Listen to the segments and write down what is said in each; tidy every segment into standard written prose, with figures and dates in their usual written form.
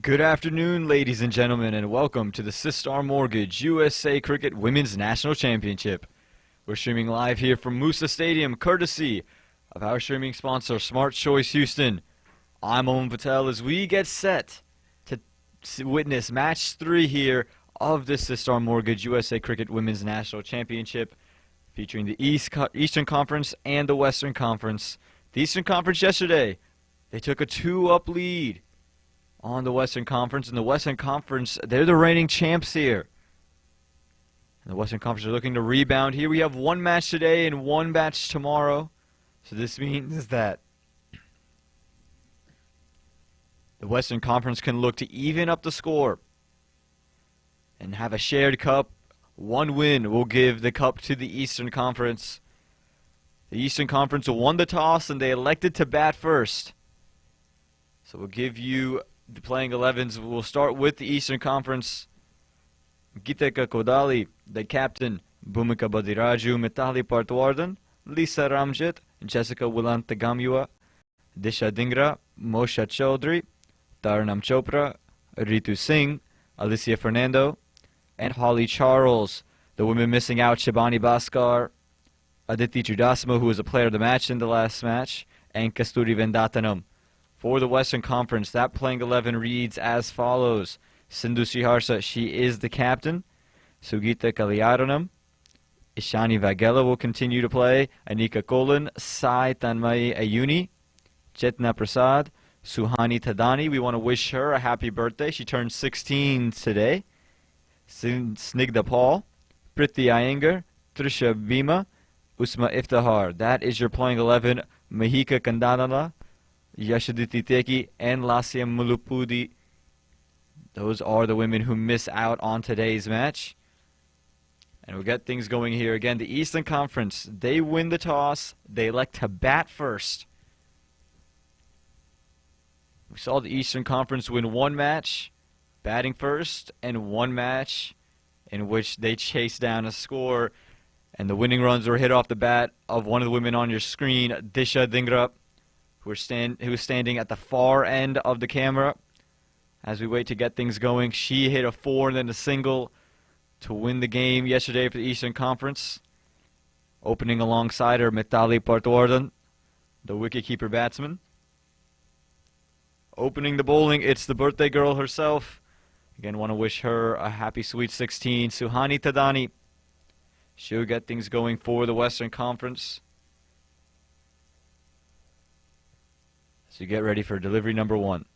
Good afternoon, ladies and gentlemen, and welcome to the Sistar Mortgage USA Cricket Women's National Championship. We're streaming live here from Moosa Stadium, courtesy of our streaming sponsor, Smart Choice Houston. I'm Owen Patel as we get set to witness Match 3 here of the Sistar Mortgage USA Cricket Women's National Championship, featuring the Eastern Conference and the Western Conference. The Eastern Conference yesterday, they took a 2-up lead on the Western Conference. In the Western Conference, they're the reigning champs here. And the Western Conference are looking to rebound here. We have one match today and one match tomorrow. So this means that the Western Conference can look to even up the score and have a shared cup. One win will give the cup to the Eastern Conference. The Eastern Conference won the toss and they elected to bat first. So we'll give you the playing 11s. We'll start with the Eastern Conference. Giteka Kodali, the captain. Bhumika Badiraju, Mitali Partwardan, Lisa Ramjit, Jessica Wulantagamua, Disha Dingra, Mosha Chaudhry, Taranam Chopra, Ritu Singh, Alicia Fernando, and Holly Charles. The women missing out, Shibani Bhaskar, Aditi Chudasma, who was a player of the match in the last match, and Kasturi Vendatanam. For the Western Conference, that playing 11 reads as follows. Sindhu Sriharsha, she is the captain. Sugita Kaliyaranam. Ishani Vagela will continue to play. Anika Kolan, Sai Tanmai Ayuni, Chetna Prasad, Suhani Tadani. We want to wish her a happy birthday. She turned 16 today. Snigdha Paul, Priti Iyengar, Trisha Bhima, Usma Iftihar. That is your playing 11. Mahika Kandanala, Yashaditi Teki, and Lasya Mulupudi. Those are the women who miss out on today's match. And we'll get things going here. Again, the Eastern Conference, they win the toss. They elect to bat first. We saw the Eastern Conference win one match, batting first, and one match in which they chased down a score. And the winning runs were hit off the bat of one of the women on your screen, Disha Dingra, who is standing at the far end of the camera. As we wait to get things going, she hit a 4 and then a single to win the game yesterday for the Eastern Conference. Opening alongside her, Mitali Partwardan, the wicketkeeper batsman. Opening the bowling, it's the birthday girl herself. Again, want to wish her a happy sweet 16. Suhani Tadani. She'll get things going for the Western Conference. So get ready for delivery number 1.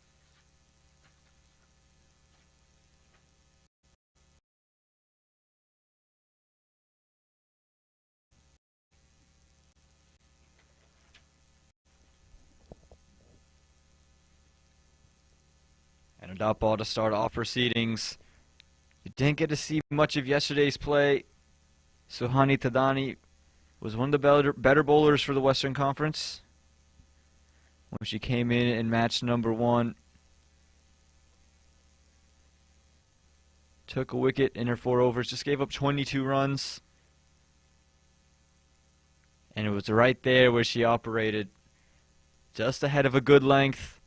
And a dot ball to start off proceedings. You didn't get to see much of yesterday's play. Suhani Tadani was one of the better bowlers for the Western Conference when she came in match number 1. Took a wicket in her 4 overs, just gave up 22 runs. And it was right there where she operated, just ahead of a good length,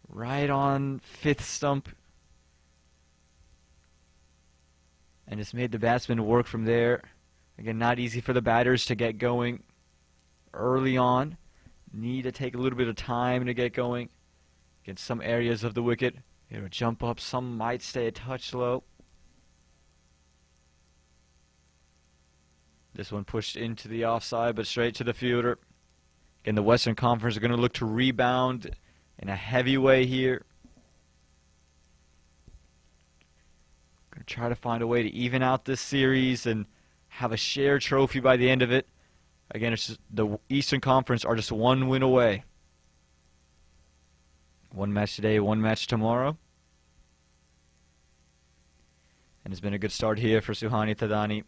right on 5th stump. And just made the batsman work from there. Again, not easy for the batters to get going early on. Need to take a little bit of time to get going. Again, some areas of the wicket, it'll jump up. Some might stay a touch low. This one pushed into the offside, but straight to the fielder. Again, the Western Conference are going to look to rebound in a heavy way here. Going to try to find a way to even out this series and have a shared trophy by the end of it. Again, it's just the Eastern Conference are just one win away. One match today, one match tomorrow. And it's been a good start here for Suhani Tadani.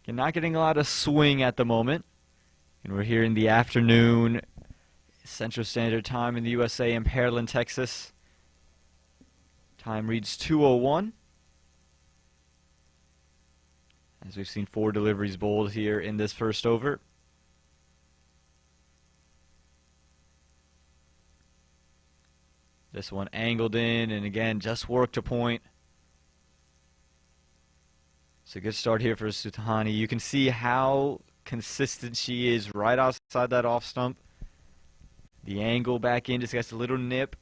You're not getting a lot of swing at the moment. And we're here in the afternoon, Central Standard Time in the USA in Pearland, Texas. Time reads 2:01. As we've seen 4 deliveries bowled here in this first over. This one angled in, and again, just worked to point. It's a good start here for Sutani. You can see how consistent she is right outside that off stump. The angle back in just gets a little nip.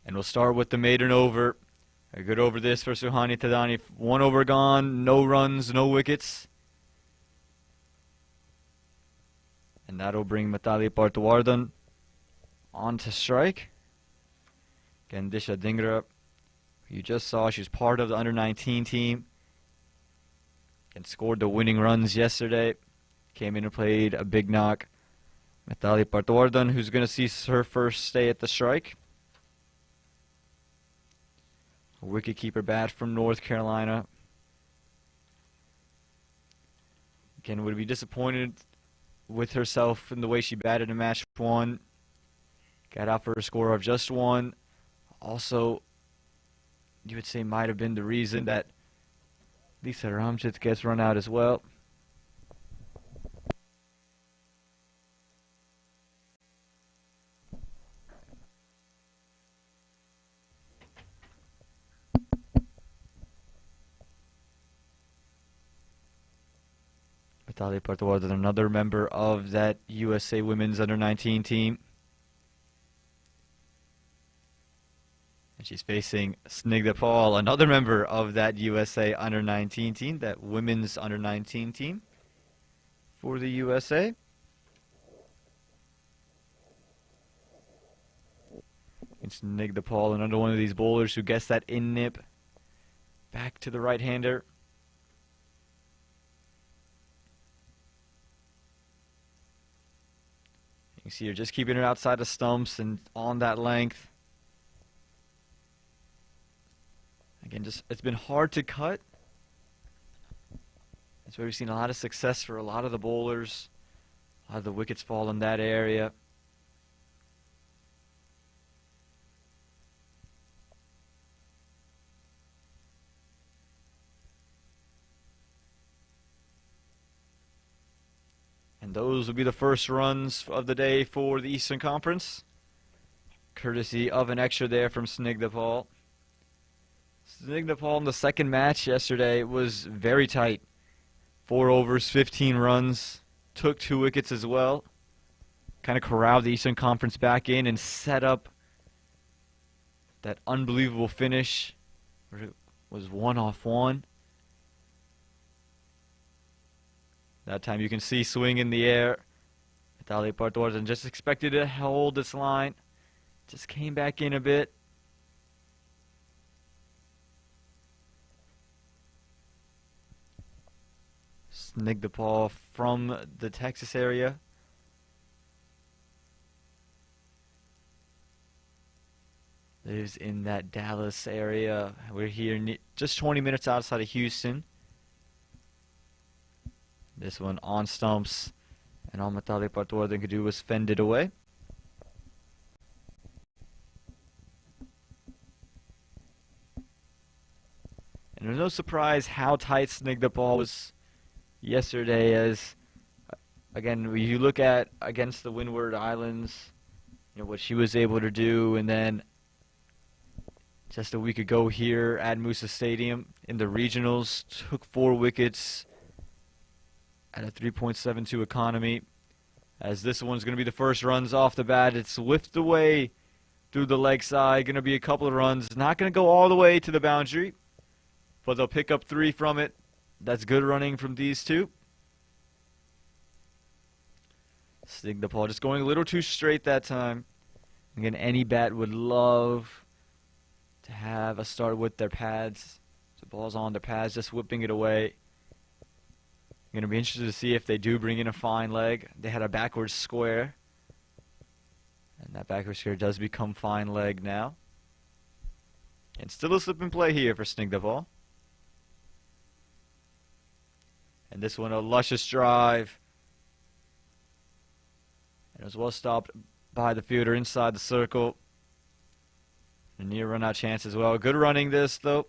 And we'll start with the maiden over. A good over this for Suhani Tadani. 1 over gone, no runs, no wickets. And that'll bring Matali Parthawardan on to strike. Again, Disha Dhingra, who you just saw, she's part of the under-19 team. And scored the winning runs yesterday. Came in and played a big knock. Matali Parthawardan, who's going to see her first stay at the strike. A wicketkeeper bat from North Carolina. Again, would be disappointed with herself in the way she batted in match 1. Got out for a score of just 1. Also, you would say might have been the reason that Lisa Ramjit gets run out as well. Matali Parthawardan, another member of that USA Women's Under-19 team. And she's facing Snigdha Paul, another member of that USA Under-19 team, that Women's Under-19 team for the USA. And Snigdha Paul, another one of these bowlers who gets that in nip back to the right-hander. You can see her just keeping it outside the stumps and on that length. Again, just it's been hard to cut. That's where we've seen a lot of success for a lot of the bowlers. A lot of the wickets fall in that area. And those will be the first runs of the day for the Eastern Conference. Courtesy of an extra there from Snigdha Paul. Snigdha Paul in the second match yesterday was very tight. 4 overs, 15 runs. Took 2 wickets as well. Kind of corralled the Eastern Conference back in and set up that unbelievable finish. Where it was 1 off 1. That time you can see swing in the air. Matali Parthawardan just expected to hold this line. Just came back in a bit. Snigdha Paul from the Texas area. Lives in that Dallas area. We're here just 20 minutes outside of Houston. This one on stumps, and all Matali Parthawardan could do was fend it away. And there's no surprise how tight Snigdha Paul was yesterday, as again, you look at against the Windward Islands, you know what she was able to do, and then just a week ago here at Moosa Stadium in the regionals, took 4 wickets at a 3.72 economy. As this one's going to be the first runs off the bat. It's whiffed away through the leg side. Going to be a couple of runs. Not going to go all the way to the boundary, but they'll pick up 3 from it. That's good running from these two. Snigdha Paul just going a little too straight that time. Again, any bat would love to have a start with their pads. The ball's on their pads, just whipping it away. Going to be interested to see if they do bring in a fine leg. They had a backwards square, and that backwards square does become fine leg now. And still a slip and play here for Snigdha Paul. And this one a luscious drive. And as well stopped by the fielder inside the circle. A near run-out chance as well. Good running this, though.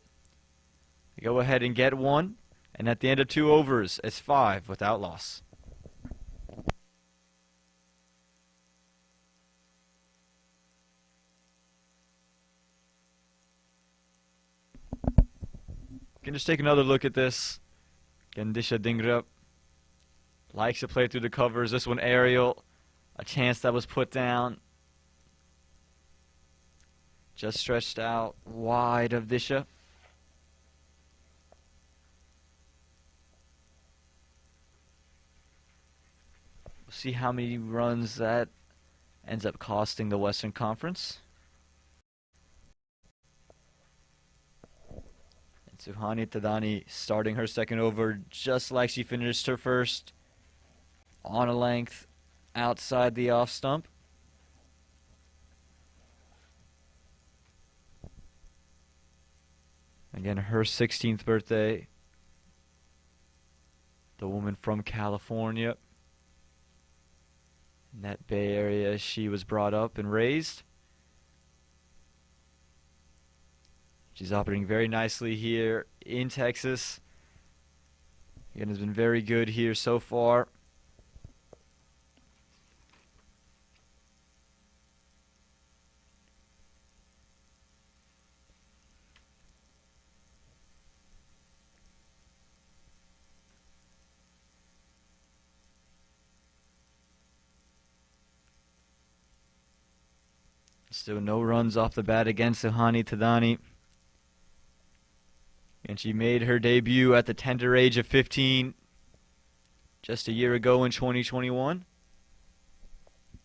They go ahead and get one. And at the end of 2 overs, it's 5 without loss. Can just take another look at this. Again, Disha Dingra likes to play through the covers. This one aerial, a chance that was put down. Just stretched out wide of Disha. We'll see how many runs that ends up costing the Western Conference. Suhani Tadani starting her second over just like she finished her first, on a length outside the off stump. Again, her 16th birthday. The woman from California. In that Bay Area she was brought up and raised. She's operating very nicely here in Texas. Again, has been very good here so far. Still no runs off the bat against Suhani Tadani. And she made her debut at the tender age of 15 just a year ago in 2021.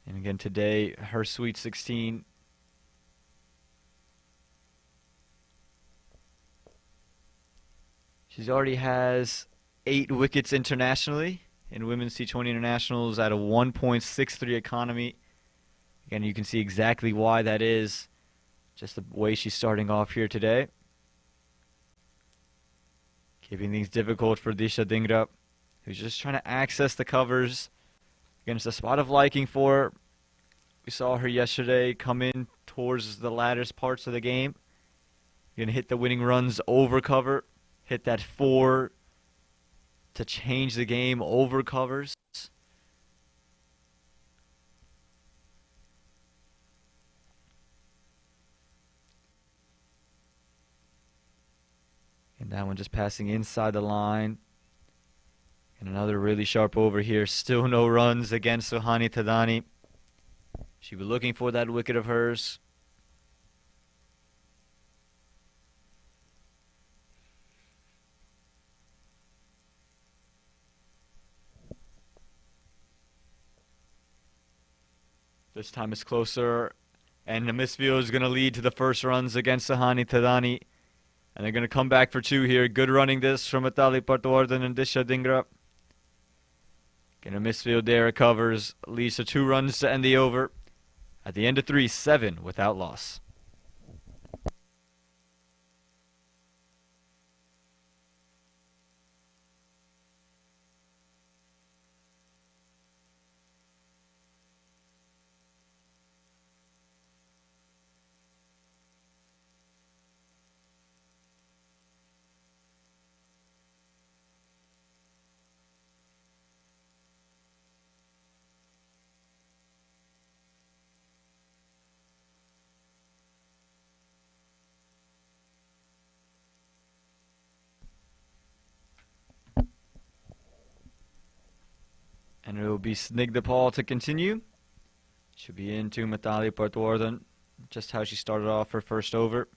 And again today, her sweet 16. She already has 8 wickets internationally in women's T20 internationals at a 1.63 economy. Again, you can see exactly why that is, just the way she's starting off here today. Keeping things difficult for Disha Dingra, who's just trying to access the covers. Again, it's a spot of liking for her. We saw her yesterday come in towards the latter parts of the game. You're going to hit the winning runs over cover. Hit that 4 to change the game over covers. And that one just passing inside the line. And another really sharp over here. Still no runs against Suhani Tadani. She was looking for that wicket of hers. This time it's closer. And the misfield is going to lead to the first runs against Suhani Tadani. And they're going to come back for 2 here. Good running this from Mitali Patwardhan and Disha Dingra. Getting a misfield there. It covers. Leads to 2 runs to end the over. At the end of 3, 7 without loss. And it will be Snigdha to continue. Should be into Mitali Patwardhan. Just how she started off her first over.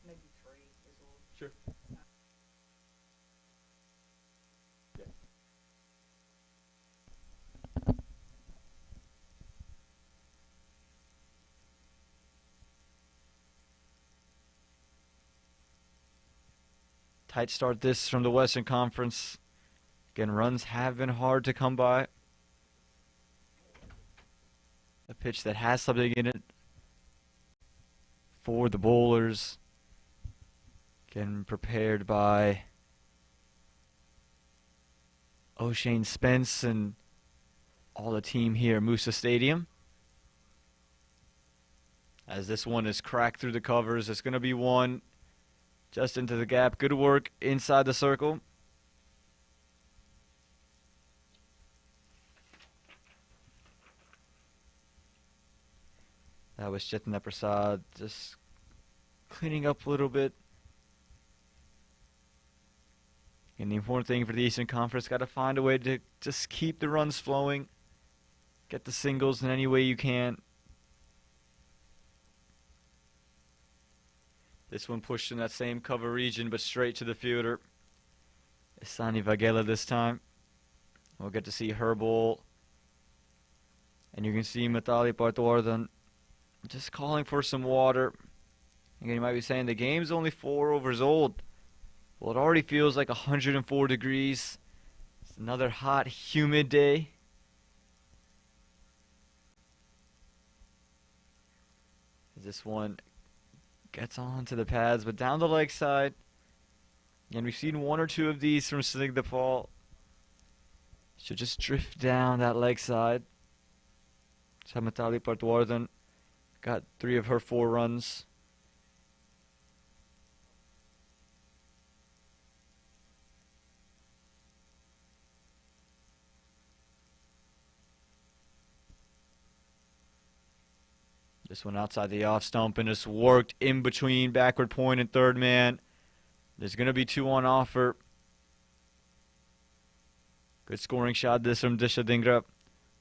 Maybe 3 is all. Sure. Tight start this from the Western Conference. Again, runs have been hard to come by. A pitch that has something in it for the bowlers. Getting prepared by O'Shane Spence and all the team here at Moosa Stadium. As this one is cracked through the covers, it's going to be one just into the gap. Good work inside the circle. That was Chetan Prasad just cleaning up a little bit. And the important thing for the Eastern Conference, got to find a way to just keep the runs flowing. Get the singles in any way you can. This one pushed in that same cover region, but straight to the fielder. Isani Vagela this time. We'll get to see her bowl. And you can see Mitali Partwardhan just calling for some water. Again, you might be saying the game's only 4 overs old. Well, it already feels like 104 degrees. It's another hot, humid day. This one gets onto the pads, but down the leg side. And we've seen 1 or 2 of these from Snigdha Paul. Should just drift down that leg side. Samatali Partwardhan got 3 of her 4 runs. This one outside the off stump and it's worked in between backward point and third man. There's going to be 2 on offer. Good scoring shot this from Disha Dhingra.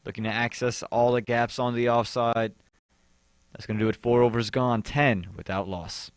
Looking to access all the gaps on the offside. That's going to do it. 4 overs gone. 10 without loss.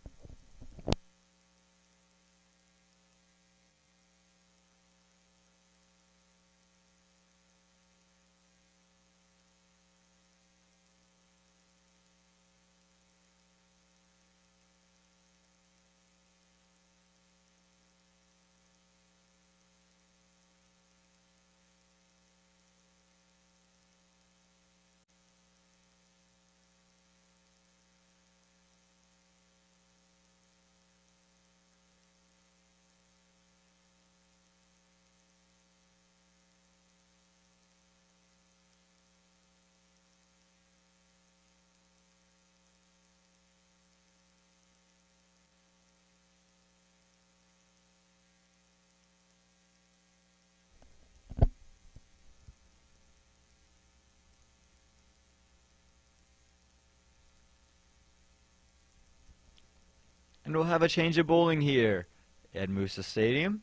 And we'll have a change of bowling here at Moosa Stadium.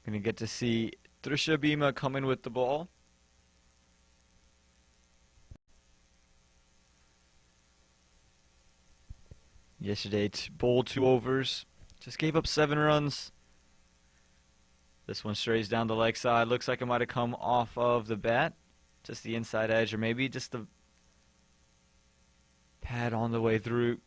Going to get to see Trisha Bhima come in with the ball. Yesterday, bowled 2 overs. Just gave up 7 runs. This one strays down the leg side. Looks like it might have come off of the bat. Just the inside edge, or maybe just the pad on the way through.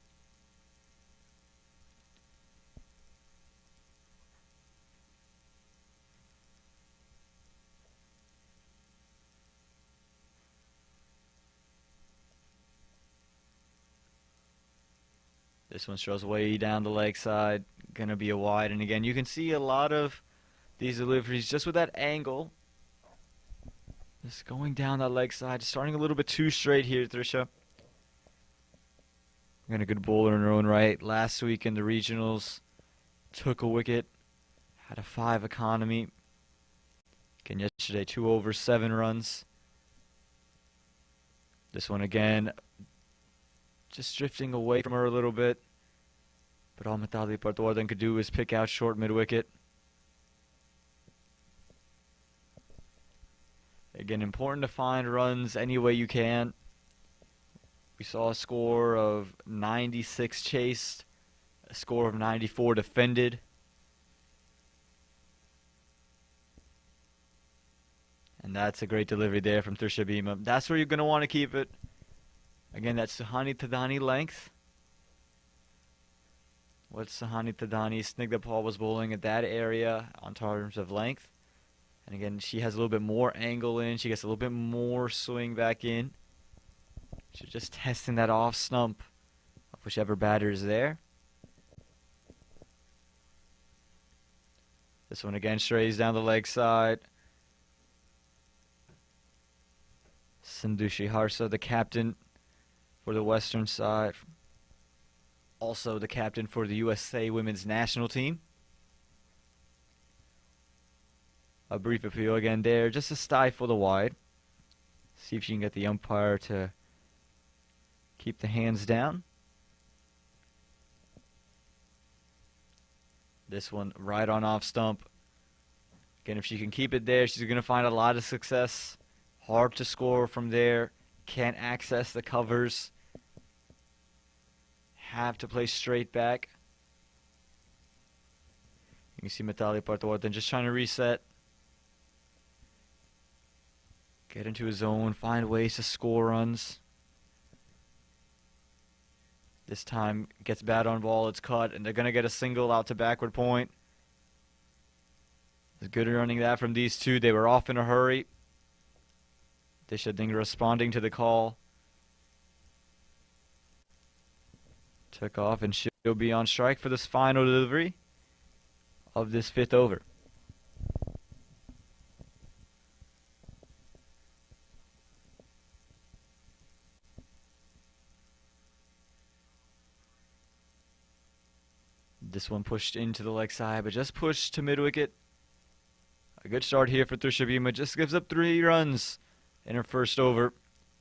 This one shows way down the leg side. Going to be a wide. And again, you can see a lot of these deliveries just with that angle. Just going down that leg side. Starting a little bit too straight here, Trisha. Got a good bowler in her own right. Last week in the regionals, took a wicket. Had a 5 economy. Again, yesterday, 2 overs, 7 runs. This one again, just drifting away from her a little bit. But all Mitali Partwardhan could do is pick out short mid-wicket. Again, important to find runs any way you can. We saw a score of 96 chased, a score of 94 defended. And that's a great delivery there from Trisha Bhima. That's where you're going to want to keep it. Again, that's Suhani Tadani length. What Suhani Tadani, Snigdha Paul was bowling at that area on terms of length. And again, she has a little bit more angle in. She gets a little bit more swing back in. She's just testing that off stump of whichever batter is there. This one again strays down the leg side. Sindushi Harsa, the captain for the Western side. Also the captain for the USA women's national team. A brief appeal again there, just to stifle the wide. See if she can get the umpire to keep the hands down. This one right on off stump. Again, if she can keep it there, she's going to find a lot of success. Hard to score from there. Can't access the covers. Have to play straight back. You can see Natalia Partowarden just trying to reset. Get into his zone, find ways to score runs. This time gets bad on ball, it's cut, and they're going to get a single out to backward point. It's good running that from these two. They were off in a hurry. Disha Ding responding to the call. Took off, and she'll be on strike for this final delivery of this 5th over. This one pushed into the leg side, but just pushed to mid-wicket. A good start here for Trisha Bhima. Just gives up 3 runs in her first over.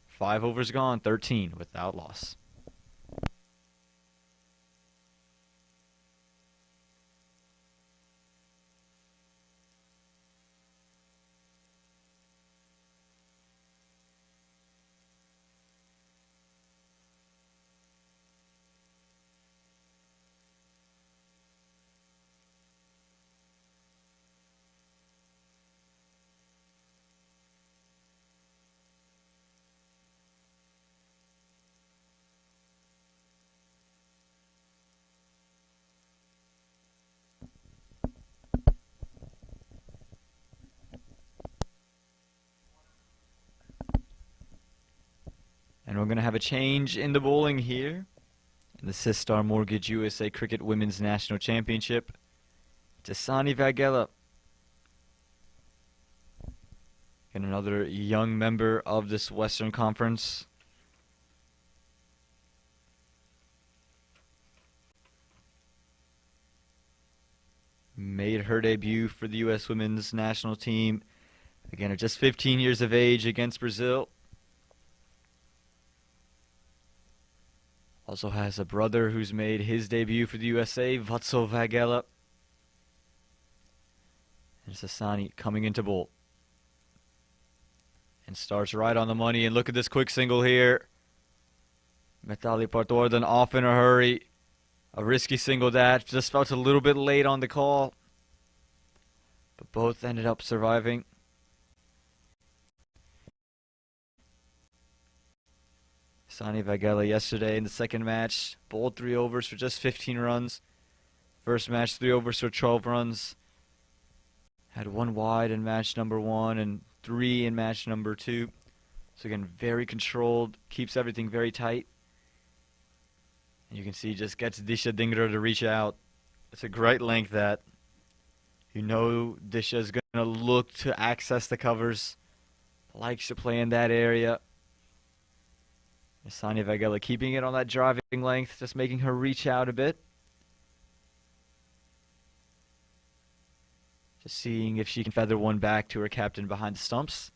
5 overs gone, 13 without loss. And we're going to have a change in the bowling here in the Sistar Mortgage USA Cricket Women's National Championship. Tasani Vaghela. And another young member of this Western Conference. Made her debut for the U.S. Women's National Team. Again, at just 15 years of age against Brazil. Also has a brother who's made his debut for the USA, Vatsal Vaghela. And Sasani coming into bowl. And starts right on the money. And look at this quick single here. Natalia Partowarden off in a hurry. A risky single that just felt a little bit late on the call. But both ended up surviving. Sani Vaghela yesterday in the second match bowled 3 overs for just 15 runs. First match 3 overs for 12 runs. Had 1 wide in match number 1 and 3 in match number 2. So again, very controlled, keeps everything very tight. And you can see just gets Disha Dhingra to reach out. It's a great length that you know Disha is going to look to access the covers. Likes to play in that area. Sani Vaghela keeping it on that driving length, just making her reach out a bit. Just seeing if she can feather one back to her captain behind the stumps.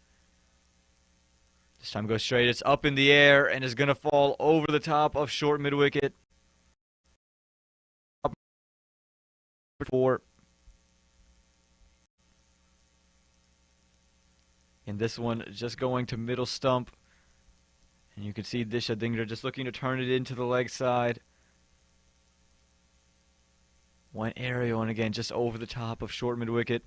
This time goes straight, it's up in the air and is going to fall over the top of short mid-wicket. 4. And this one just going to middle stump. And you can see Disha Dhingra just looking to turn it into the leg side. One aerial and again just over the top of short mid-wicket.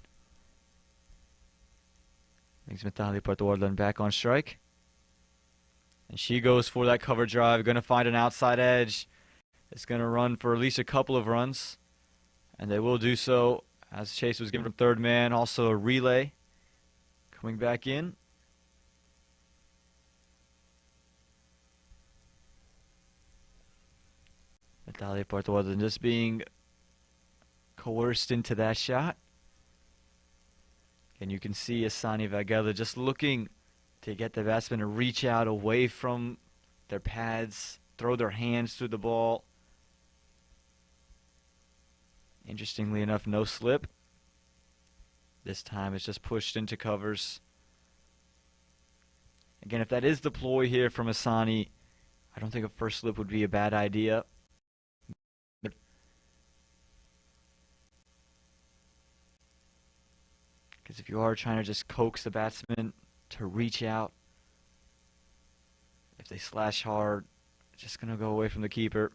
Brings Natalia Partowarden back on strike. And she goes for that cover drive. Going to find an outside edge. It's going to run for at least a couple of runs. And they will do so as chase was given from third man. Also a relay coming back in. Natalia Partowarden just being coerced into that shot. And you can see Asani Vagela just looking to get the batsman to reach out away from their pads, throw their hands through the ball. Interestingly enough, no slip. This time it's just pushed into covers. Again, if that is the ploy here from Asani, I don't think a first slip would be a bad idea. Because if you are trying to just coax the batsman to reach out, if they slash hard, it's just going to go away from the keeper.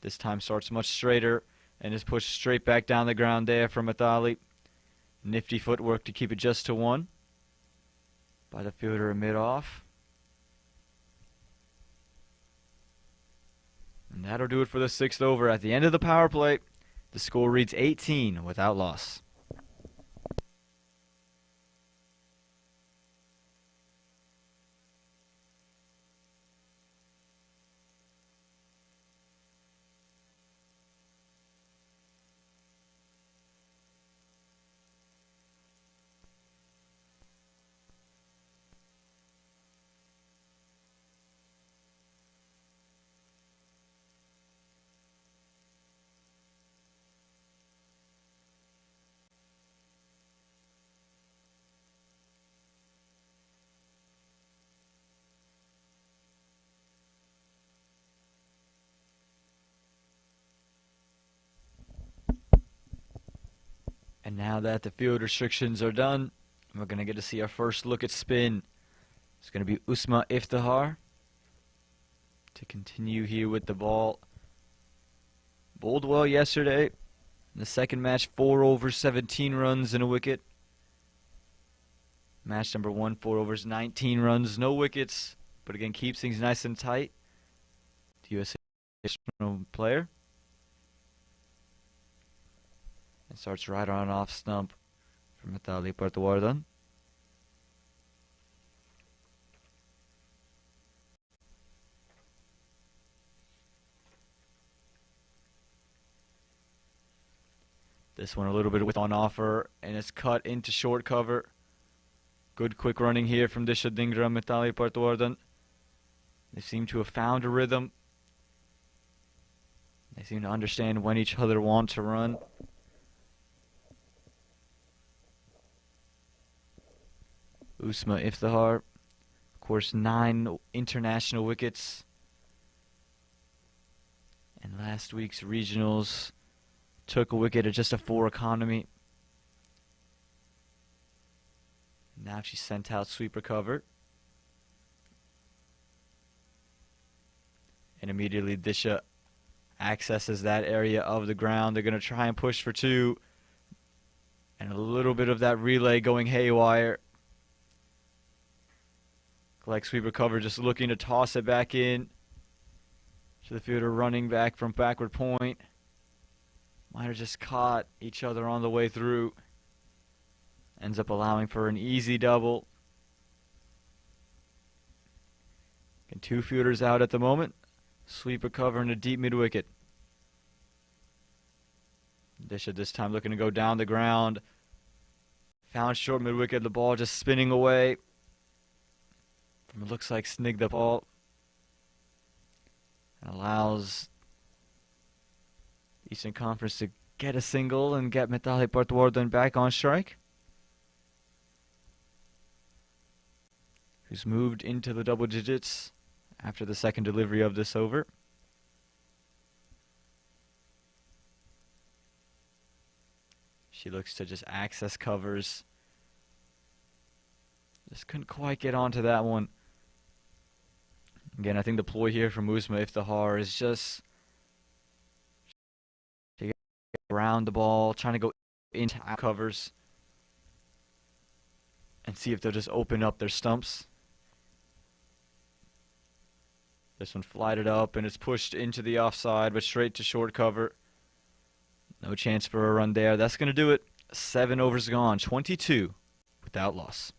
This time starts much straighter and is pushed straight back down the ground there from Mithali. Nifty footwork to keep it just to one by the fielder mid-off. And that'll do it for the 6th over. At the end of the power play, the score reads 18 without loss. And now that the field restrictions are done, we're going to get to see our first look at spin. It's going to be Usma Iftihar to continue here with the ball. Bowled well yesterday. In the second match, 4 overs, 17 runs and a wicket. Match number 1, 4 overs, 19 runs, no wickets. But again, keeps things nice and tight. The USA player. And starts right on off stump from Mithali Parthawardan. This one a little bit with on offer, and it's cut into short cover. Good quick running here from Disha Dhingra, Mithali Parthawardan. They seem to have found a rhythm. They seem to understand when each other want to run. Usma Iftihar, of course, 9 international wickets. And last week's regionals took a wicket at just a 4 economy. Now she's sent out sweeper cover. And immediately Disha accesses that area of the ground. They're going to try and push for 2. And a little bit of that relay going haywire. Like sweeper cover, just looking to toss it back in. To the fielder running back from backward point. Might have just caught each other on the way through. Ends up allowing for an easy double. And 2 fielders out at the moment. Sweeper cover and a deep mid wicket. Disha this time looking to go down the ground. Found short mid wicket. The ball just spinning away. It looks like Snigdha ball. And allows Eastern Conference to get a single and get Mithali Parthawardan back on strike. Who's moved into the double digits after the second delivery of this over. She looks to just access covers. Just couldn't quite get onto that one. Again, I think the ploy here from Usma Iftihar is just to get around the ball, trying to go into covers and see if they'll just open up their stumps. This one flighted up and it's pushed into the offside, but straight to short cover. No chance for a run there. That's going to do it. 7 overs gone, 22 without loss.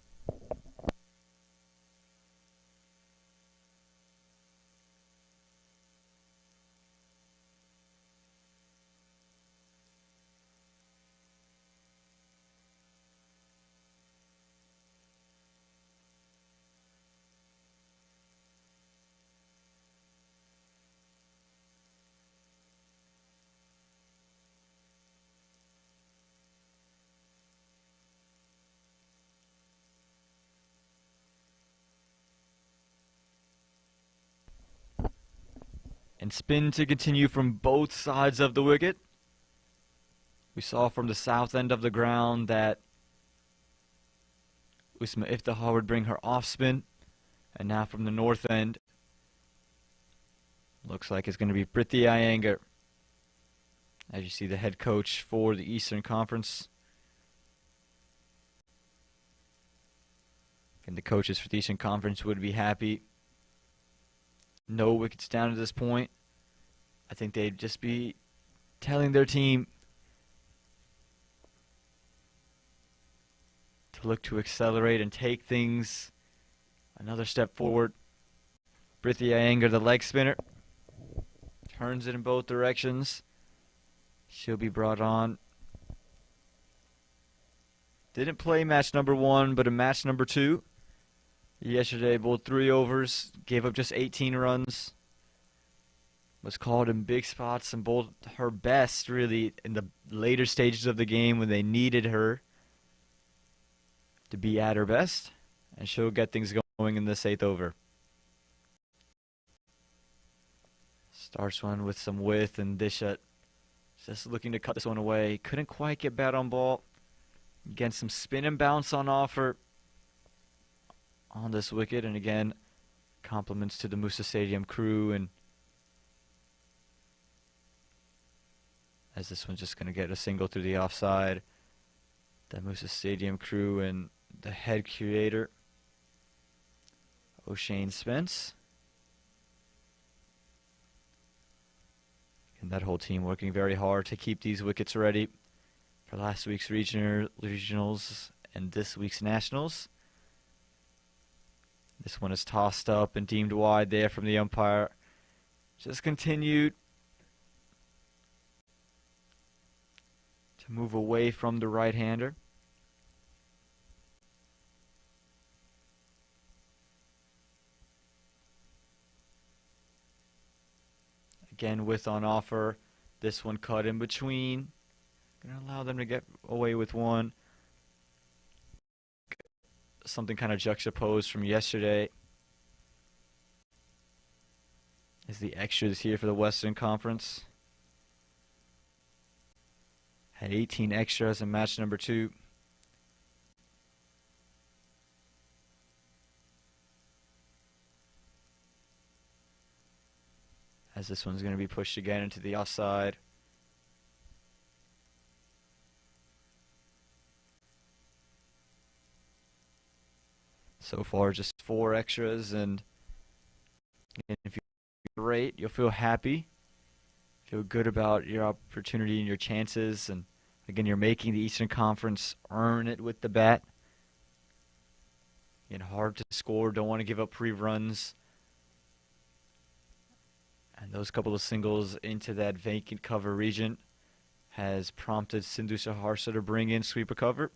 And spin to continue from both sides of the wicket. We saw from the south end of the ground that Usma Iftihar would bring her off spin. And now from the north end, looks like it's going to be Priti Iyengar. As you see, the head coach for the Eastern Conference. And the coaches for the Eastern Conference would be happy. No wickets down at this point. I think they'd just be telling their team to look to accelerate and take things another step forward. Priti Iyengar, the leg spinner, turns it in both directions. She'll be brought on. Didn't play match number 1, but in match number 2. Yesterday, bowled 3 overs, gave up just 18 runs. Was called in big spots and bowled her best, really, in the later stages of the game when they needed her to be at her best. And she'll get things going in this 8th over. Starts one with some width, and Disha just looking to cut this one away. Couldn't quite get bat on ball. Again, some spin and bounce on offer on this wicket. And again, compliments to the Moosa Stadium crew. And as this one's just going to get a single through the offside. The Moosa Stadium crew and the head curator, O'Shane Spence. And that whole team working very hard to keep these wickets ready for last week's regionals and this week's nationals. This one is tossed up and deemed wide there from the umpire. Just continued to move away from the right-hander. Again, width on offer. This one cut in between. Going to allow them to get away with one. Something kind of juxtaposed from yesterday is the extras here for the Western Conference. Had 18 extras in match number 2. As this one's going to be pushed again into the offside. So far, just 4 extras, and if you rate, you'll feel happy, feel good about your opportunity and your chances, and again, you're making the Eastern Conference earn it with the bat. Again, hard to score, don't want to give up free runs. And those couple of singles into that vacant cover region has prompted Sindhu Saharsa to bring in sweeper cover.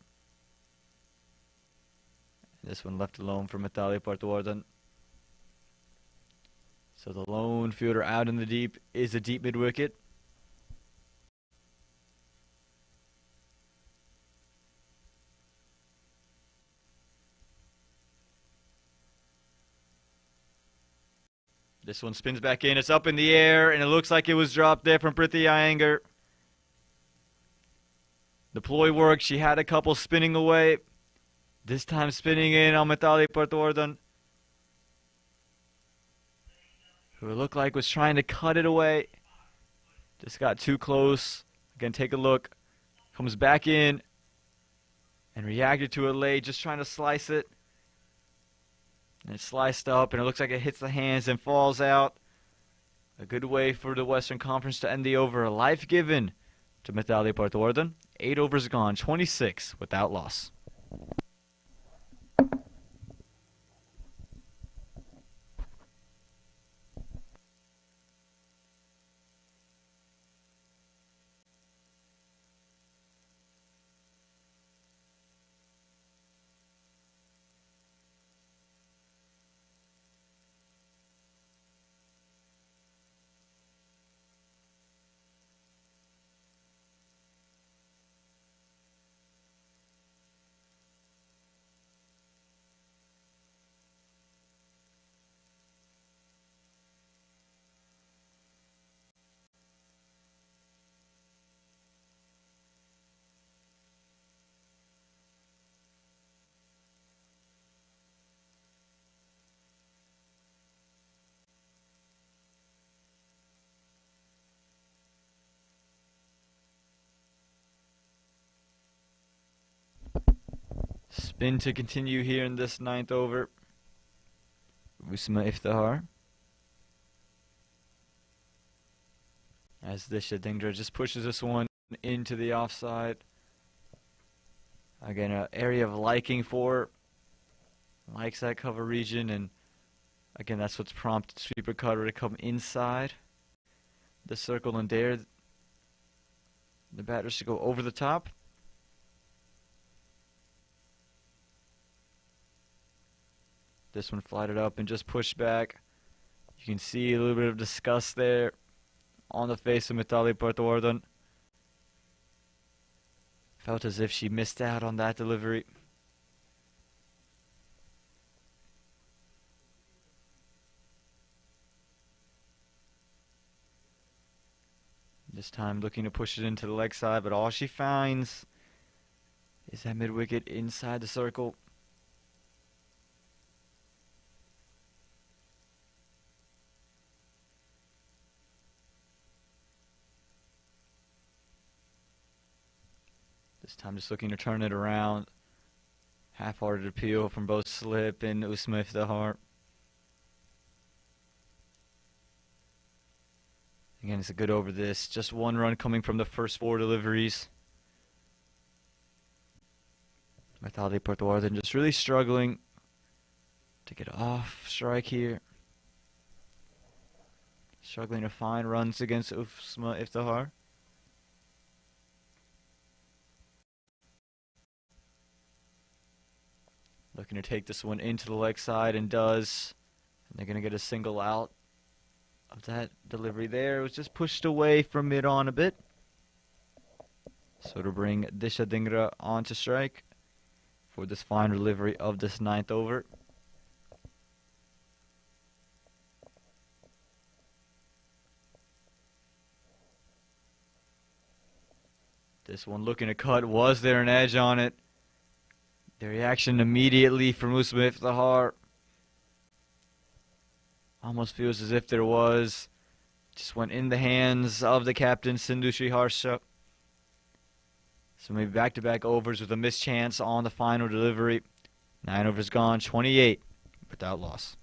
This one left alone for Mithali Parthawardan. So the lone fielder out in the deep is a deep mid wicket. This one spins back in. It's up in the air, and it looks like it was dropped there from Priti Iyengar. The ploy worked. She had a couple spinning away. This time spinning in on Mithali Parthawardan, who it looked like was trying to cut it away. Just got too close. Again, take a look. Comes back in and reacted to it late, just trying to slice it. And it's sliced up, and it looks like it hits the hands and falls out. A good way for the Western Conference to end the over. A life given to Mithali Parthawardan. 8 overs gone, 26 without loss. Spin to continue here in this 9th over. Moosa Iftihar. As Disha Dhingra just pushes this one into the offside. Again, an area of liking for. Likes that cover region, and again, that's what's prompted sweeper cutter to come inside the circle and dare the batters to go over the top. This one flighted up and just pushed back. You can see a little bit of disgust there on the face of Mitali Parthawardan. Felt as if she missed out on that delivery. This time looking to push it into the leg side, but all she finds is that mid-wicket inside the circle. This time just looking to turn it around. Half-hearted appeal from both Slip and Moosa Iftihar. Again, it's a good over this. Just one run coming from the first 4 deliveries. Mitali Parthawardan just really struggling to get off strike here. Struggling to find runs against Moosa Iftihar. Looking to take this one into the leg side and does. And they're going to get a single out of that delivery there. It was just pushed away from mid-on a bit. So to bring Disha Dhingra onto strike for this final delivery of this 9th over. This one looking to cut. Was there an edge on it? The reaction immediately from Moosa Iftihar. Almost feels as if there was. Just went in the hands of the captain, Sindhu Sri Harsha. So maybe back-to-back overs with a missed chance on the final delivery. 9 overs gone, 28 without loss.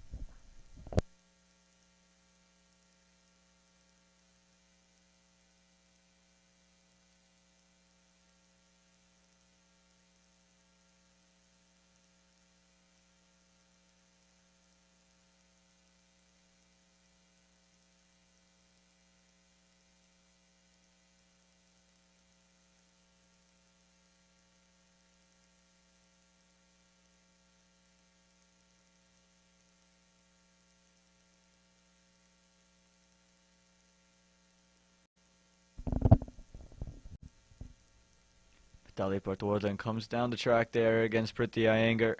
Mitali Parthawardan comes down the track there against Priti Iyengar.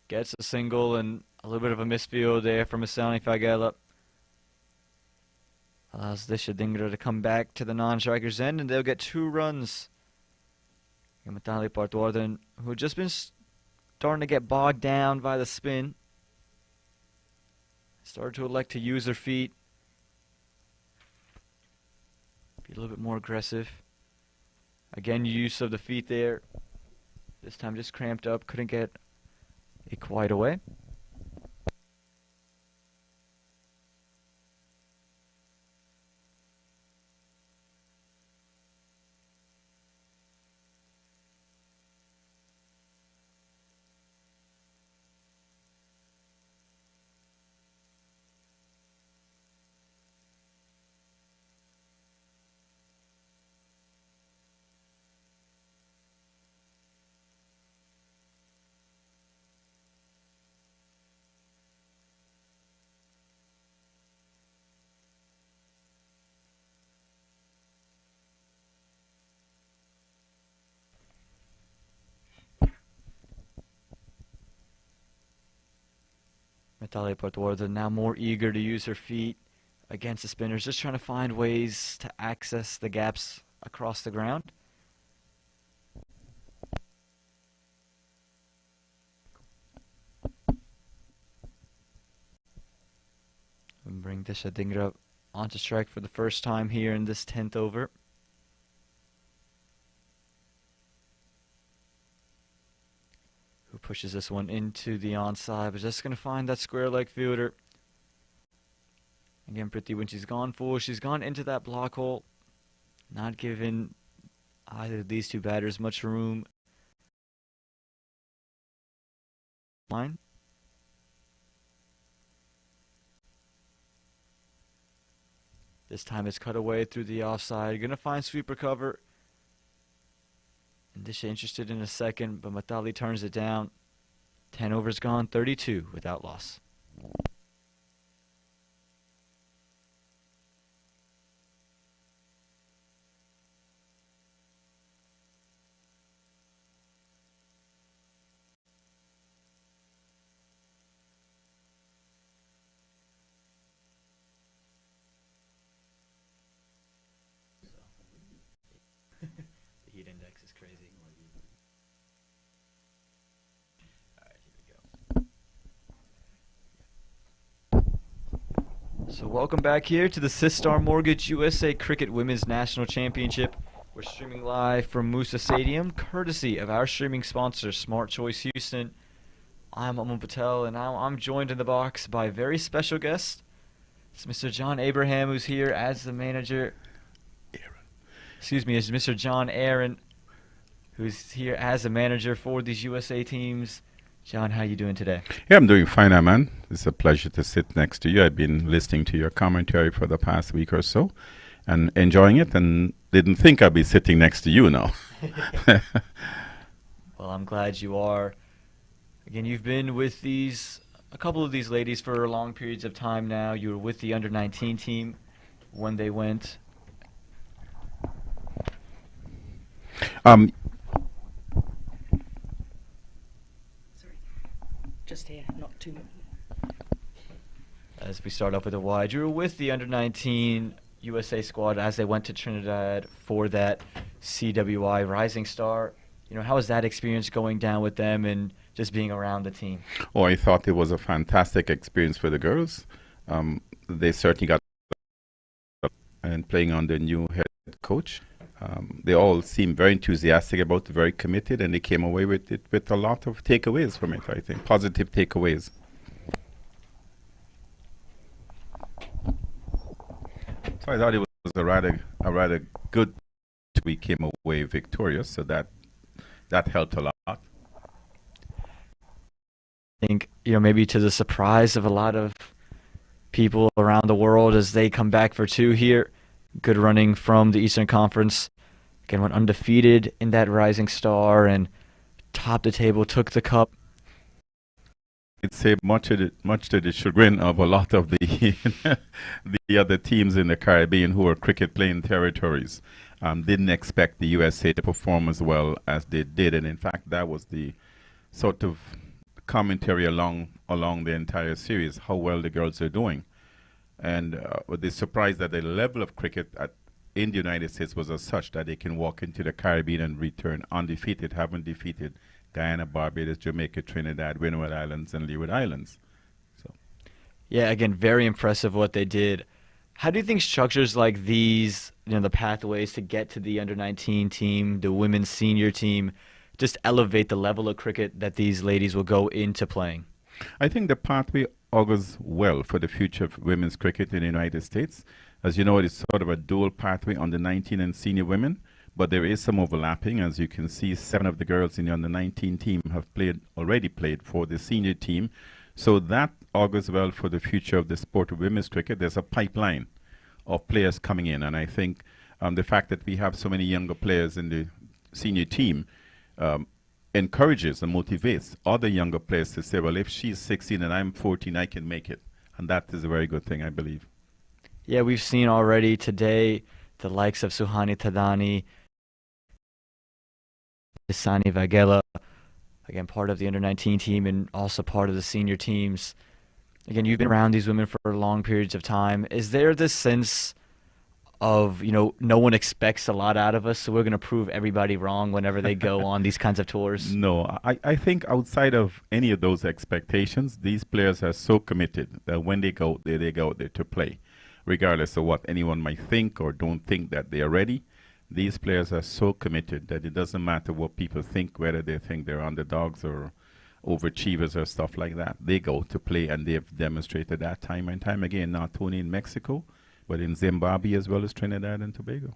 Gets a single and a little bit of a misfield there from Asani Fagela. Allows Disha Dhingra to come back to the non-striker's end, and they'll get 2 runs. And Mitali Parthawardan, who had just been starting to get bogged down by the spin, started to elect to use her feet. Be a little bit more aggressive. Again, use of the feet there. This time just cramped up, couldn't get it quite away. Mitali Parthawardan now more eager to use her feet against the spinners, just trying to find ways to access the gaps across the ground. And bring Disha Dhingra onto strike for the first time here in this 10th over. Pushes this one into the onside, but just going to find that square leg fielder. Again, Priti, when she's gone full, she's gone into that block hole. Not giving either of these two batters much room. Line. This time it's cut away through the offside. Going to find sweeper cover. And Disha interested in a second, but Matali turns it down. 10 overs gone, 32 without loss. The heat index is crazy. Alright, here we go. So welcome back here to the Sistar Mortgage USA Cricket Women's National Championship. We're streaming live from Moosa Stadium, courtesy of our streaming sponsor, Smart Choice Houston. I'm Aman Patel, and now I'm joined in the box by a very special guest. It's Mr. John Abraham, who's here as the manager. Excuse me, it's Mr. John Aaron, who's here as a manager for these USA teams. John, how you doing today? Yeah, I'm doing fine, Aman. It's a pleasure to sit next to you. I've been listening to your commentary for the past week or so and enjoying it, and didn't think I'd be sitting next to you now. Well, I'm glad you are. Again, you've been with a couple of these ladies for long periods of time now. You were with the under-19 team when they went. Sorry. Just here, not too much. As we start off with a wide, you were with the under-19 USA squad as they went to Trinidad for that CWI Rising Star. You know, how was that experience going down with them and just being around the team? Oh, I thought it was a fantastic experience for the girls. They certainly got and playing under new head coach. They all seemed very enthusiastic about it, very committed, and they came away with it with a lot of takeaways from it, I think, positive takeaways. So I thought it was a rather good. We came away victorious, so that helped a lot. I think, you know, maybe to the surprise of a lot of people around the world as they come back for two here. Good running from the Eastern Conference. Again, went undefeated in that Rising Star and topped the table, took the cup. I'd say much to the chagrin of a lot of the the other teams in the Caribbean who are cricket playing territories. Didn't expect the USA to perform as well as they did, and in fact that was the sort of commentary along the entire series, how well the girls are doing. And the surprise that the level of cricket in the United States was as such that they can walk into the Caribbean and return undefeated, having defeated Guyana, Barbados, Jamaica, Trinidad, Windward Islands, and Leeward Islands. So, Yeah, again, very impressive what they did. How do you think structures like these, you know, the pathways to get to the under-19 team, the women's senior team, just elevate the level of cricket that these ladies will go into playing? I think the pathway augurs well for the future of women's cricket in the United States. As you know, it is sort of a dual pathway on the 19 and senior women, but there is some overlapping. As you can see, 7 of the girls in the under-19 team have already played for the senior team. So that augurs well for the future of the sport of women's cricket. There's a pipeline of players coming in, and I think the fact that we have so many younger players in the senior team encourages and motivates other younger players to say, well, if she's 16 and I'm 14, I can make it. And that is a very good thing, I believe. Yeah, we've seen already today the likes of Suhani Tadani, Isani Vagela, again, part of the under-19 team and also part of the senior teams. Again, you've been around these women for long periods of time. Is there this sense of, you know, no one expects a lot out of us, so we're going to prove everybody wrong whenever they go on these kinds of tours? No, I think outside of any of those expectations, these players are so committed that when they go there, they go out there to play. Regardless of what anyone might think or don't think that they are ready, these players are so committed that it doesn't matter what people think, whether they think they're underdogs or overachievers or stuff like that. They go to play, and they've demonstrated that time and time again, not only in Mexico, but in Zimbabwe as well as Trinidad and Tobago.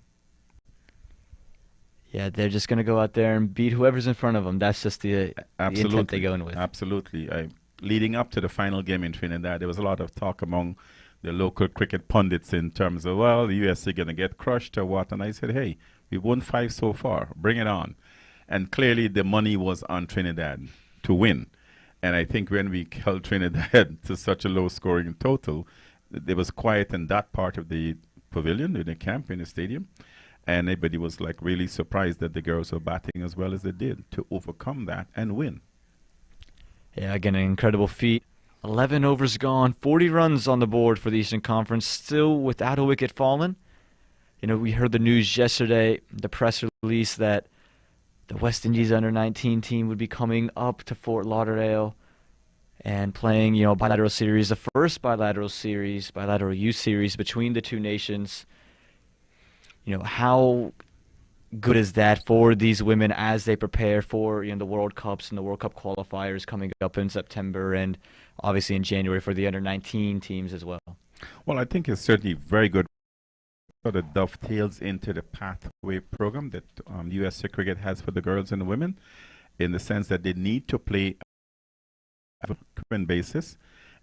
Yeah, they're just going to go out there and beat whoever's in front of them. That's just the intent they go in with. Absolutely. Leading up to the final game in Trinidad, there was a lot of talk among the local cricket pundits in terms of, well, the USA going to get crushed or what? And I said, hey, we've won 5 so far. Bring it on. And clearly the money was on Trinidad to win. And I think when we held Trinidad to such a low scoring total, it was quiet in that part of the pavilion, in the camp, in the stadium. And everybody was like really surprised that the girls were batting as well as they did to overcome that and win. Yeah, again, an incredible feat. 11 overs gone, 40 runs on the board for the Eastern Conference, still without a wicket fallen. You know, we heard the news yesterday, the press release that the West Indies under-19 team would be coming up to Fort Lauderdale and playing, you know, bilateral series, the first bilateral youth series between the two nations. You know, how good is that for these women as they prepare for, you know, the World Cups and the World Cup qualifiers coming up in September and obviously in January for the under-19 teams as well? Well, I think it's certainly very good. Sort of dovetails into the pathway program that USA Cricket has for the girls and the women, in the sense that they need to play on a current basis.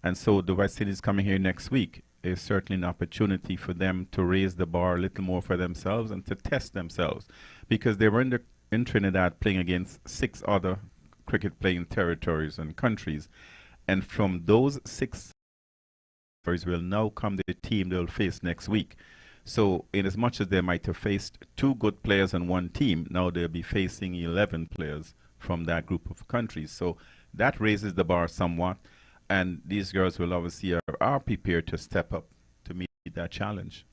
And so the West Indies coming here next week is certainly an opportunity for them to raise the bar a little more for themselves and to test themselves, because they were in Trinidad playing against 6 other cricket playing territories and countries, and from those 6 territories will now come the team they'll face next week. So in as much as they might have faced 2 good players on one team, now they'll be facing 11 players from that group of countries. So that raises the bar somewhat. And these girls will obviously are prepared to step up to meet that challenge.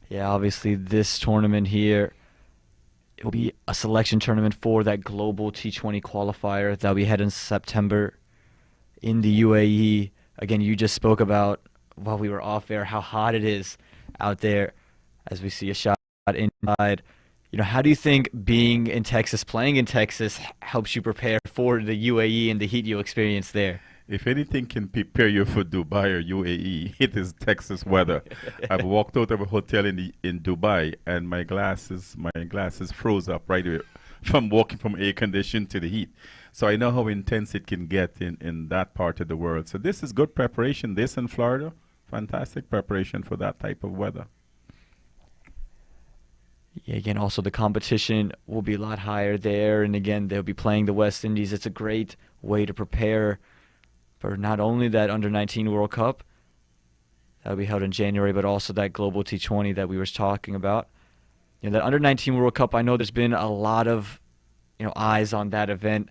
Yeah, obviously this tournament here, it will be a selection tournament for that global T20 qualifier that we had in September in the UAE. Again, you just spoke about, while we were off air, how hot it is out there as we see a shot inside. You know, how do you think being in Texas, playing in Texas, helps you prepare for the UAE and the heat you experience there? If anything can prepare you for Dubai or UAE, it is Texas weather. I've walked out of a hotel in Dubai, and my glasses froze up right away from walking from air conditioning to the heat. So I know how intense it can get in that part of the world. So this is good preparation. This in Florida, fantastic preparation for that type of weather. Yeah, again, also the competition will be a lot higher there, and again, they'll be playing the West Indies. It's a great way to prepare for not only that Under-19 World Cup that will be held in January, but also that Global T20 that we were talking about. You know, that Under-19 World Cup, I know there's been a lot of, you know, eyes on that event.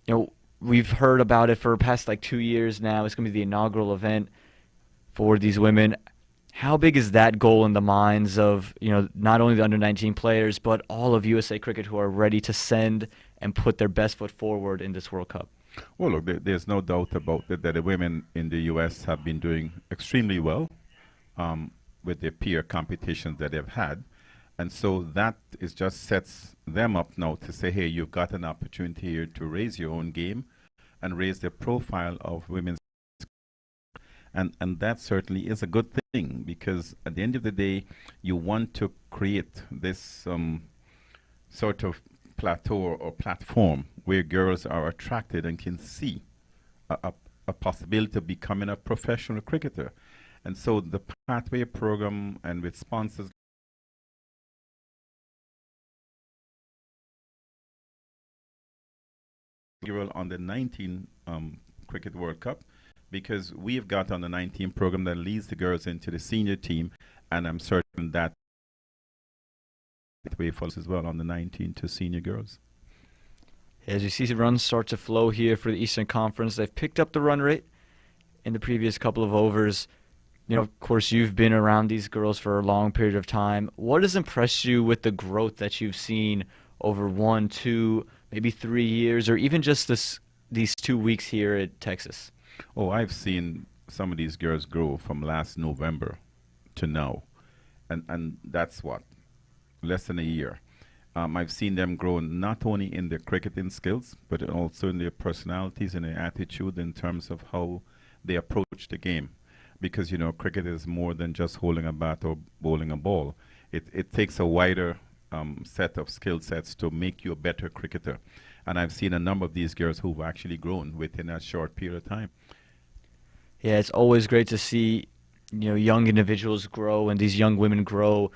You know, we've heard about it for the past like 2 years now. It's going to be the inaugural event for these women. How big is that goal in the minds of, you know, not only the Under-19 players, but all of USA Cricket who are ready to send and put their best foot forward in this World Cup? Well, look, there's no doubt about it that the women in the U.S. have been doing extremely well with their peer competitions that they've had. And so that is just sets them up now to say, hey, you've got an opportunity here to raise your own game and raise the profile of women's. And that certainly is a good thing, because at the end of the day, you want to create this sort of plateau or platform where girls are attracted and can see a possibility of becoming a professional cricketer. And so the pathway program, and with sponsors on the 19 Cricket World Cup, because we've got on the 19 program that leads the girls into the senior team, and I'm certain that way follows as well on the 19 to senior girls. As you see the runs start to flow here for the Eastern Conference, they've picked up the run rate in the previous couple of overs. You know, of course, you've been around these girls for a long period of time. What has impressed you with the growth that you've seen over 1, 2, maybe 3 years, or even just these 2 weeks here at Texas? Oh, I've seen some of these girls grow from last November to now. And that's what? Less than a year. I've seen them grow not only in their cricketing skills, but also in their personalities and their attitude in terms of how they approach the game. Because, you know, cricket is more than just holding a bat or bowling a ball. It takes a wider set of skill sets to make you a better cricketer. And I've seen a number of these girls who've actually grown within a short period of time. Yeah, it's always great to see, you know, young individuals grow and these young women grow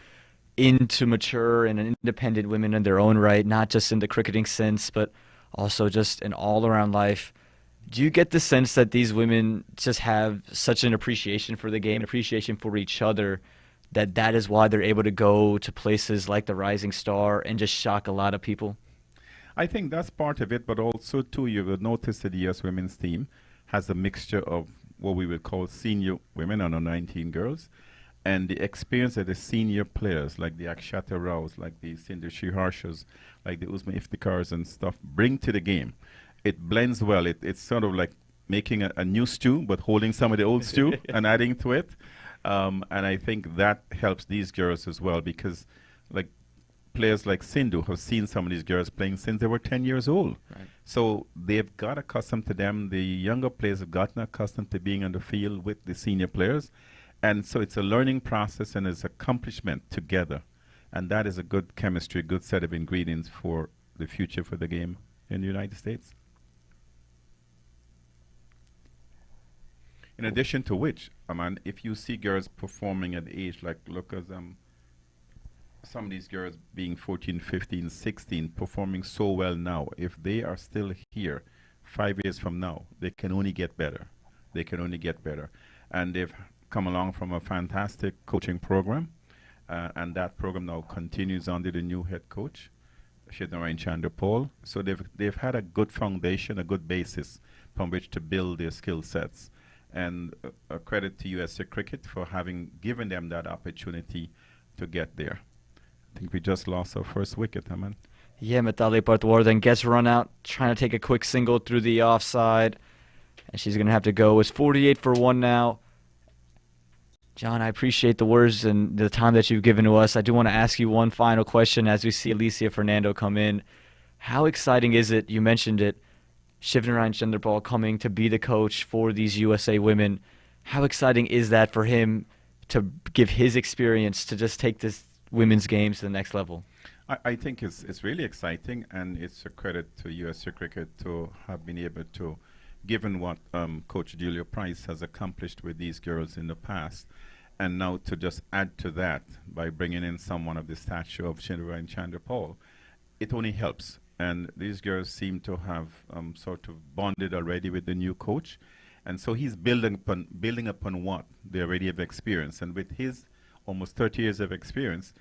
into mature and independent women in their own right, not just in the cricketing sense, but also just in all around life. Do you get the sense that these women just have such an appreciation for the game, appreciation for each other, that that is why they're able to go to places like the Rising Star and just shock a lot of people? I think that's part of it, but also, too, you will notice that the U.S. women's team has a mixture of what we would call senior women, under 19 girls, and the experience that the senior players, like the Akshata Raos, like the Sindhu Harshas, like the Usma Iftikhars and stuff, bring to the game. It blends well. It's sort of like making a new stew, but holding some of the old stew and adding to it. And I think that helps these girls as well, because like players like Sindhu have seen some of these girls playing since they were 10 years old. Right. So they've got accustomed to them. The younger players have gotten accustomed to being on the field with the senior players. And so it's a learning process and it's accomplishment together. And that is a good chemistry, good set of ingredients for the future for the game in the United States. In addition to which, if you see girls performing at the age, like look at some of these girls being 14, 15, 16, performing so well now, if they are still here 5 years from now, they can only get better. They can only get better. And they've come along from a fantastic coaching program, and that program now continues under the new head coach, Shidnarayan Chandra Paul. So they've had a good foundation, a good basis from which to build their skill sets. And a credit to USA Cricket for having given them that opportunity to get there. I think we just lost our first wicket, Aman. Yeah, Mithali Patwardhan gets run out, trying to take a quick single through the offside. And she's going to have to go. It's 48 for 1 now. John, I appreciate the words and the time that you've given to us. I do want to ask you one final question as we see Alicia Fernando come in. How exciting is it, you mentioned it, Shivnarayan Chandrapal coming to be the coach for these USA women. How exciting is that for him to give his experience to just take this women's game to the next level? I think it's really exciting, and it's a credit to USA Cricket to have been able to, given what Coach Julia Price has accomplished with these girls in the past, and now to just add to that by bringing in someone of the stature of Shivnarayan Chandrapal, it only helps. And these girls seem to have sort of bonded already with the new coach. And so he's building upon what they already have experienced. And with his almost 30 years of experience,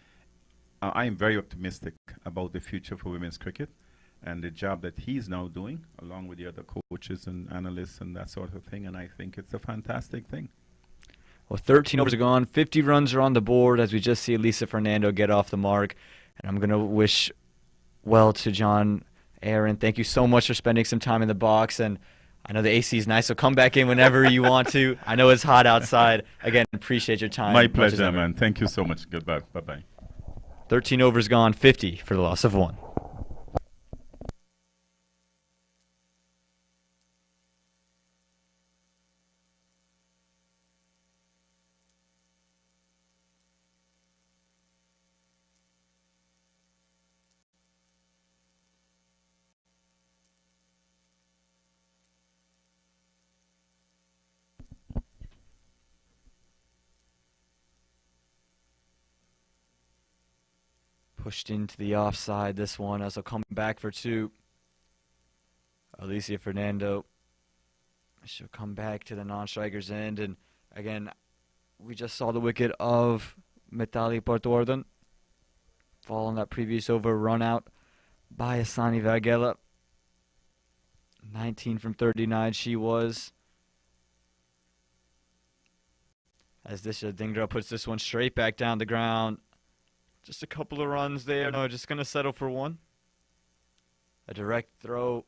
I am very optimistic about the future for women's cricket and the job that he's now doing, along with the other coaches and analysts and that sort of thing. And I think it's a fantastic thing. Well, 13 overs are gone. 50 runs are on the board as we just see Elisa Fernando get off the mark. And I'm going to wish well to John Aaron. Thank you so much for spending some time in the box. And I know the AC is nice, so come back in whenever you want to. I know it's hot outside. Again, appreciate your time. My pleasure, man. Thank you so much. Goodbye. Bye-bye. 13 overs gone, 50 for the loss of 1. Pushed into the offside, this one, as he'll come back for 2. Alicia Fernando, she'll come back to the non-striker's end. And again, we just saw the wicket of Mithali Patwardhan fall on that previous over, run out by Asani Varghela. 19 from 39 she was. As Disha Dhingra puts this one straight back down the ground. Just a couple of runs there. No, just going to settle for 1. A direct throw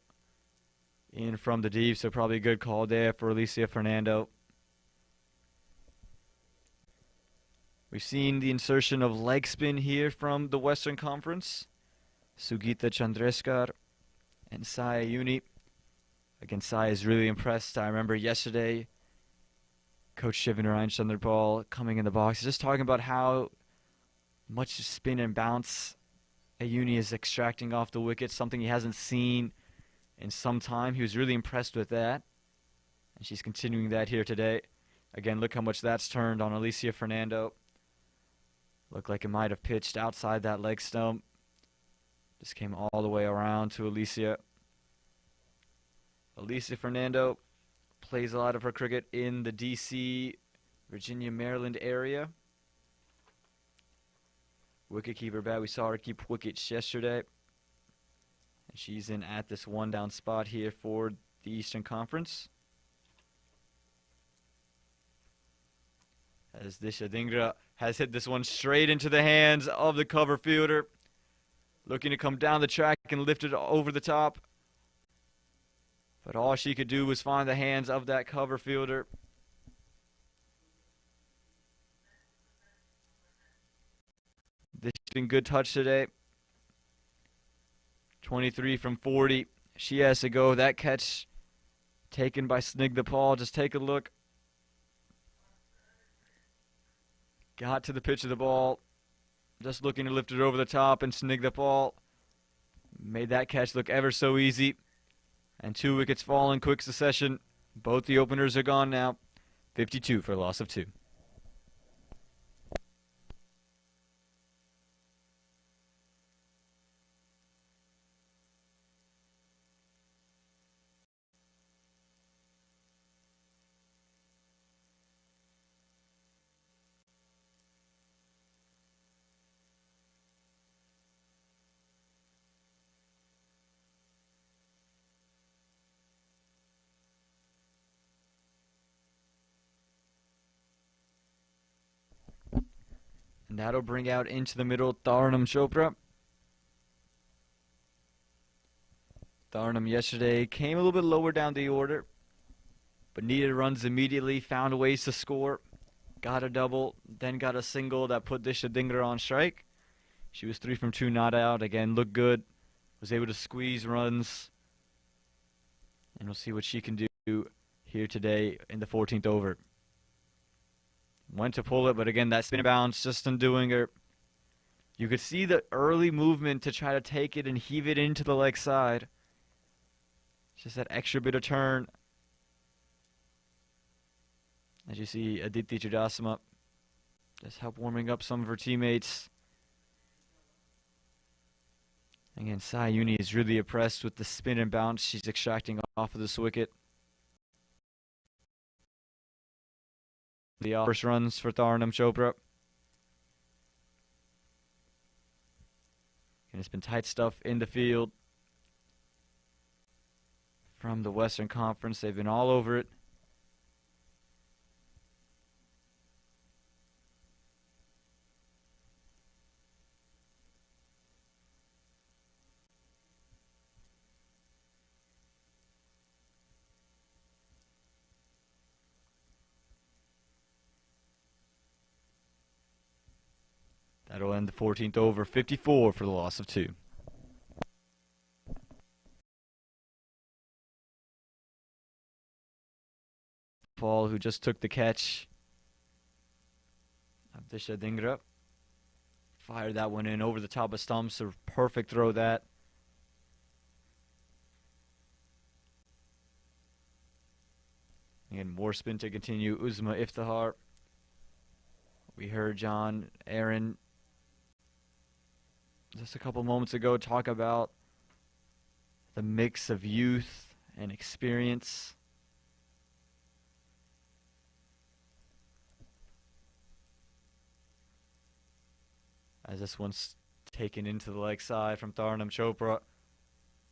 in from the deep, so probably a good call there for Alicia Fernando. We've seen the insertion of leg spin here from the Western Conference. Sugita Chandreskar and Saya Uni. Again, Saya is really impressed. I remember yesterday, Coach Shivanarayan Chandrapal coming in the box, just talking about how much spin and bounce Ayuni is extracting off the wicket, something he hasn't seen in some time. He was really impressed with that, and she's continuing that here today. Again, look how much that's turned on Alicia Fernando. Looked like it might have pitched outside that leg stump. Just came all the way around to Alicia. Alicia Fernando plays a lot of her cricket in the D.C., Virginia, Maryland area. Wicketkeeper bat. We saw her keep wickets yesterday. And she's in at this one down spot here for the Eastern Conference. As Disha Dhingra has hit this one straight into the hands of the cover fielder. Looking to come down the track and lift it over the top. But all she could do was find the hands of that cover fielder. This has been good touch today. 23 from 40. She has to go. That catch taken by Snigdha Paul. Just take a look. Got to the pitch of the ball. Just looking to lift it over the top, and Snigdha Paul made that catch look ever so easy. And 2 wickets fall in quick succession. Both the openers are gone now. 52 for a loss of 2. And that'll bring out into the middle Taranam Chopra. Taranam yesterday came a little bit lower down the order, but needed runs immediately, found ways to score. Got a double, then got a single that put Disha Dhingra on strike. She was 3 from 2 not out. Again, looked good. Was able to squeeze runs. And we'll see what she can do here today in the 14th over. Went to pull it, but again, that spin bounce just undoing her. You could see the early movement to try to take it and heave it into the leg side. Just that extra bit of turn. As you see, Aditi Chudasama just help warming up some of her teammates. Again, Sayuni is really impressed with the spin and bounce she's extracting off of this wicket. The first runs for Taranam Chopra. And it's been tight stuff in the field. From the Western Conference, they've been all over it. That'll end the 14th over, 54 for the loss of 2. Paul, who just took the catch of Disha Dhingra, fired that one in over the top of stumps. A perfect throw that. Again, more spin to continue. Uzma Iftihar. We heard John Aaron just a couple moments ago talk about the mix of youth and experience. As this one's taken into the leg side from Taranam Chopra.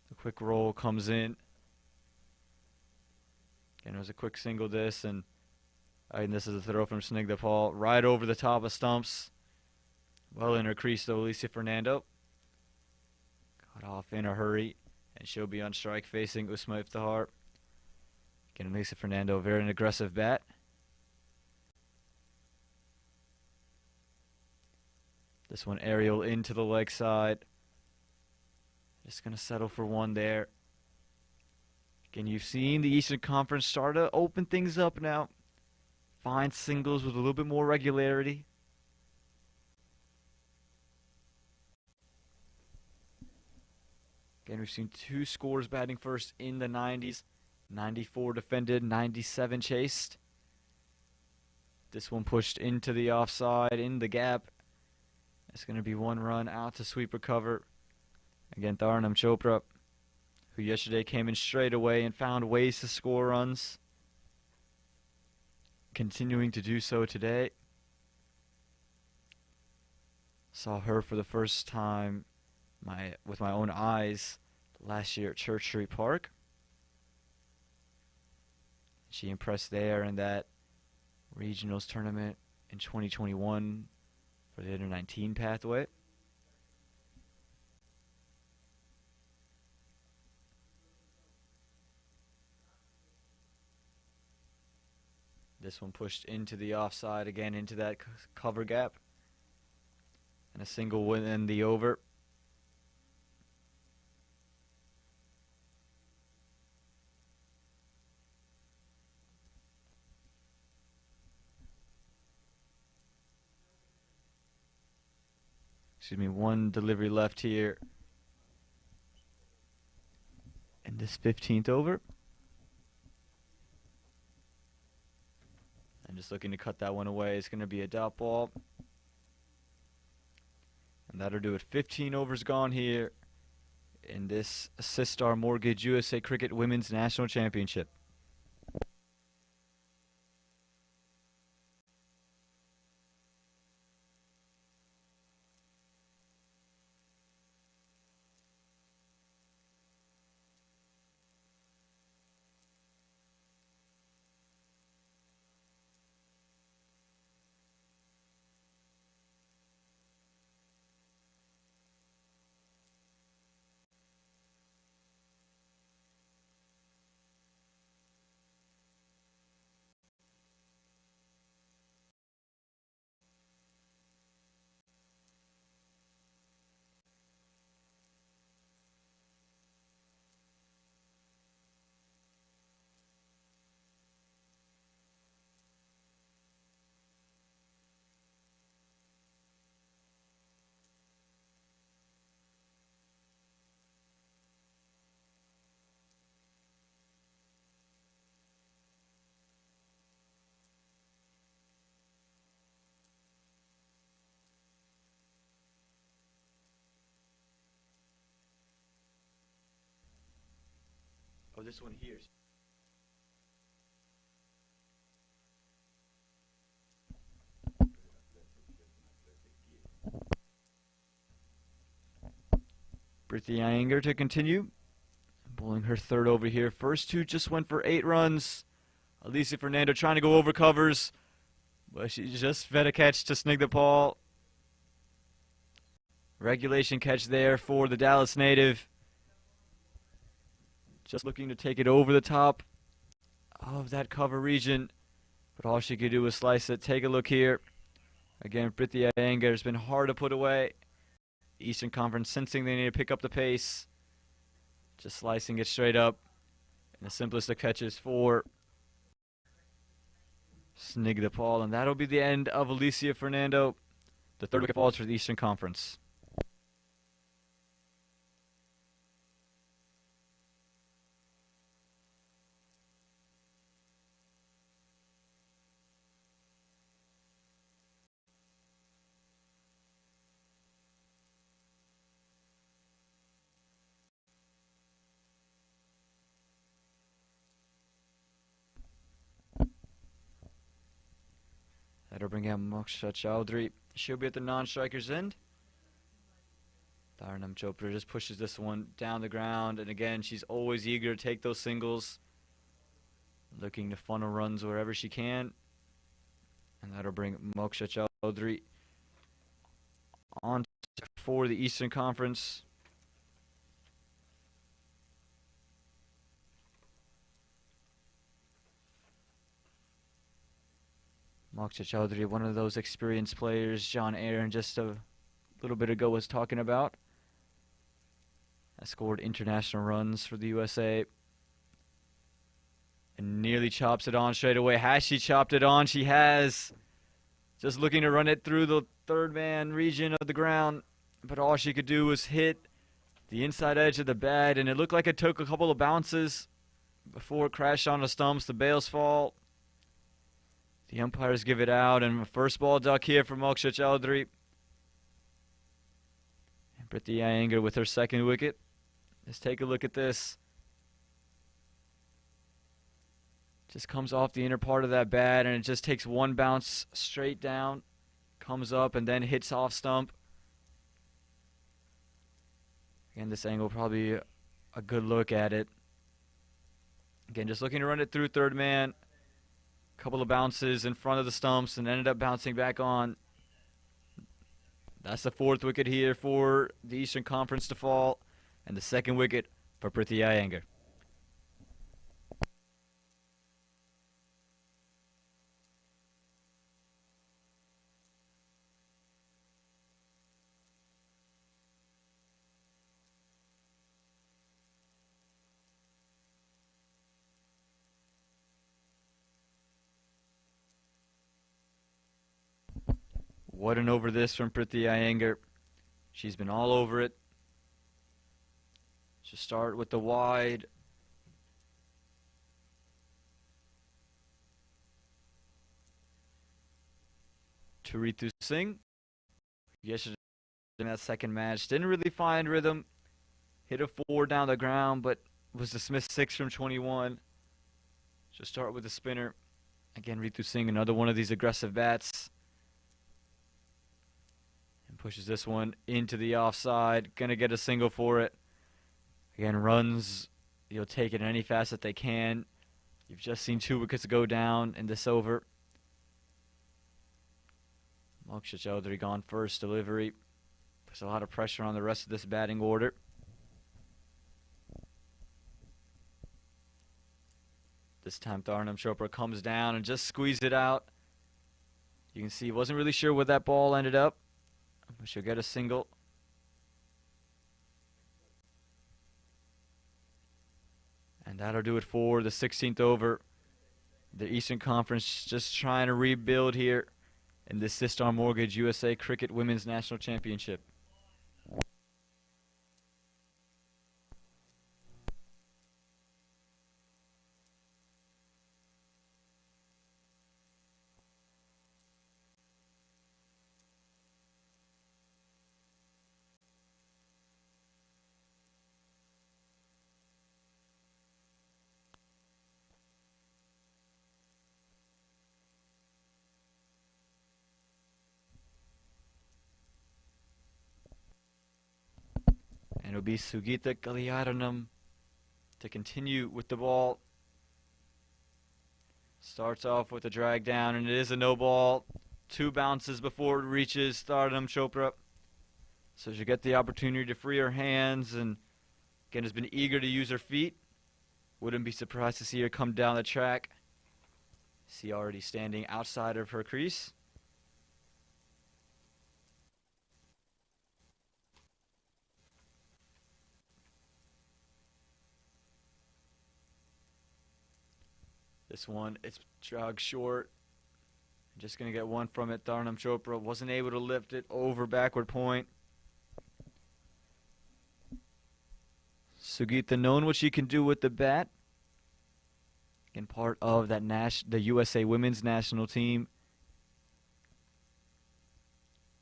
The quick roll comes in. Again, it was a quick single this, and this is a throw from Snigdha Paul right over the top of stumps. Well in her crease though, Alicia Fernando. Got off in a hurry, and she'll be on strike facing Usma Iftihar. Again, Alicia Fernando, very an aggressive bat. This one aerial into the leg side. Just going to settle for one there. Again, you've seen the Eastern Conference start to open things up now. Find singles with a little bit more regularity. Again, we've seen two scores batting first in the 90s. 94 defended, 97 chased. This one pushed into the offside, in the gap. It's going to be one run out to sweep recover. Again, Tharnam Chopra, who yesterday came in straight away and found ways to score runs. Continuing to do so today. Saw her for the first time with my own eyes last year at Church Street Park. She impressed there in that regionals tournament in 2021 for the under 19 pathway. This one pushed into the offside again, into that cover gap. And a single within the over. Excuse me, one delivery left here in this 15th over. And just looking to cut that one away. It's going to be a dot ball. And that'll do it. 15 overs gone here in this Sistar Mortgage USA Cricket Women's National Championship. Oh, this one here. Prithvi Iyengar to continue. Bowling her third over here. First two just went for 8 runs. Alicia Fernando trying to go over covers, but she just fed a catch to Snigdhapal. Regulation catch there for the Dallas native. Just looking to take it over the top of that cover region, but all she could do was slice it. Take a look here. Again, Prithvi Iyengar has been hard to put away. Eastern Conference sensing they need to pick up the pace. Just slicing it straight up. And the simplest of catches for Snigdhapal. And that'll be the end of Alicia Fernando. The third wicket falls for the Eastern Conference. That'll bring out Moksha Chowdhury. She'll be at the non-striker's end. Tharnam Chopra just pushes this one down the ground. And again, she's always eager to take those singles. Looking to funnel runs wherever she can. And that'll bring Moksha Chowdhury on for the Eastern Conference. Moksha Chowdhury, one of those experienced players John Aaron just a little bit ago was talking about. has scored international runs for the USA. And nearly chops it on straight away. Has she chopped it on? She has. Just looking to run it through the third man region of the ground. But all she could do was hit the inside edge of the bat. And it looked like it took a couple of bounces before it crashed on the stumps. The bail's fault. The umpires give it out. And a first ball duck here for Moosa Chowdhury. And Prithvi Iyengar with her second wicket. Let's take a look at this. Just comes off the inner part of that bat, and it just takes one bounce straight down, comes up, and then hits off stump. Again, this angle probably a good look at it. Again, just looking to run it through third man. A couple of bounces in front of the stumps, and ended up bouncing back on. That's the fourth wicket here for the Eastern Conference to fall, and the second wicket for Prithvi Iyengar. What an over this from Prithvi Iyengar. She's been all over it. She'll start with the wide. To Ritu Singh. Yesterday in that second match, didn't really find rhythm. Hit a 4 down the ground, but was dismissed 6 from 21. She'll start with the spinner. Again, Ritu Singh, another one of these aggressive bats. And pushes this one into the offside. Gonna get a single for it. Again, runs. You'll take it in any facet they can. You've just seen 2 wickets go down in this over. Moosa Chowdhury gone first delivery. Puts a lot of pressure on the rest of this batting order. This time Tharnam Chopra comes down and just squeezed it out. You can see, wasn't really sure where that ball ended up. But she'll get a single. And that'll do it for the 16th over. The Eastern Conference just trying to rebuild here in the Sistar Mortgage USA Cricket Women's National Championship. And it'll be Sugita Kaliyaranam to continue with the ball. Starts off with a drag down, and it is a no ball. 2 bounces before it reaches Tharnam Chopra. So she'll get the opportunity to free her hands, and again has been eager to use her feet. Wouldn't be surprised to see her come down the track. See already standing outside of her crease. This one, it's jogged short. Just going to get one from it. Tharnam Chopra wasn't able to lift it over backward point. Sugita known what she can do with the bat. Again, part of that the USA Women's National Team.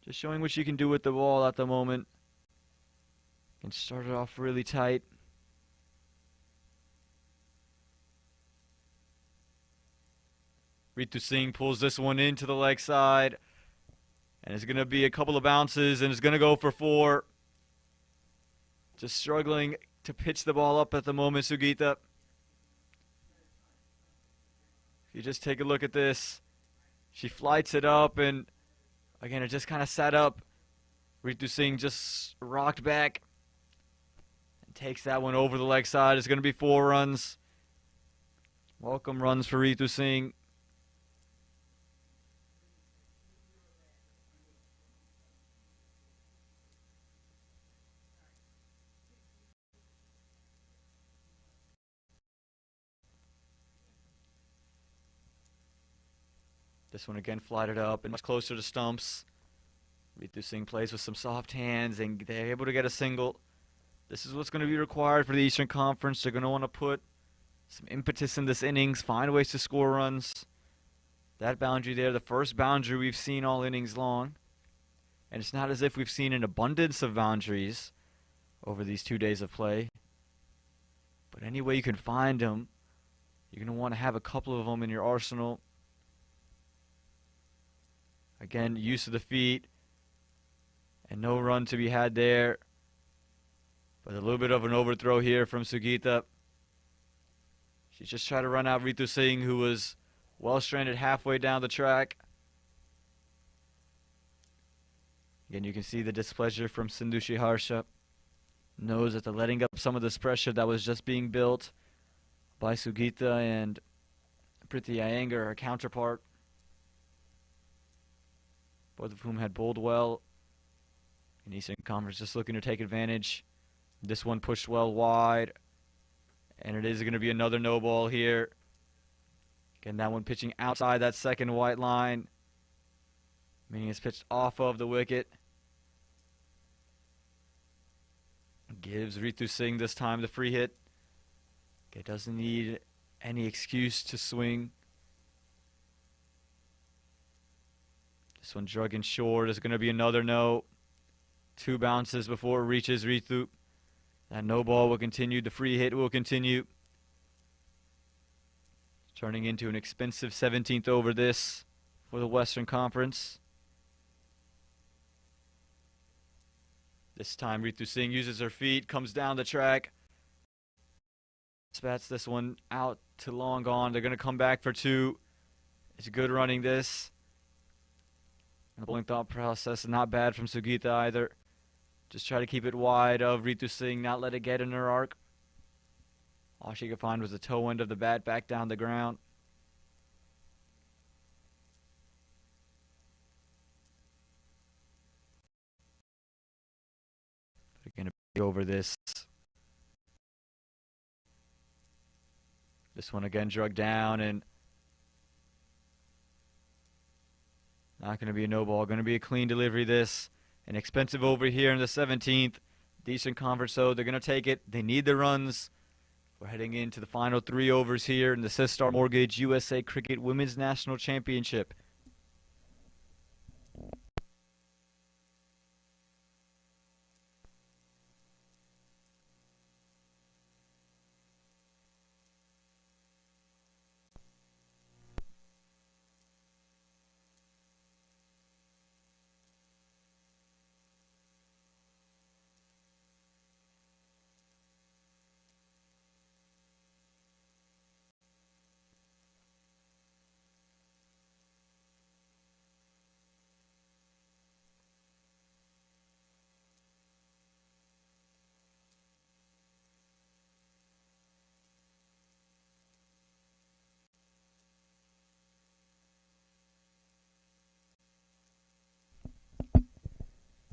Just showing what she can do with the ball at the moment. Can start it off really tight. Ritu Singh pulls this one into the leg side. And it's going to be a couple of bounces, and it's going to go for 4. Just struggling to pitch the ball up at the moment, Sugita. If you just take a look at this, she flights it up, and again, it just kind of sat up. Ritu Singh just rocked back and takes that one over the leg side. It's going to be 4 runs. Welcome runs for Ritu Singh. This one again flighted up and much closer to stumps. Ritu Singh plays with some soft hands and they're able to get a single. This is what's going to be required for the Eastern Conference. They're going to want to put some impetus in this innings, find ways to score runs. That boundary there, the first boundary we've seen all innings long. And it's not as if we've seen an abundance of boundaries over these 2 days of play. But any way you can find them, you're going to want to have a couple of them in your arsenal. Again, use of the feet. And no run to be had there. But a little bit of an overthrow here from Sugita. She's just trying to run out Ritu Singh, who was well stranded halfway down the track. Again, you can see the displeasure from Sindhushi Harsha. Knows that they're letting up some of this pressure that was just being built by Sugita and Priti Iyengar, her counterpart. Both of whom had bowled well. And Eastern Conference just looking to take advantage. This one pushed well wide. And it is going to be another no ball here. Again, that one pitching outside that second white line. Meaning it's pitched off of the wicket. Gives Ritu Singh this time the free hit. Okay, doesn't need any excuse to swing. This one drug in short is going to be another no. 2 bounces before it reaches Ritu. That no ball will continue. The free hit will continue. Turning into an expensive 17th over this for the Western Conference. This time Ritu Singh uses her feet, comes down the track. Spats this one out to long gone. They're going to come back for 2. It's good running this. The bowling thought process not bad from Sugita either. Just try to keep it wide of Ritu Singh, not let it get in her arc. All she could find was the toe end of the bat back down the ground. They're going to be over this. This one again drug down and not going to be a no ball. Going to be a clean delivery this. An expensive over here in the 17th. The Eastern Conference, so they're going to take it. They need the runs. We're heading into the final 3 overs here in the Sistar Mortgage USA Cricket Women's National Championship.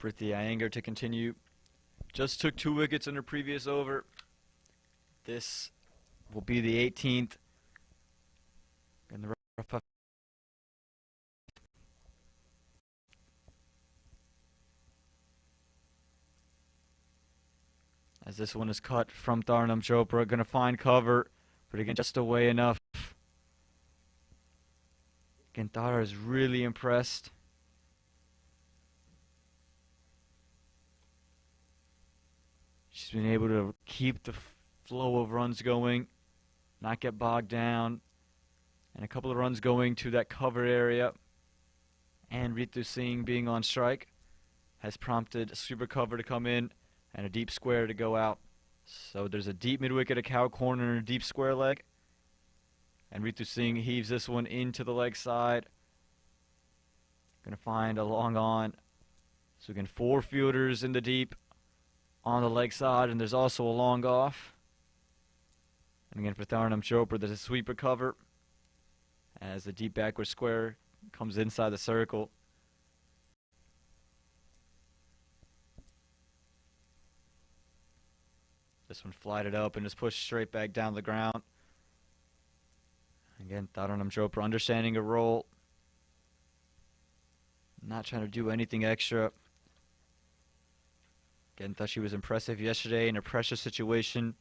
Priti Iyengar to continue. Just took 2 wickets in her previous over. This will be the 18th. And the rough puff. As this one is cut from Tharnam Chopra. Going to find cover. But again, just away enough. Again, Tara is really impressed. She's been able to keep the flow of runs going, not get bogged down, and a couple of runs going to that cover area. And Ritu Singh being on strike has prompted a sweeper cover to come in and a deep square to go out. So there's a deep mid-wicket, a cow corner, and a deep square leg. And Ritu Singh heaves this one into the leg side. Going to find a long on. So again, 4 fielders in the deep on the leg side, and there's also a long off. And again, for Tharnam Chopra, there's a sweeper cover as the deep backward square comes inside the circle. This one flighted up and is pushed straight back down the ground. Again, Tharnam Chopra understanding a role. not trying to do anything extra. Again, thought she was impressive yesterday in a pressure situation.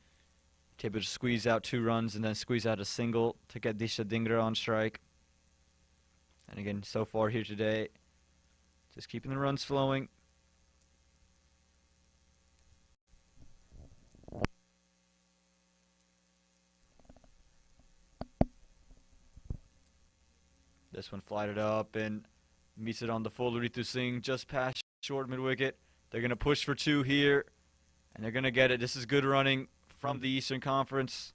Able to squeeze out 2 runs and then squeeze out a single to get Disha Dingra on strike. And again, so far here today, just keeping the runs flowing. This one flighted up and meets it on the full. Ritu Singh just past short mid-wicket. They're going to push for 2 here, and they're going to get it. This is good running from the Eastern Conference.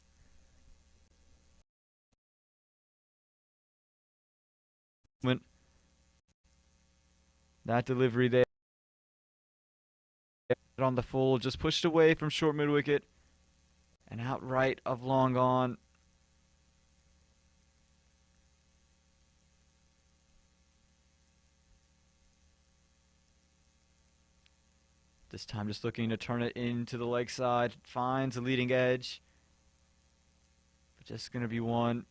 That delivery there on the full, just pushed away from short mid-wicket and outright of long on. This time just looking to turn it into the leg side. Finds the leading edge. But just going to be one.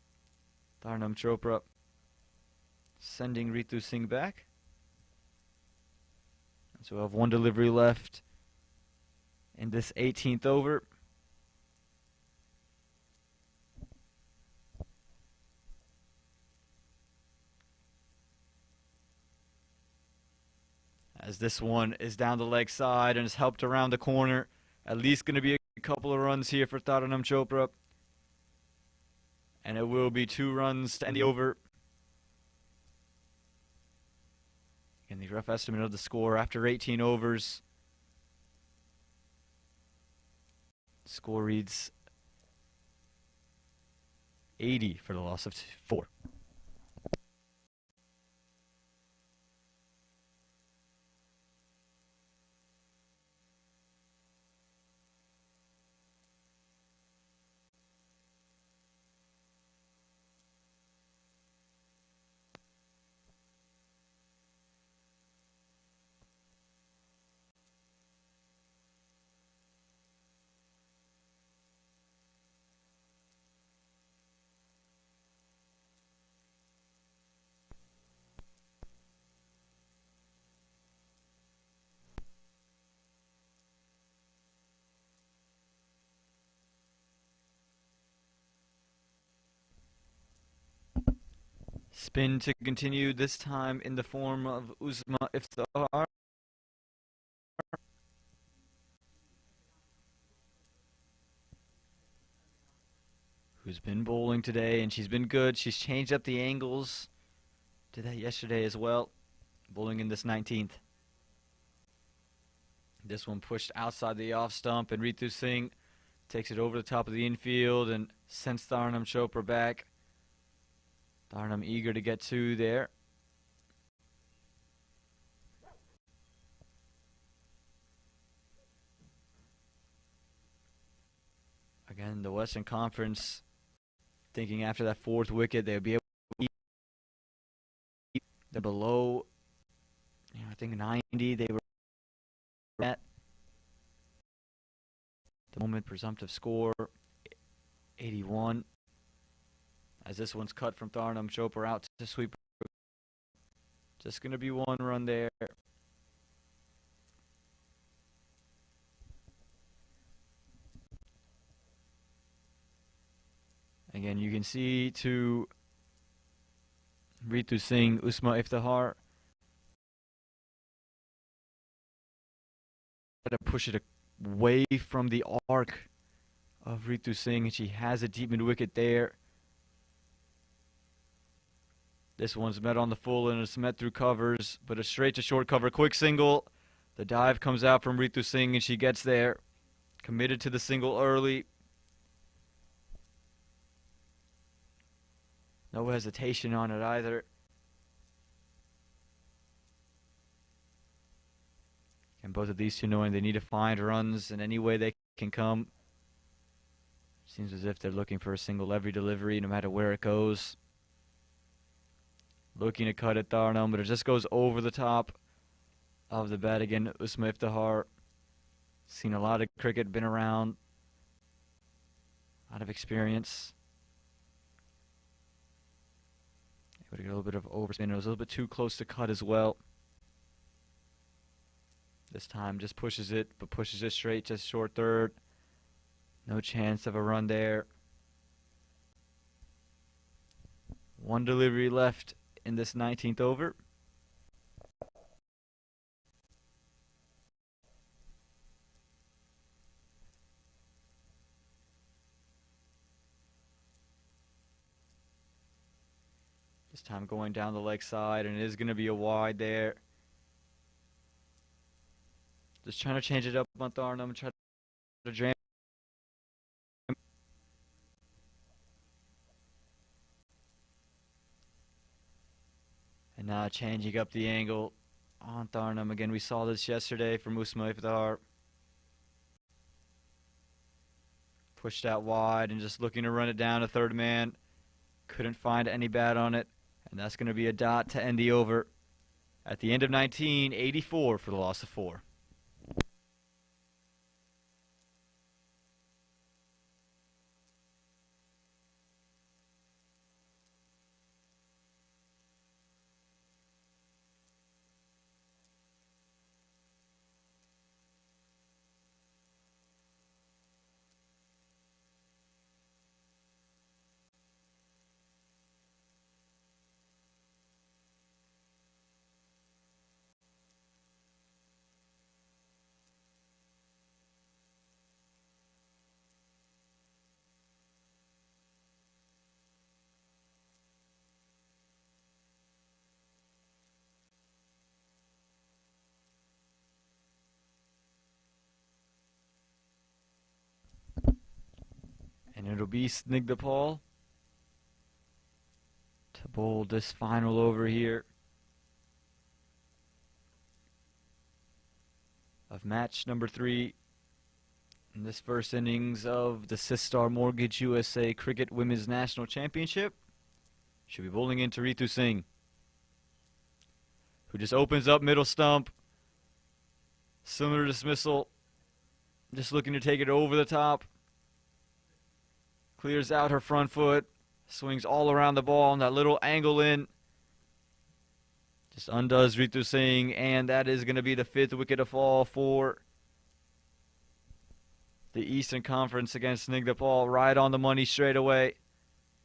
Dharnam Chopra sending Ritu Singh back. So we'll have 1 delivery left in this 18th over. As this one is down the leg side and is helped around the corner. At least going to be a couple of runs here for Taranam Chopra. And it will be 2 runs to end the over. And the rough estimate of the score after 18 overs. Score reads 80 for the loss of 4. Spin to continue, this time in the form of Uzma Iftar. Who's been bowling today, and she's been good. She's changed up the angles. Did that yesterday as well. Bowling in this 19th. This one pushed outside the off stump, and Ritu Singh takes it over the top of the infield and sends Tharnam Chopra back. Tharnam eager to get 2 there. Again, the Western Conference thinking after that 4th wicket they'll be able to keep. They're below, I think 90. They were at the moment presumptive score 81. As this one's cut from Tharnam Chopra out to sweep. Just going to be 1 run there. Again, you can see to Ritu Singh, Usma Iftihar. To push it away from the arc of Ritu Singh, and she has a deep mid-wicket there. This one's met on the full and it's met through covers, but a straight to short cover, quick single. The dive comes out from Ritu Singh and she gets there. Committed to the single early. No hesitation on it either. And both of these two knowing they need to find runs in any way they can come. Seems as if they're looking for a single every delivery, no matter where it goes. Looking to cut at Tharnam, but it just goes over the top of the bat again. Usma Iftihar. Seen a lot of cricket, been around. A lot of experience. Able to get a little bit of overspin. It was a little bit too close to cut as well. This time just pushes it, but pushes it straight to short third. No chance of a run there. One delivery left in this 19th over. This time going down the leg side, and it is going to be a wide there. Just trying to change it up on Tharnum, try to jam. And now changing up the angle on Tharnum. Again, we saw this yesterday for Moosa. Pushed out wide and just looking to run it down to third man. Couldn't find any bat on it. And that's going to be a dot to end the over. At the end of 19, 84 for the loss of 4. And it'll be Snigdapal to bowl this final over here of match number 3 in this first innings of the Sistar Mortgage USA Cricket Women's National Championship. Should be bowling into Ritu Singh, who just opens up middle stump. Similar dismissal. Just looking to take it over the top. Clears out her front foot. Swings all around the ball and that little angle in. Just undoes Ritu Singh, and that is going to be the 5th wicket to fall for the Eastern Conference against Snigdapal. Right on the money straight away.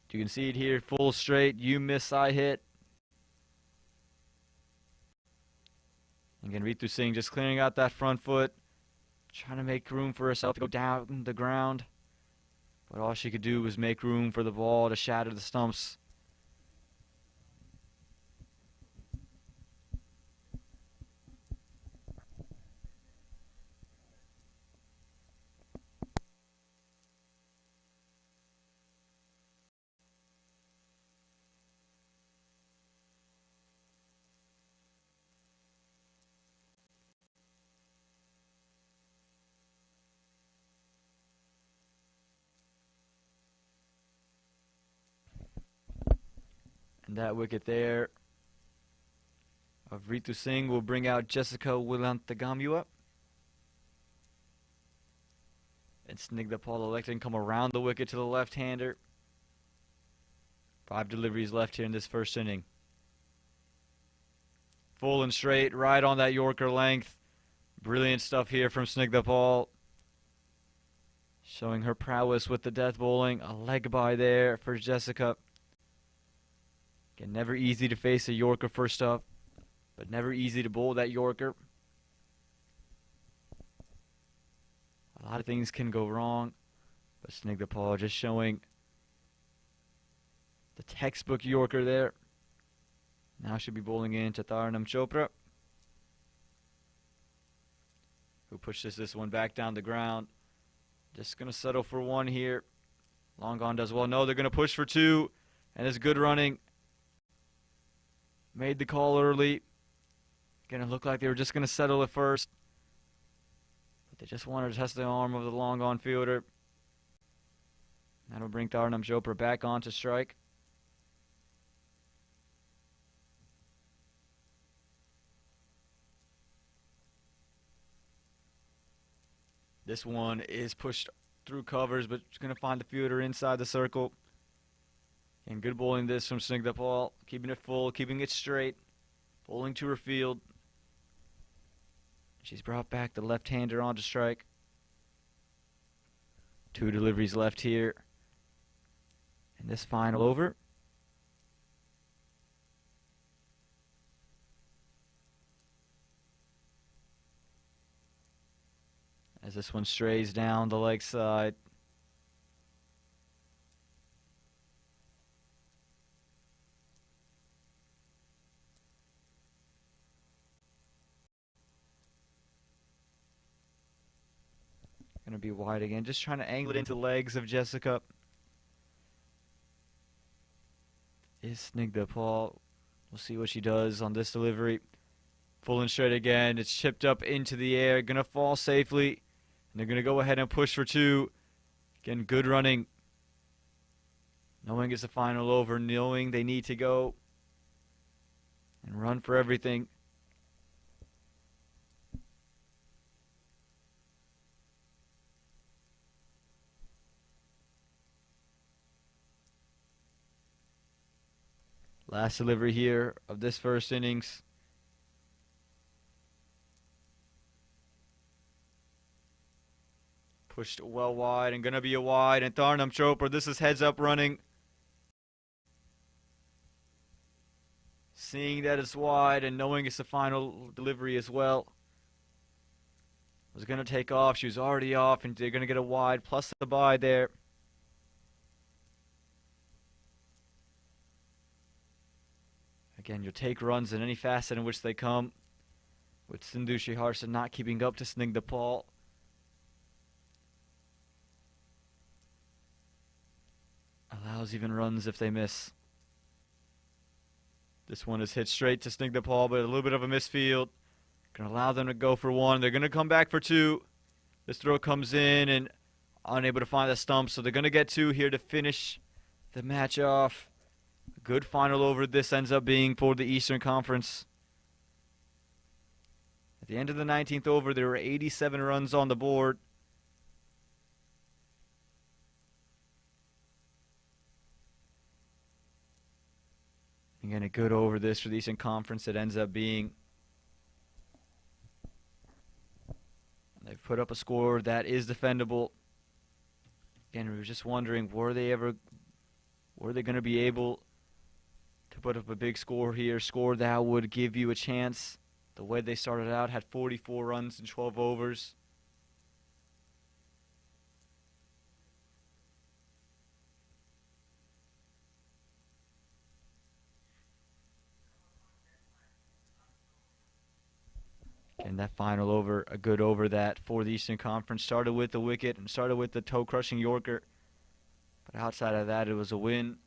You can see it here, full straight. You miss, I hit. Again, Ritu Singh just clearing out that front foot. Trying to make room for herself to go down the ground. But all she could do was make room for the ball to shatter the stumps. And that wicket there of Ritu Singh will bring out Jessica Wilantagamua. And Snigdapal electing come around the wicket to the left-hander. 5 deliveries left here in this first inning. Full and straight, right on that Yorker length. Brilliant stuff here from Snigdapal. Showing her prowess with the death bowling. A leg by there for Jessica. Again, never easy to face a Yorker first up, but never easy to bowl that Yorker. A lot of things can go wrong, but Snigdapal just showing the textbook Yorker there. Now she'll be bowling into Tharnam Chopra, who pushes this one back down the ground. Just going to settle for 1 here. Long gone does well. No, they're going to push for 2, and it's good running. Made the call early. Gonna look like they were just gonna settle it first. But they just wanted to test the arm of the long gone fielder. That'll bring Tharnam Chopra back on to strike. This one is pushed through covers, but it's gonna find the fielder inside the circle. And good bowling this from Snigdapal. Keeping it full, keeping it straight. Bowling to her field. She's brought back the left-hander onto strike. 2 deliveries left here in this final over. As this one strays down the leg side. Going to be wide again. Just trying to angle it into the legs of Jessica. Is Snigdha Paul. We'll see what she does on this delivery. Full and straight again. It's chipped up into the air. Going to fall safely. And they're going to go ahead and push for 2. Again, good running. Knowing it's the final over. Knowing they need to go and run for everything. Last delivery here of this first innings. Pushed well wide and going to be a wide. And Tharnam Chopra, this is heads up running. Seeing that it's wide and knowing it's the final delivery as well. Was going to take off. She was already off and they're going to get a wide plus the bye there. Again, you'll take runs in any facet in which they come. With Sindhu Sriharsa not keeping up to Snigdha Paul. Allows even runs if they miss. This one is hit straight to Snigdha Paul, but a little bit of a misfield. Going to allow them to go for 1. They're going to come back for 2. This throw comes in and unable to find the stump, so they're going to get 2 here to finish the match off. Good final over this ends up being for the Eastern Conference. At the end of the 19th over, there were 87 runs on the board. Again, a good over this for the Eastern Conference. It ends up being. They've put up a score that is defendable. Again, we were just wondering, were they going to be able to put up a big score here, score that would give you a chance? The way they started out, had 44 runs in 12 overs. And that final over, a good over that for the Eastern Conference. Started with the wicket and started with the toe-crushing Yorker. But outside of that, it was a win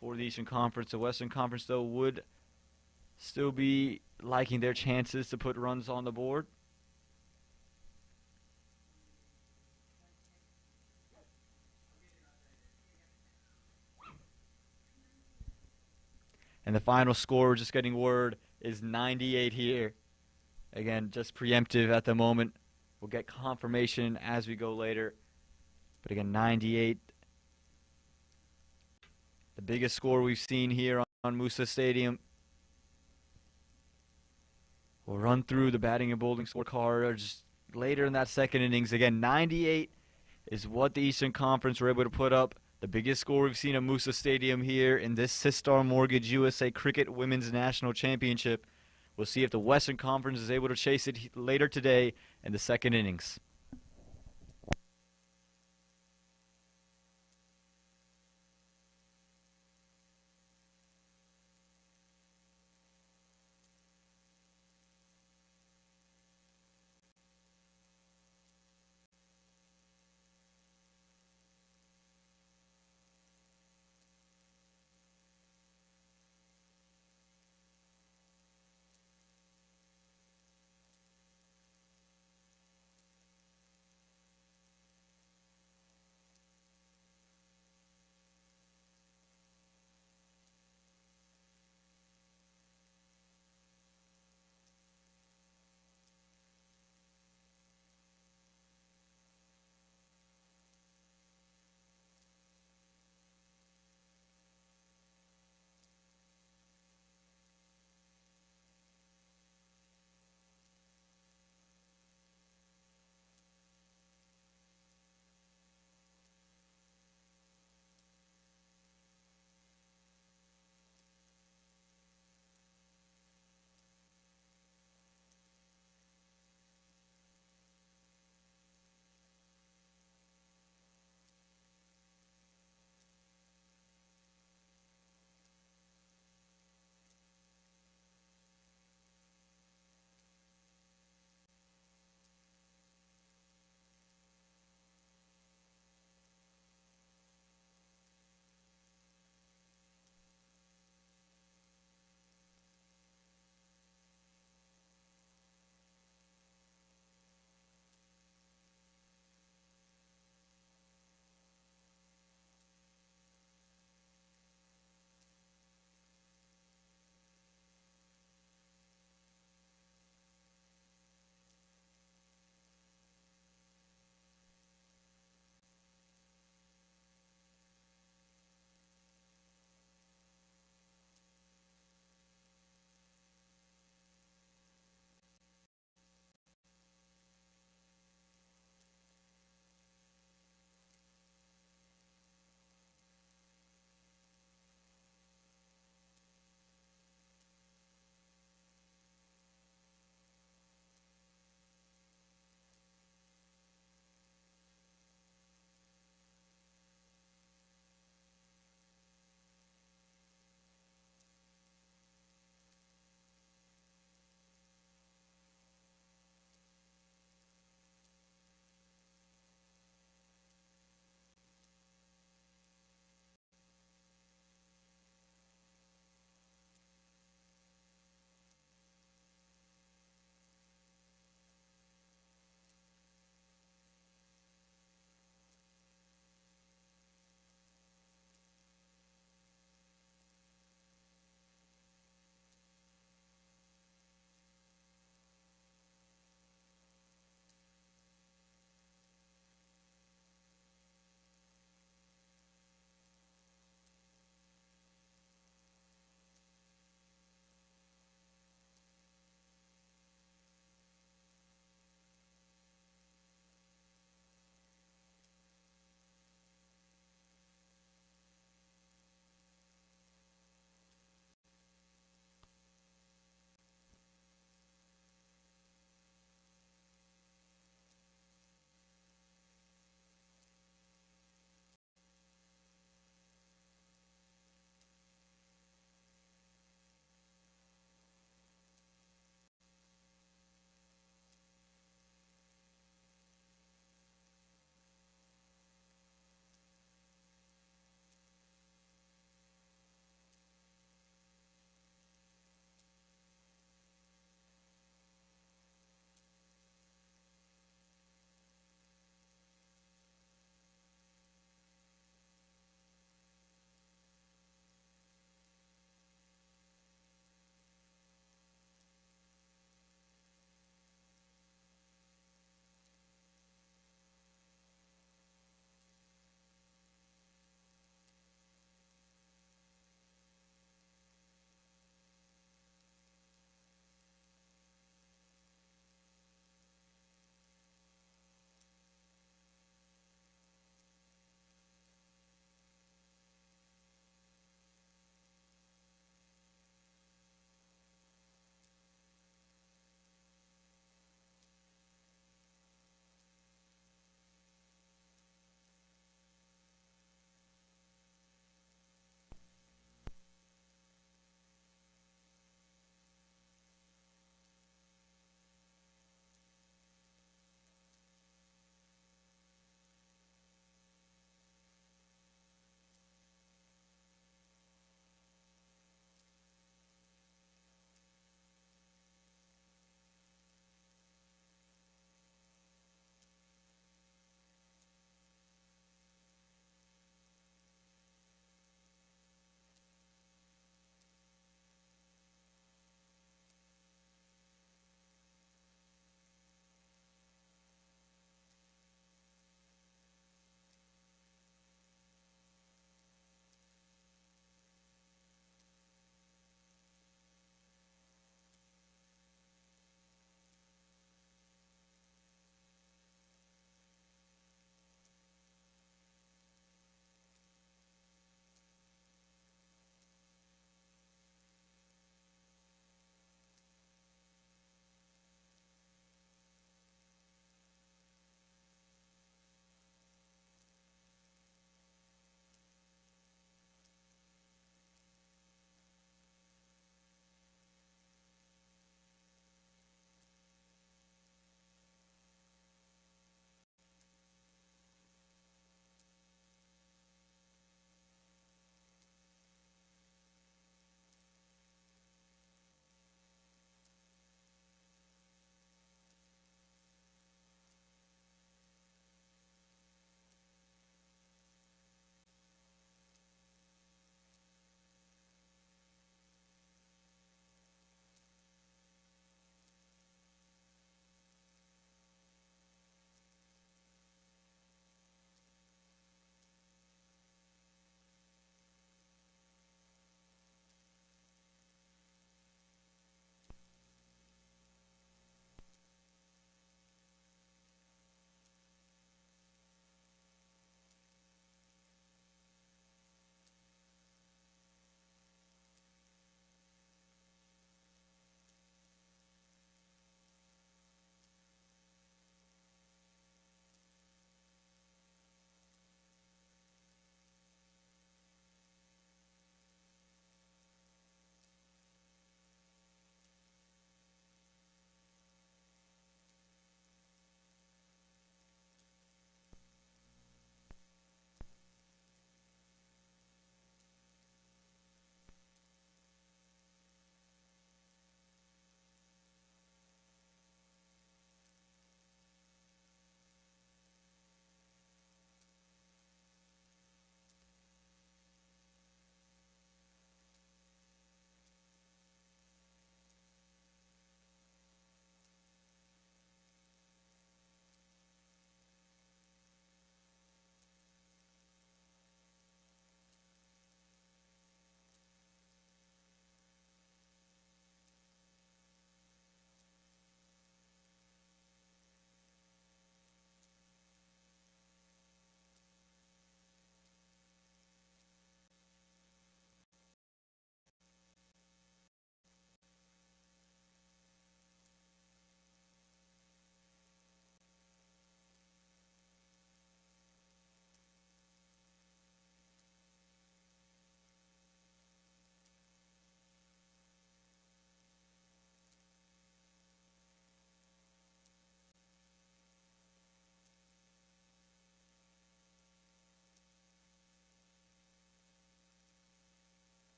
for the Eastern Conference. The Western Conference, though, would still be liking their chances to put runs on the board. And the final score, we're just getting word, is 98 here. Again, just preemptive at the moment. We'll get confirmation as we go later. But again, 98. The biggest score we've seen here on Moosa Stadium. We'll run through the batting and bowling scorecards later in that second innings. Again, 98 is what the Eastern Conference were able to put up. The biggest score we've seen at Moosa Stadium here in this Sistar Mortgage USA Cricket Women's National Championship. We'll see if the Western Conference is able to chase it later today in the second innings.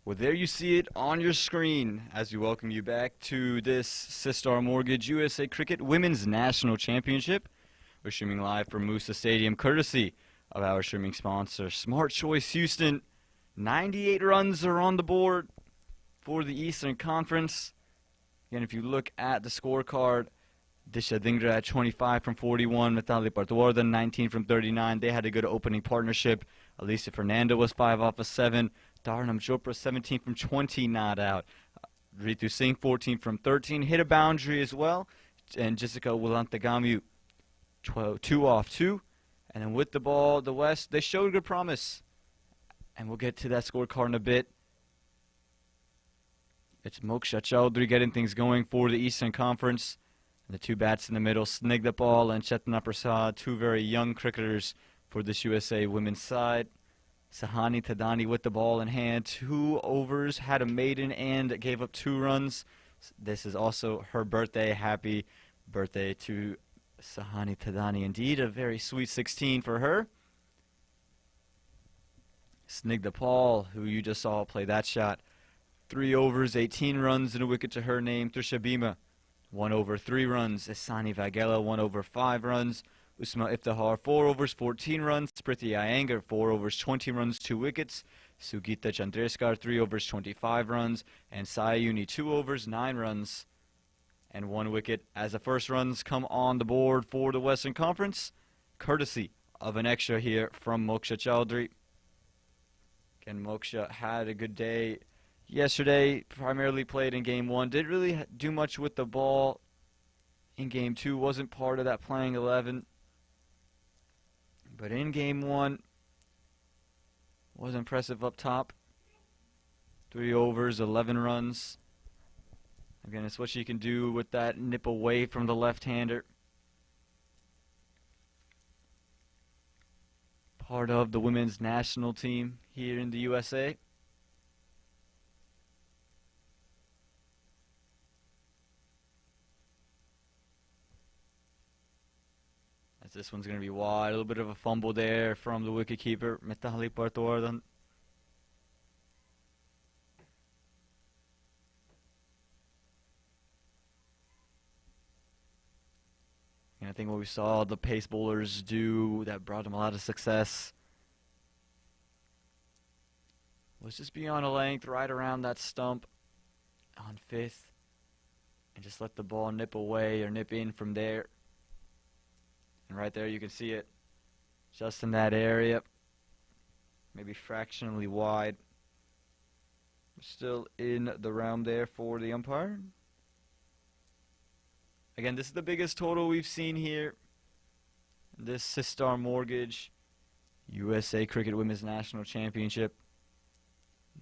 Well, there you see it on your screen as we welcome you back to this Sistar Mortgage USA Cricket Women's National Championship. We're streaming live from Moosa Stadium, courtesy of our streaming sponsor, Smart Choice Houston. 98 runs are on the board for the Eastern Conference. Again, if you look at the scorecard, Disha Dhingra at 25 from 41, Mithali Partwardhan 19 from 39. They had a good opening partnership. Alicia Fernando was 5 off of 7. Darnam Chopra 17 from 20, not out. Ritu Singh 14 from 13, hit a boundary as well. And Jessica Wulantagamu 2 off 2. And then with the ball, the West, they showed good promise. And we'll get to that scorecard in a bit. It's Moksha Chaudhary getting things going for the Eastern Conference. And the two bats in the middle, Snigdapal and Chetna Prasad, two very young cricketers for this USA women's side. Sahani Tadani with the ball in hand, 2 overs, had a maiden and gave up 2 runs. This is also her birthday. Happy birthday to Sahani Tadani. Indeed, a very sweet 16 for her. Snigdapal, who you just saw play that shot, 3 overs, 18 runs and a wicket to her name. Trisha Bhima, 1 over, 3 runs. Isani Vagela, 1 over, 5 runs. Usma Iftihar, 4 overs, 14 runs. Priti Iyengar, 4 overs, 20 runs, 2 wickets. Sugita Chandreskar, 3 overs, 25 runs. And Sayuni, 2 overs, 9 runs, and 1 wicket. As the first runs come on the board for the Western Conference, courtesy of an extra here from Moksha Chaudhary. Again, Moksha had a good day yesterday, primarily played in Game 1. Didn't really do much with the ball in Game 2. Wasn't part of that playing 11. But in Game 1, was impressive up top. 3 overs, 11 runs. Again, it's what she can do with that nip away from the left-hander. Part of the women's national team here in the USA. As this one's going to be wide. A little bit of a fumble there from the wicketkeeper, Mithali Partwardhan. And I think what we saw the pace bowlers do that brought them a lot of success was just be on a length right around that stump on 5th and just let the ball nip away or nip in from there. And right there you can see it just in that area, maybe fractionally wide. Still in the round there for the umpire. Again, this is the biggest total we've seen here. This Sistar Mortgage USA Cricket Women's National Championship.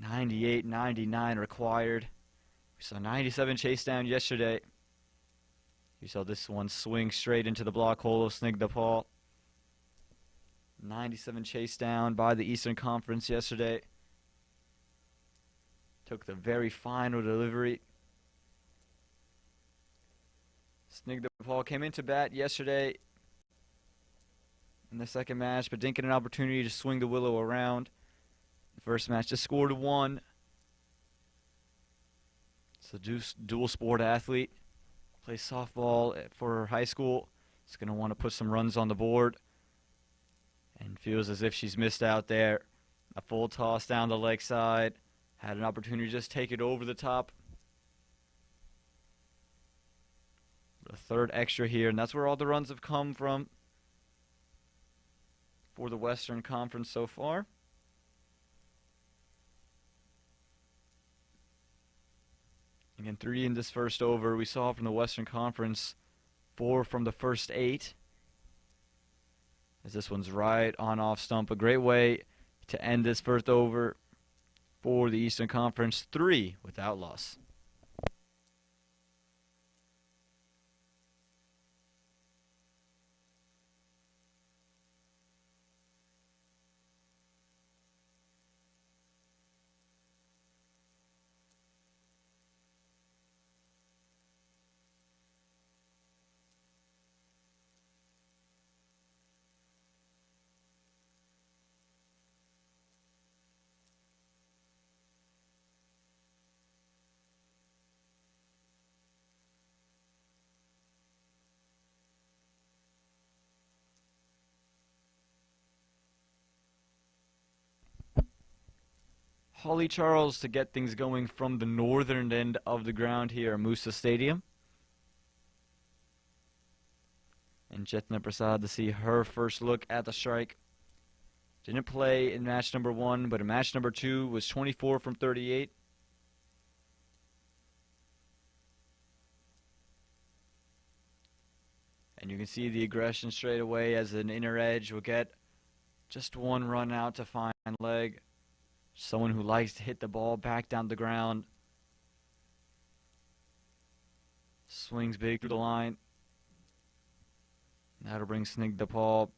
98-99 required. We saw 97 chase down yesterday. You saw this one swing straight into the block hole of Snigdapal. 97 chase down by the Eastern Conference yesterday. Took the very final delivery. Snigdapal came into bat yesterday in the second match, but didn't get an opportunity to swing the willow around. The first match just scored 1. It's a dual sport athlete. Plays softball for high school. She's going to want to put some runs on the board. And feels as if she's missed out there. A full toss down the leg side. Had an opportunity to just take it over the top. A third extra here, and that's where all the runs have come from for the Western Conference so far. Again, 3 in this first over. We saw from the Western Conference, 4 from the first 8. As this one's right on off stump. A great way to end this first over for the Eastern Conference. 3 without loss. Holly Charles to get things going from the northern end of the ground here at Moosa Stadium. And Chetna Prasad to see her first look at the strike. Didn't play in match number 1, but in match number 2 was 24 from 38. And you can see the aggression straight away as an inner edge will get just one run out to find leg. Someone who likes to hit the ball back down the ground. Swings big through the line. That'll bring Snigdha Paul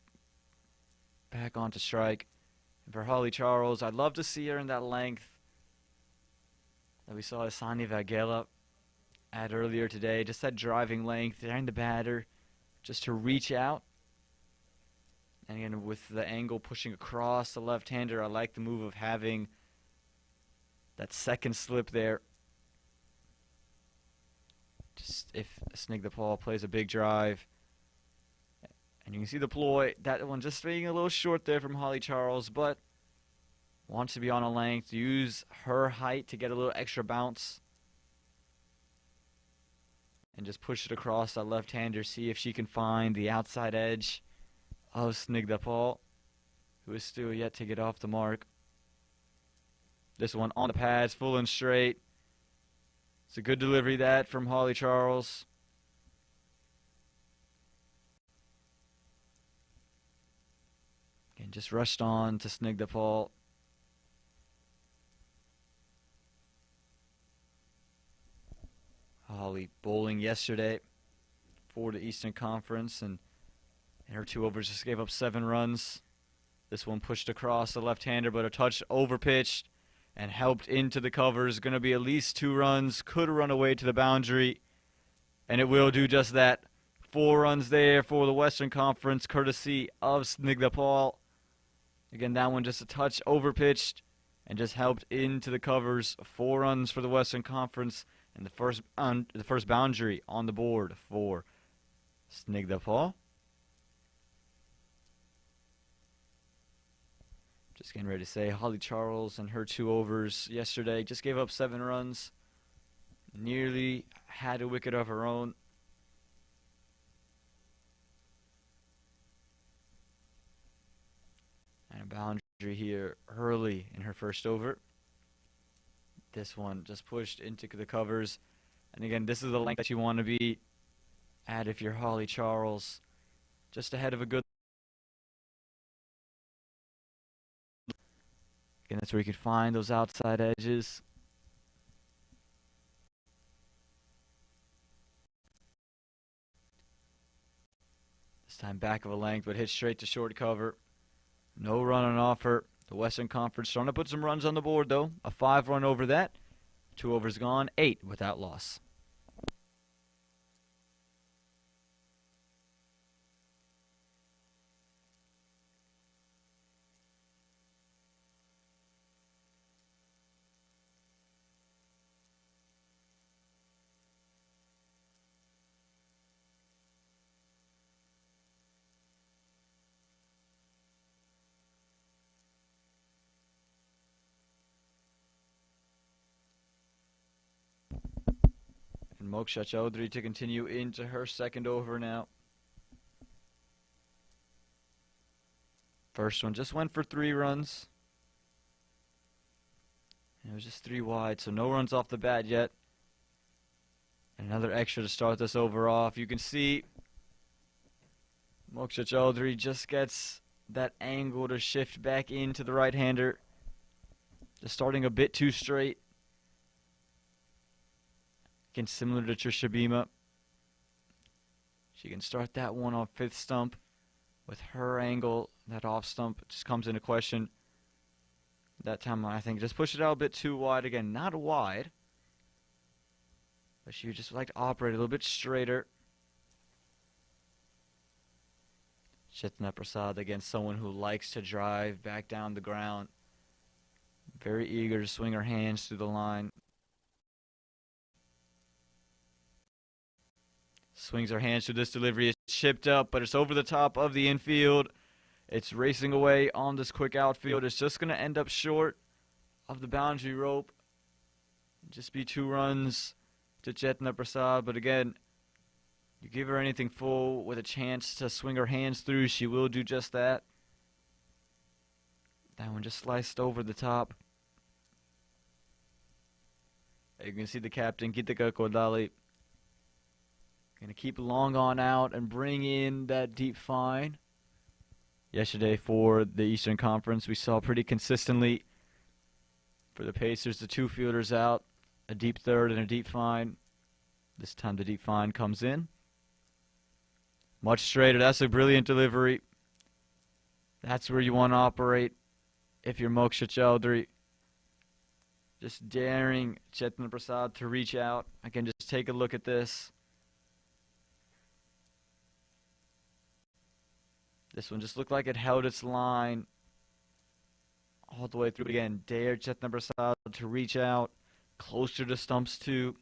back onto strike. And for Holly Charles, I'd love to see her in that length that we saw Asani Vaghela at earlier today. Just that driving length, behind the batter, just to reach out. And again, with the angle pushing across the left-hander, I like the move of having that second slip there. Just if Snigdha Paul plays a big drive. And you can see the ploy, that one just being a little short there from Holly Charles, but wants to be on a length, use her height to get a little extra bounce. And just push it across that left-hander, see if she can find the outside edge of Snigdha Paul, who is still yet to get off the mark. This one on the pads, full and straight. It's a good delivery that from Holly Charles. And just rushed on to Snigdha Paul. Holly bowling yesterday for the Eastern Conference, and in her 2 overs just gave up 7 runs. This one pushed across the left-hander, but a touch overpitched and helped into the covers. Going to be at least 2 runs. Could run away to the boundary, and it will do just that. 4 runs there for the Western Conference, courtesy of Snigdha Paul. Again, that one just a touch overpitched and just helped into the covers. 4 runs for the Western Conference, and the first boundary on the board for Snigdha Paul. Just getting ready to say, Holly Charles and her 2 overs yesterday just gave up 7 runs. Nearly had a wicket of her own. And a boundary here early in her first over. This one just pushed into the covers. And again, this is the length that you want to be at if you're Holly Charles. Just ahead of a good. Again, that's where you could find those outside edges. This time back of a length, but hit straight to short cover. No run on offer. The Western Conference trying to put some runs on the board, though. A 5-run over that. 2 overs gone, 8 without loss. And Moksha Chaudhary to continue into her second over now. First one just went for 3 runs. And it was just 3 wide, so no runs off the bat yet. And another extra to start this over off. You can see Moksha Chaudhary just gets that angle to shift back into the right-hander. Just starting a bit too straight. Again, similar to Trisha Bhima. She can start that one on 5th stump. With her angle, that off stump just comes into question. That time, I think, just push it out a bit too wide. Again, not wide. But she would just like to operate a little bit straighter. Chetna Prasad, again, someone who likes to drive back down the ground. Very eager to swing her hands through the line. Swings her hands through this delivery. It's chipped up, but it's over the top of the infield. It's racing away on this quick outfield. It's just going to end up short. of the boundary rope. Just be 2 runs to Chetna Prasad, but again, you give her anything full with a chance to swing her hands through, she will do just that. That one just sliced over the top. You can see the captain, Gitika Kodali, going to keep long on out and bring in that deep fine. Yesterday for the Eastern Conference, we saw pretty consistently for the Pacers, the 2 fielders out, a deep third and a deep fine. This time the deep fine comes in. Much straighter. That's a brilliant delivery. That's where you want to operate if you're Moksha Chowdhury. Just daring Chetna Prasad to reach out. Again, just take a look at this. This one just looked like it held its line all the way through. Again, dare Chetna Prasad to reach out closer to stumps 2.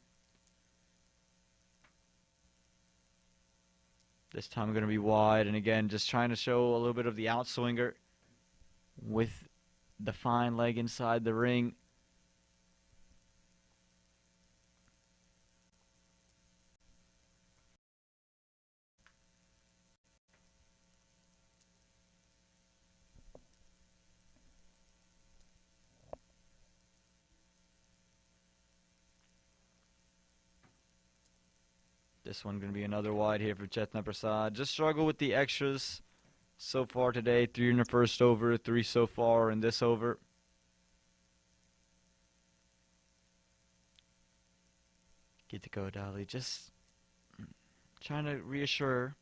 This time going to be wide, and again, just trying to show a little bit of the outswinger with the fine leg inside the ring. This one going to be another wide here for Chetna Prasad. Just struggle with the extras so far today. 3 in the first over, 3 so far in this over. Get to go, Dali. Just trying to reassure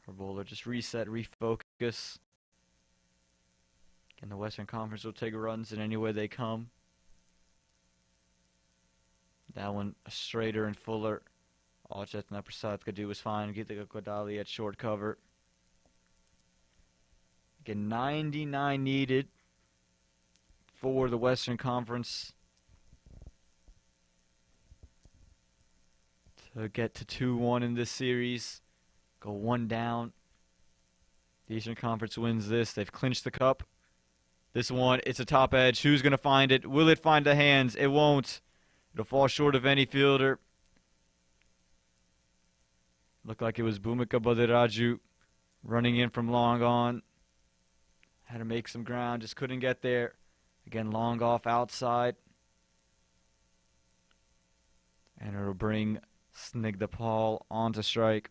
her bowler. Just reset, refocus. Again, the Western Conference will take runs in any way they come. That one straighter and fuller. All Chetna Prasad could do was fine. Gitika Kodali at short cover. Again, 99 needed for the Western Conference to get to 2-1 in this series. Go 1 down. The Eastern Conference wins this. They've clinched the cup. This one, it's a top edge. Who's going to find it? Will it find the hands? It won't. It'll fall short of any fielder. Looked like it was Bhumika Badiraju running in from long on. Had to make some ground, just couldn't get there. Again, long off outside. And it'll bring Snigdha Paul onto strike.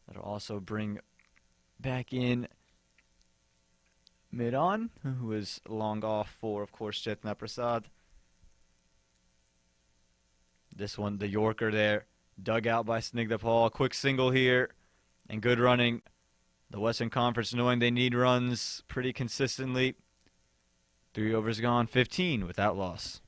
That'll also bring back in mid-on, who was long off for, of course, Chetna Prasad. This one, the Yorker there, dug out by Snigdha Paul. Quick single here, and good running. The Western Conference knowing they need runs pretty consistently. 3 overs gone, 15 without loss.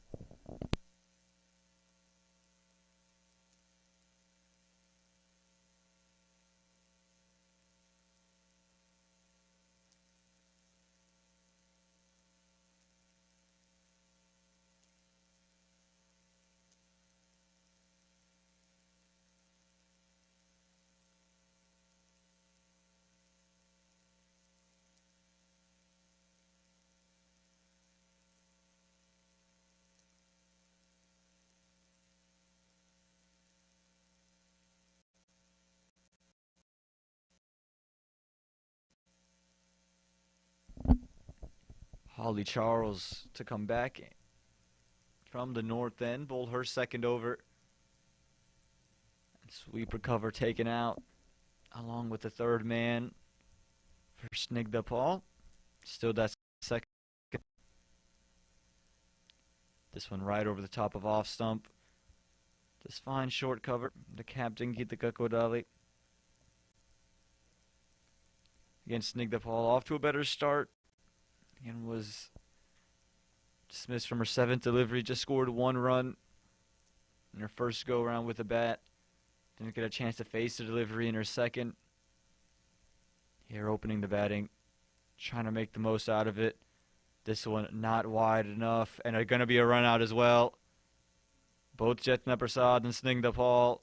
Holly Charles to come back from the north end. Bowled her second over. And sweeper cover taken out along with the third man for Snigdha Paul. Still that second. This one right over the top of off stump. This fine short cover. The captain Gitika Kodali. Again, Snigdha Paul off to a better start. And was dismissed from her 7th delivery. Just scored 1 run in her first go-around with the bat. Didn't get a chance to face the delivery in her second. Here opening the batting. Trying to make the most out of it. This one not wide enough. And going to be a run out as well. Both Chetna Prasad and Snigdha Paul.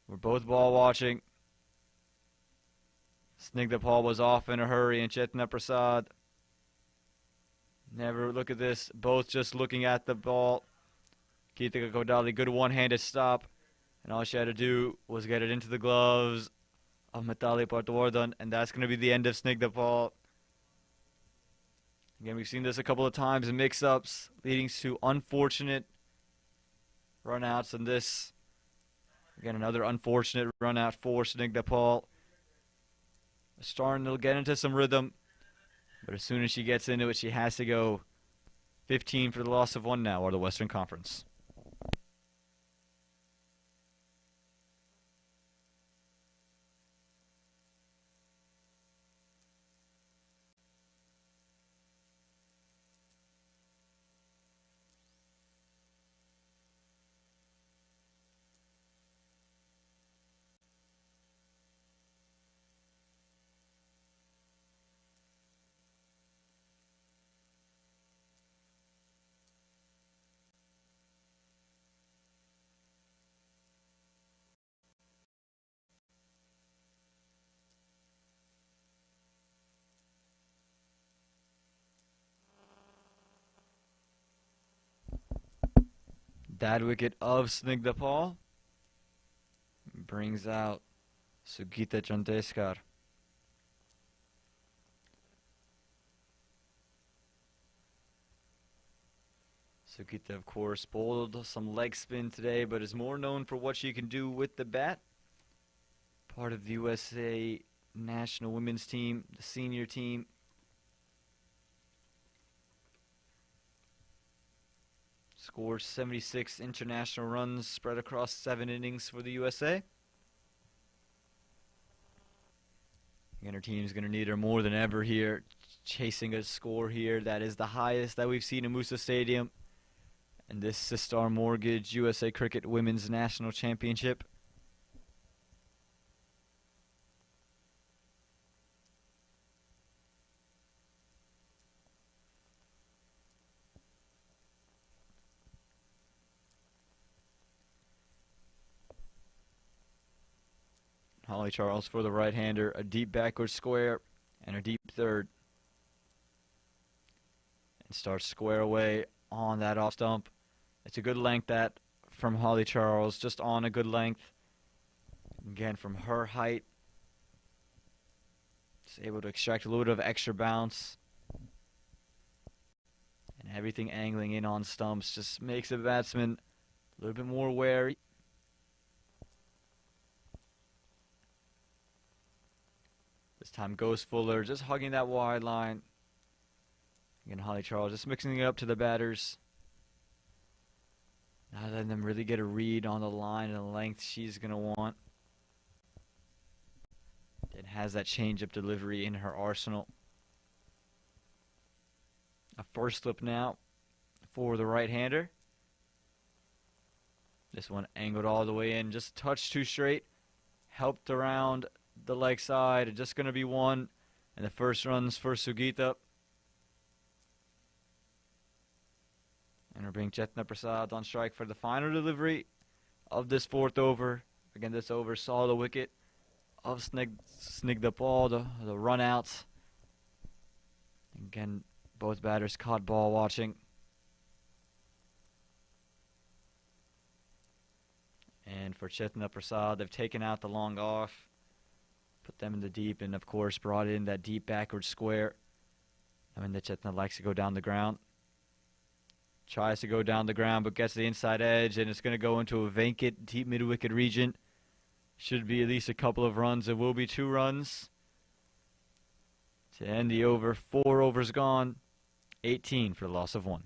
We're both ball watching. Snigdha Paul was off in a hurry, and Chetna Prasad never look at this. Both just looking at the ball. Geetika Kodali, good one-handed stop. And all she had to do was get it into the gloves of Mitali Parthawardan, and that's going to be the end of Snigdha Paul. Again, we've seen this a couple of times in mix-ups, leading to unfortunate run-outs, and this, again, another unfortunate run-out for Snigdha Paul. Starting to get into some rhythm, but as soon as she gets into it, she has to go 15 for the loss of 1 now, or the Western Conference. That wicket of Snigdha Paul brings out Sugita Chandeskar. Sugita, of course, bowled some leg spin today, but is more known for what she can do with the bat. Part of the USA national women's team, the senior team. Scored 76 international runs spread across 7 innings for the USA. Again, her team is going to need her more than ever here, chasing a score here that is the highest that we've seen in Moosa Stadium. And this Sistar Mortgage USA Cricket Women's National Championship. Holly Charles for the right-hander, a deep backward square and a deep third. And starts square away on that off stump. It's a good length that from Holly Charles, just on a good length. Again, from her height, it's able to extract a little bit of extra bounce. And everything angling in on stumps just makes the batsman a little bit more wary. This time goes Fuller, just hugging that wide line. Again, Holly Charles just mixing it up to the batters. Not letting them really get a read on the line and the length she's going to want. It has that change-up delivery in her arsenal. A first slip now for the right-hander. This one angled all the way in, just a touch too straight. Helped around the leg side, just going to be 1. And the first run's for Sugita. And we're bringing Chetna Prasad on strike for the final delivery of this 4th over. Again, this over saw the wicket of Snigdha Paul, the run outs. Again, both batters caught ball watching. And for Chetna Prasad, they've taken out the long off, put them in the deep, and of course brought in that deep backward square. I mean, the Chetna likes to go down the ground. Tries to go down the ground, but gets the inside edge, and it's going to go into a vacant, deep mid-wicket region. Should be at least a couple of runs. It will be 2 runs to end the over. 4 overs gone, 18 for the loss of 1.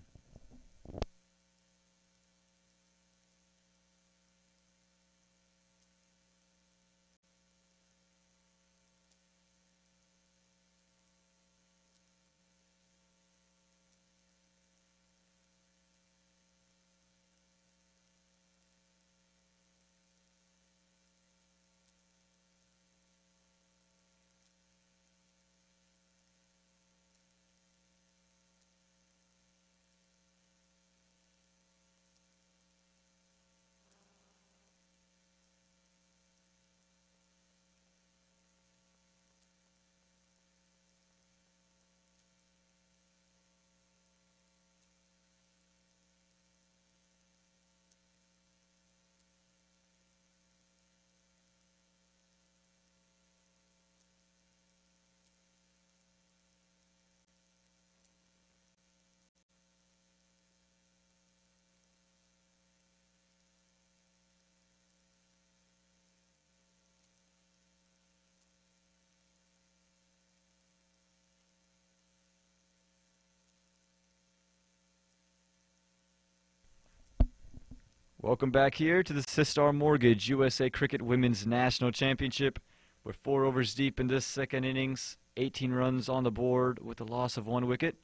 Welcome back here to the Sistar Mortgage USA Cricket Women's National Championship. We're 4 overs deep in this second innings, 18 runs on the board with a loss of 1 wicket.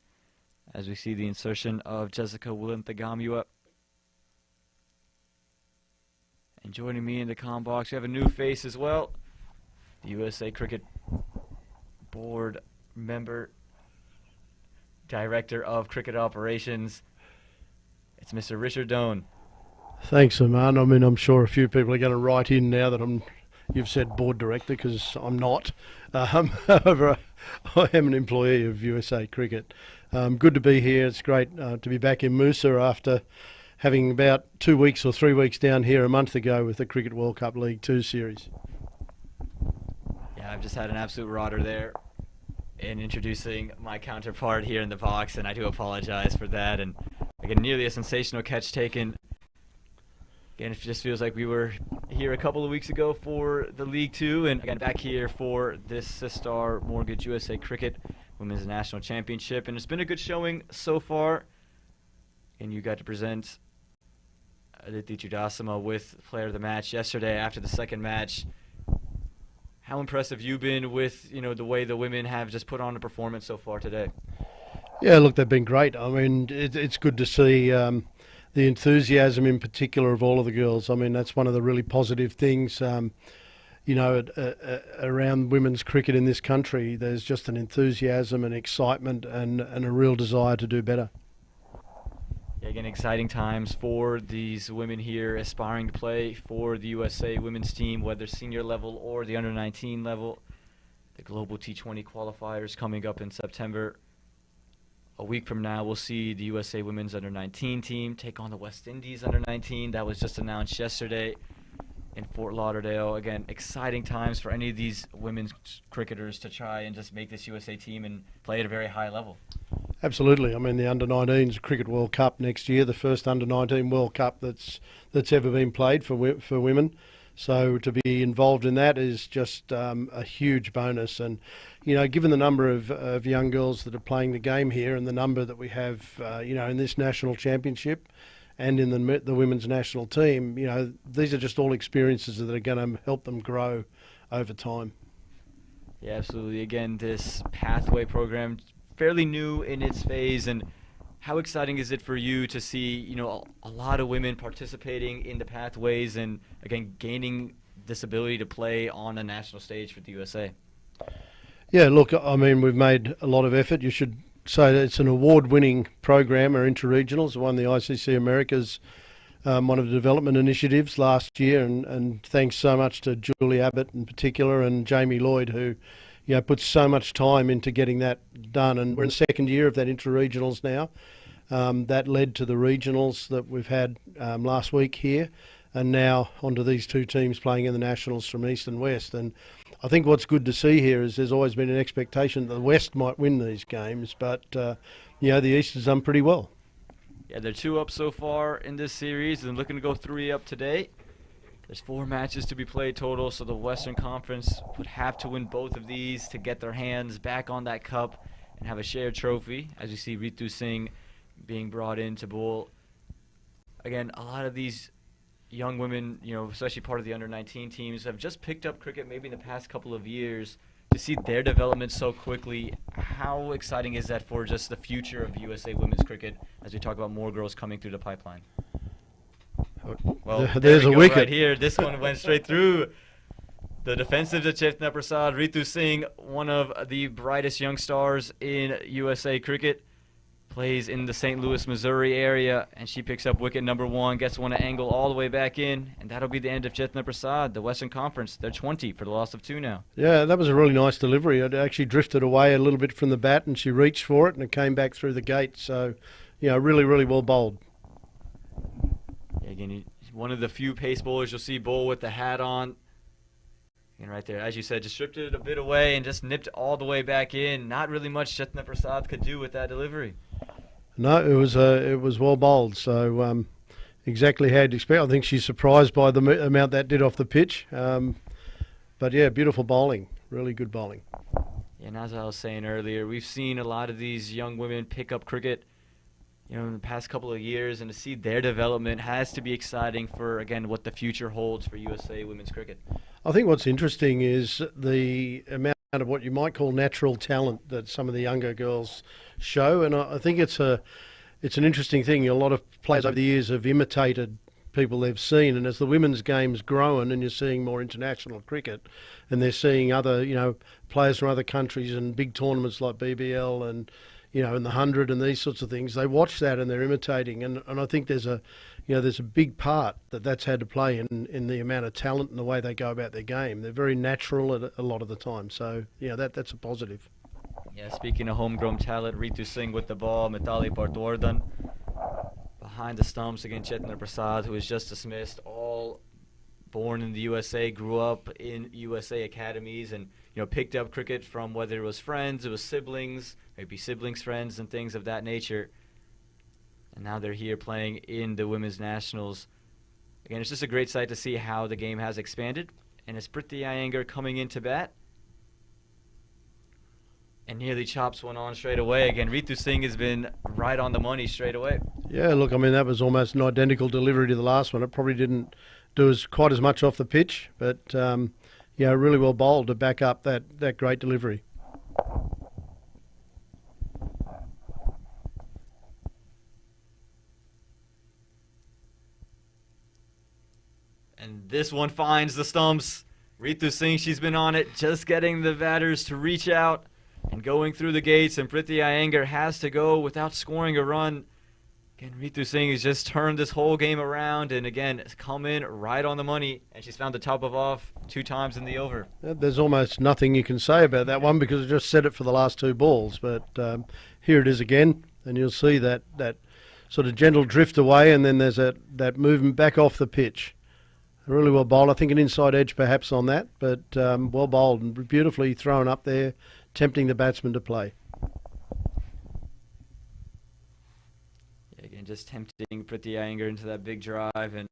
As we see the insertion of Jessica Willenthagamiwa. And joining me in the comm box, we have a new face as well. The USA Cricket Board member, Director of Cricket Operations. It's Mr. Richard Doan. Thanks, Aman. I mean, I'm sure a few people are going to write in now that you've said board director, because I'm not. However, I am an employee of USA Cricket. Good to be here. It's great to be back in Moosa after having about 2 weeks or 3 weeks down here a month ago with the Cricket World Cup League 2 series. Yeah, I've just had an absolute rotter there in introducing my counterpart here in the box, and I do apologize for that. And again, nearly a sensational catch taken. Again, it just feels like we were here a couple of weeks ago for the League Two, and again back here for this Sistar Mortgage USA Cricket Women's National Championship. And it's been a good showing so far. And you got to present Aditi Chudasama with Player of the Match yesterday after the second match. How impressed have you been with the way the women have just put on a performance so far today? Yeah, look, they've been great. I mean, it's good to see the enthusiasm in particular of all of the girls. I mean, that's one of the really positive things, around women's cricket in this country. There's just an enthusiasm and excitement and a real desire to do better. Yeah, again, exciting times for these women here aspiring to play for the USA women's team, whether senior level or the under-19 level. The Global T20 qualifiers coming up in September. A week from now, we'll see the USA Women's Under-19 team take on the West Indies Under-19. That was just announced yesterday in Fort Lauderdale. Again, exciting times for any of these women's cricketers to try and just make this USA team and play at a very high level. Absolutely. I mean, the Under-19s Cricket World Cup next year, the first Under-19 World Cup that's ever been played for women. So to be involved in that is just a huge bonus. And, given the number of young girls that are playing the game here and the number that we have, in this national championship and in the women's national team, these are just all experiences that are going to help them grow over time. Yeah, absolutely. Again, this pathway program, fairly new in its phase, and how exciting is it for you to see, a lot of women participating in the pathways and, again, gaining this ability to play on a national stage for the USA? Yeah, look, I mean, we've made a lot of effort. You should say that it's an award-winning program, our interregionals. Won the ICC Americas, one of the development initiatives last year, and thanks so much to Julie Abbott in particular and Jamie Lloyd, who put so much time into getting that done. And we're in the second year of that interregionals now. That led to the regionals that we've had last week here, and now onto these two teams playing in the nationals from East and West. And I think what's good to see here is there's always been an expectation that the West might win these games, but the East has done pretty well. Yeah, they're 2 up so far in this series and looking to go 3 up today. There's 4 matches to be played total, so the Western Conference would have to win both of these to get their hands back on that cup and have a shared trophy, as you see Ritu Singh being brought in to bowl. Again, a lot of these young women, especially part of the under-19 teams, have just picked up cricket maybe in the past couple of years. To see their development so quickly, how exciting is that for just the future of USA women's cricket as we talk about more girls coming through the pipeline? Well, there's a wicket right here. This one went straight through the defensive to Chetna Prasad. Ritu Singh, one of the brightest young stars in USA cricket, plays in the St. Louis, Missouri area, and she picks up wicket number 1, gets one to angle all the way back in, and that'll be the end of Chetna Prasad, the Western Conference. They're 20 for the loss of 2 now. Yeah, that was a really nice delivery. It actually drifted away a little bit from the bat, and she reached for it, and it came back through the gate. So, really, really well bowled. Yeah, again, one of the few pace bowlers you'll see bowl with the hat on. And right there, as you said, just stripped it a bit away and just nipped all the way back in. Not really much Chetna Prasad could do with that delivery. No, it was well bowled. So exactly how you'd expect. I think she's surprised by the amount that did off the pitch. But yeah, beautiful bowling, really good bowling. Yeah, and as I was saying earlier, we've seen a lot of these young women pick up cricket in the past couple of years, and to see their development has to be exciting for, again, what the future holds for USA women's cricket. I think what's interesting is the amount of what you might call natural talent that some of the younger girls show, and I think it's an interesting thing. A lot of players over the years have imitated people they've seen, and as the women's game's growing and you're seeing more international cricket and they're seeing other players from other countries and big tournaments like BBL and in the 100 and these sorts of things, they watch that and they're imitating, and I think there's a big part that's had to play in the amount of talent and the way they go about their game. They're very natural at a lot of the time, so that's a positive. Yeah, speaking of homegrown talent, Ritu Singh with the ball, Mitali Partwardhan behind the stumps, again Chetna Prasad, who was just dismissed, all born in the USA, grew up in USA academies, and picked up cricket from whether it was friends, it was siblings, maybe siblings' friends and things of that nature. And now they're here playing in the women's nationals. Again, it's just a great sight to see how the game has expanded. And it's Priti Iyengar coming into bat and nearly chops one on straight away. Again, Ritu Singh has been right on the money straight away. Yeah, look, I mean, that was almost an identical delivery to the last one. It probably didn't do quite as much off the pitch, but really well bowled to back up that great delivery. And this one finds the stumps. Ritu Singh, she's been on it, just getting the batters to reach out and going through the gates, and Priti Iyengar has to go without scoring a run. Again, Ritu Singh has just turned this whole game around and, again, come in right on the money, and she's found the top of off 2 times in the over. There's almost nothing you can say about that one because I just said it for the last 2 balls, but here it is again, and you'll see that sort of gentle drift away, and then there's that movement back off the pitch. Really well bowled. I think an inside edge perhaps on that, but well bowled and beautifully thrown up there, tempting the batsman to play. Yeah, again, just tempting Priti Iyengar into that big drive, and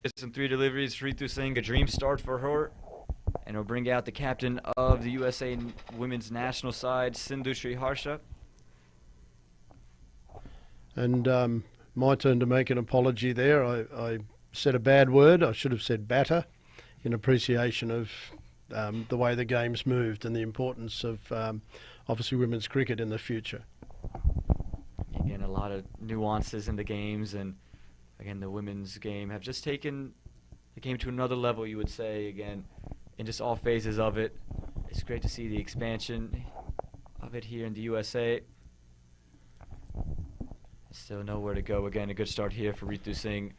just some 3 deliveries for Ritu Singh. A dream start for her, and it'll bring out the captain of the USA women's national side, Sindhu Sriharsha. And my turn to make an apology there. I said a bad word. I should have said batter, in appreciation of the way the game's moved and the importance of obviously women's cricket in the future. Again, a lot of nuances in the games, and again, the women's game have just taken the game to another level, you would say, again, in just all phases of it. It's great to see the expansion of it here in the USA. Still nowhere to go. Again, a good start here for Ritu Singh.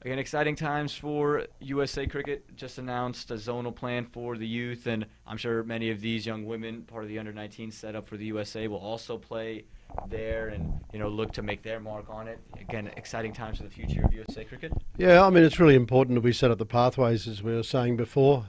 Again, exciting times for USA Cricket. Just announced a zonal plan for the youth, and I'm sure many of these young women, part of the under-19 setup for the USA, will also play there and look to make their mark on it. Again, exciting times for the future of USA Cricket. Yeah, I mean, it's really important that we set up the pathways, as we were saying before.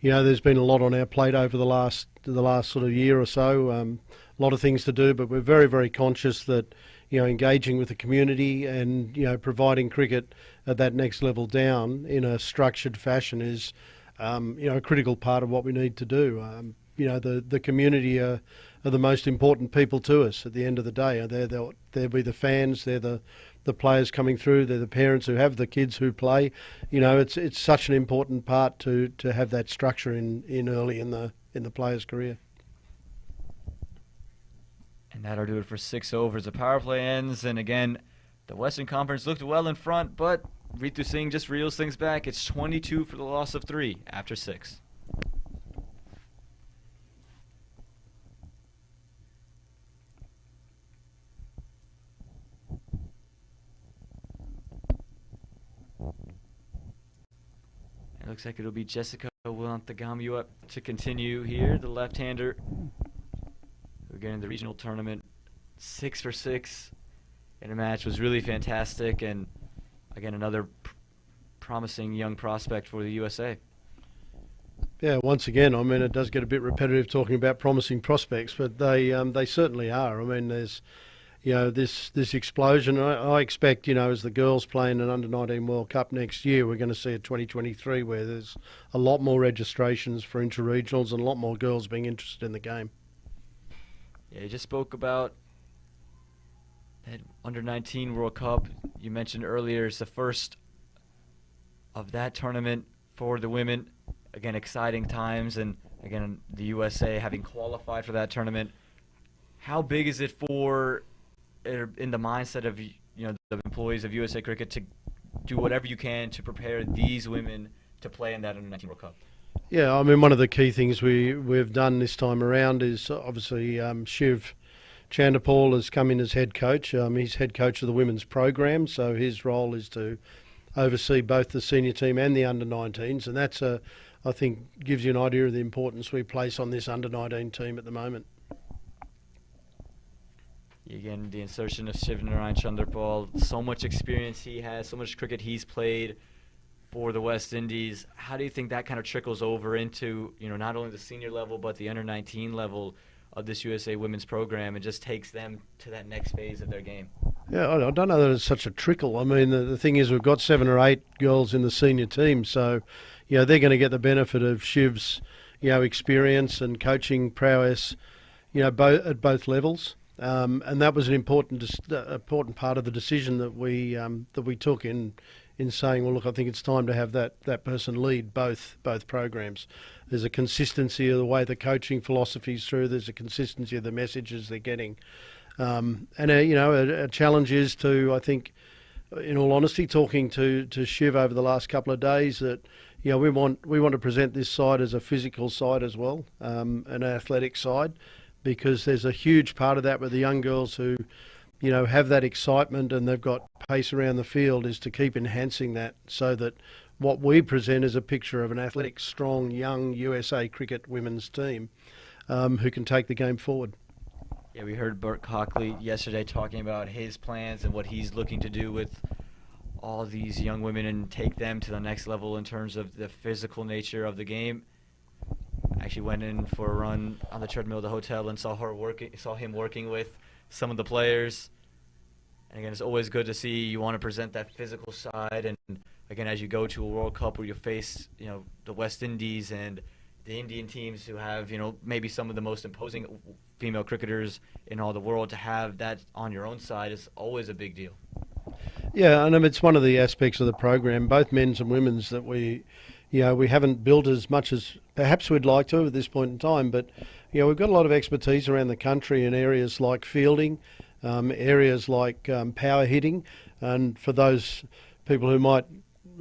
There's been a lot on our plate over the last sort of year or so. A lot of things to do, but we're very, very conscious that engaging with the community and providing cricket at that next level down in a structured fashion is a critical part of what we need to do. The community are the most important people to us at the end of the day. They'll be the fans, they're the players coming through, they're the parents who have the kids who play. It's such an important part to have that structure in early in the player's career. And that'll do it for 6 overs. The power play ends, and again, the Western Conference looked well in front, but Ritu Singh just reels things back. It's 22 for the loss of 3 after 6. It looks like it'll be Jessica Wilanthagamua to continue here, the left-hander. Again, in the regional tournament, 6 for 6 in a match was really fantastic, and again, another promising young prospect for the USA. Yeah, once again, I mean, it does get a bit repetitive talking about promising prospects, but they certainly are. I mean, there's this explosion. I expect as the girls play in an under-19 World Cup next year, we're going to see a 2023 where there's a lot more registrations for inter-regionals and a lot more girls being interested in the game. Yeah, you just spoke about That Under-19 World Cup you mentioned earlier is the first of that tournament for the women. Again, exciting times, and again, the USA having qualified for that tournament. How big is it for, in the mindset of the employees of USA Cricket, to do whatever you can to prepare these women to play in that Under-19 World Cup? Yeah, I mean, one of the key things we've done this time around is obviously Shiv Chandapal has come in as head coach. He's head coach of the women's program, so his role is to oversee both the senior team and the under-19s, and that's I think gives you an idea of the importance we place on this under-19 team at the moment. Again, the insertion of Shiv Chandapal, so much experience he has, so much cricket he's played for the West Indies. How do you think that kind of trickles over into not only the senior level but the under-19 level of this USA women's program and just takes them to that next phase of their game? Yeah, I don't know that it's such a trickle. I mean, the thing is we've got 7 or 8 girls in the senior team, so they're going to get the benefit of Shiv's experience and coaching prowess at both levels. And that was an important part of the decision that we took in saying, well, look, I think it's time to have that person lead both programs. There's a consistency of the way the coaching philosophy's through. There's a consistency of the messages they're getting, and a challenge is to, I think, in all honesty, talking to Shiv over the last couple of days, that we want to present this side as a physical side as well, an athletic side, because there's a huge part of that with the young girls who have that excitement and they've got pace around the field, is to keep enhancing that so that what we present is a picture of an athletic, strong, young USA cricket women's team who can take the game forward. Yeah, we heard Bert Cockley yesterday talking about his plans and what he's looking to do with all these young women and take them to the next level in terms of the physical nature of the game. I actually went in for a run on the treadmill of the hotel and saw him working with some of the players. And again, it's always good to see. You want to present that physical side, and again, as you go to a World Cup where you face the West Indies and the Indian teams who have maybe some of the most imposing female cricketers in all the world, to have that on your own side is always a big deal. Yeah, and it's one of the aspects of the program, both men's and women's, that we haven't built as much as perhaps we'd like to at this point in time, but we've got a lot of expertise around the country in areas like fielding, areas like power hitting, and for those people who might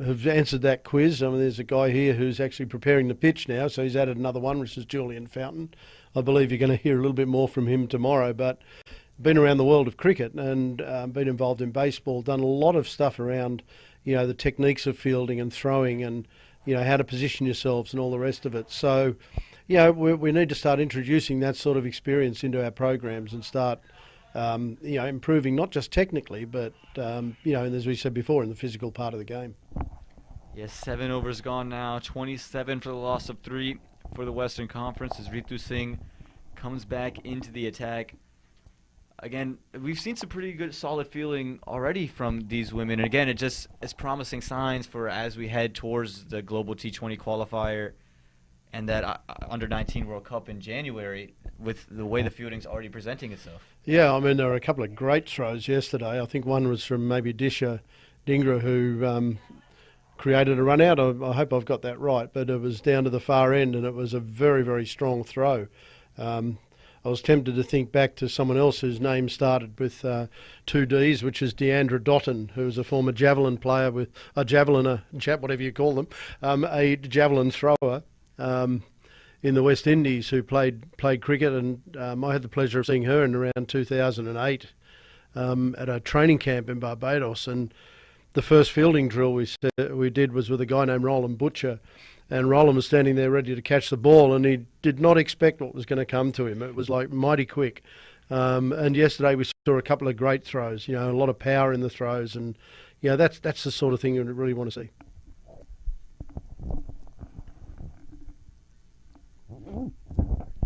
have answered that quiz, I mean, there's a guy here who's actually preparing the pitch now, so he's added another one, which is Julian Fountain. I believe you're going to hear a little bit more from him tomorrow, but been around the world of cricket and been involved in baseball, done a lot of stuff around the techniques of fielding and throwing and how to position yourselves and all the rest of it. So we need to start introducing that sort of experience into our programs and start improving not just technically, but and as we said before, in the physical part of the game. Yes, 7 overs gone now, 27 for the loss of 3 for the Western Conference as Ritu Singh comes back into the attack. Again, we've seen some pretty good, solid feeling already from these women. And again, it's promising signs for as we head towards the Global T20 qualifier and that Under-19 World Cup in January, with the way the fielding's already presenting itself. Yeah, I mean, there were a couple of great throws yesterday. I think one was from maybe Disha Dhingra, who created a run out. I hope I've got that right, but it was down to the far end and it was a very, very strong throw. I was tempted to think back to someone else whose name started with 2 Ds, which is Deandra Dotton, who was a former javelin player with a javeliner, whatever you call them, a javelin thrower in the West Indies who played cricket, and I had the pleasure of seeing her in around 2008 at a training camp in Barbados, and the first fielding drill we did was with a guy named Roland Butcher. And Roland was standing there ready to catch the ball, and he did not expect what was going to come to him. It was like mighty quick. And yesterday we saw a couple of great throws, a lot of power in the throws, and that's the sort of thing you really want to see.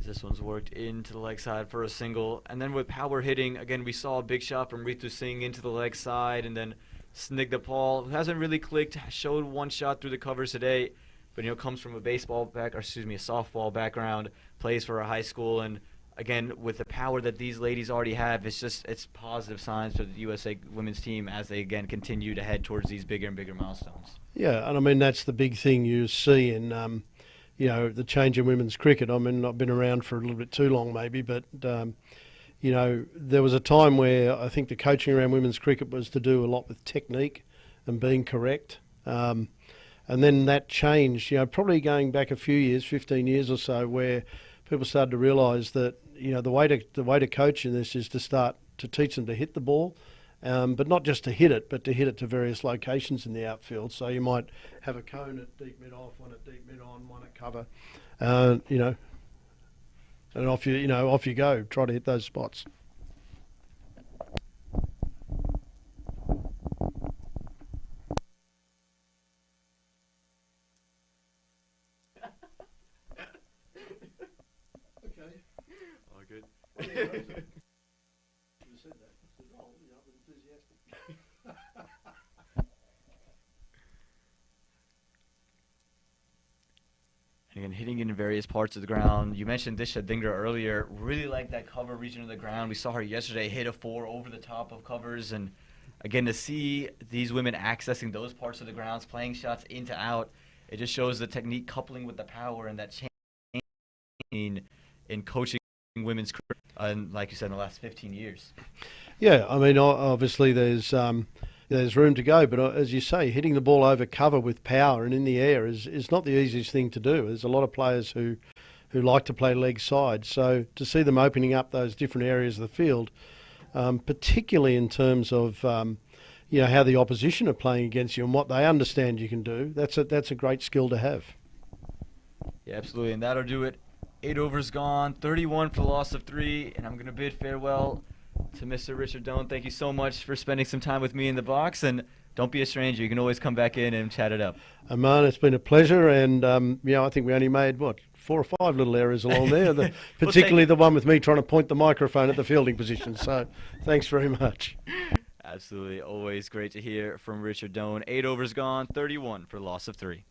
This one's worked into the leg side for a single, and then with power hitting, again, we saw a big shot from Ritu Singh into the leg side, and then Snigdha Paul, who hasn't really clicked, showed one shot through the covers today, but comes from a softball background, plays for a high school, and again, with the power that these ladies already have, it's positive signs for the USA women's team as they again continue to head towards these bigger and bigger milestones. Yeah, and I mean that's the big thing you see in the change in women's cricket. I mean, I've been around for a little bit too long maybe, but there was a time where I think the coaching around women's cricket was to do a lot with technique and being correct. And then that changed, probably going back a few years, 15 years or so, where people started to realise that the way to coach in this is to start to teach them to hit the ball, but not just to hit it, but to hit it to various locations in the outfield. So you might have a cone at deep mid off, one at deep mid on, one at cover, and off you go. Try to hit those spots. All good. Again, hitting in various parts of the ground. You mentioned Disha Dhingra earlier. Really like that cover region of the ground. We saw her yesterday hit a 4 over the top of covers. And again, to see these women accessing those parts of the grounds, playing shots into out, it just shows the technique coupling with the power and that change in coaching women's career, and like you said, in the last 15 years. Yeah, I mean, obviously there's room to go, but as you say, hitting the ball over cover with power and in the air is not the easiest thing to do. There's a lot of players who like to play leg side, so to see them opening up those different areas of the field, particularly in terms of how the opposition are playing against you and what they understand you can do, that's a great skill to have. Yeah, absolutely, and that'll do it. 8 overs gone, 31 for the loss of 3, and I'm going to bid farewell to Mr. Richard Doan. Thank you so much for spending some time with me in the box, and don't be a stranger. You can always come back in and chat it up. Aman, it's been a pleasure, and I think we only made, 4 or 5 little errors along there, particularly the one with me trying to point the microphone at the fielding position, so thanks very much. Absolutely, always great to hear from Richard Doan. 8 overs gone, 31 for loss of 3.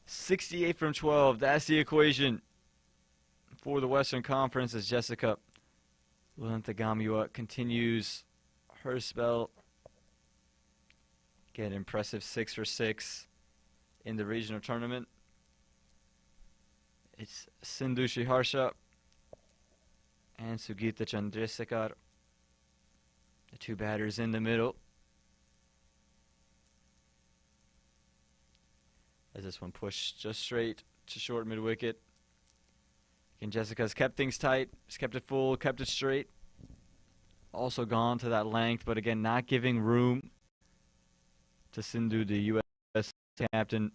.68 from 12. That's the equation for the Western Conference as Jessica Lilanthagamua continues her spell. Again, impressive 6 for 6 in the regional tournament. It's Sindhu Harsha and Sugita Chandrasekhar, the two batters in the middle. As this one pushed just straight to short mid-wicket. Again, Jessica's kept things tight. She's kept it full, kept it straight. Also gone to that length, but again, not giving room to Sindhu, the U.S. captain.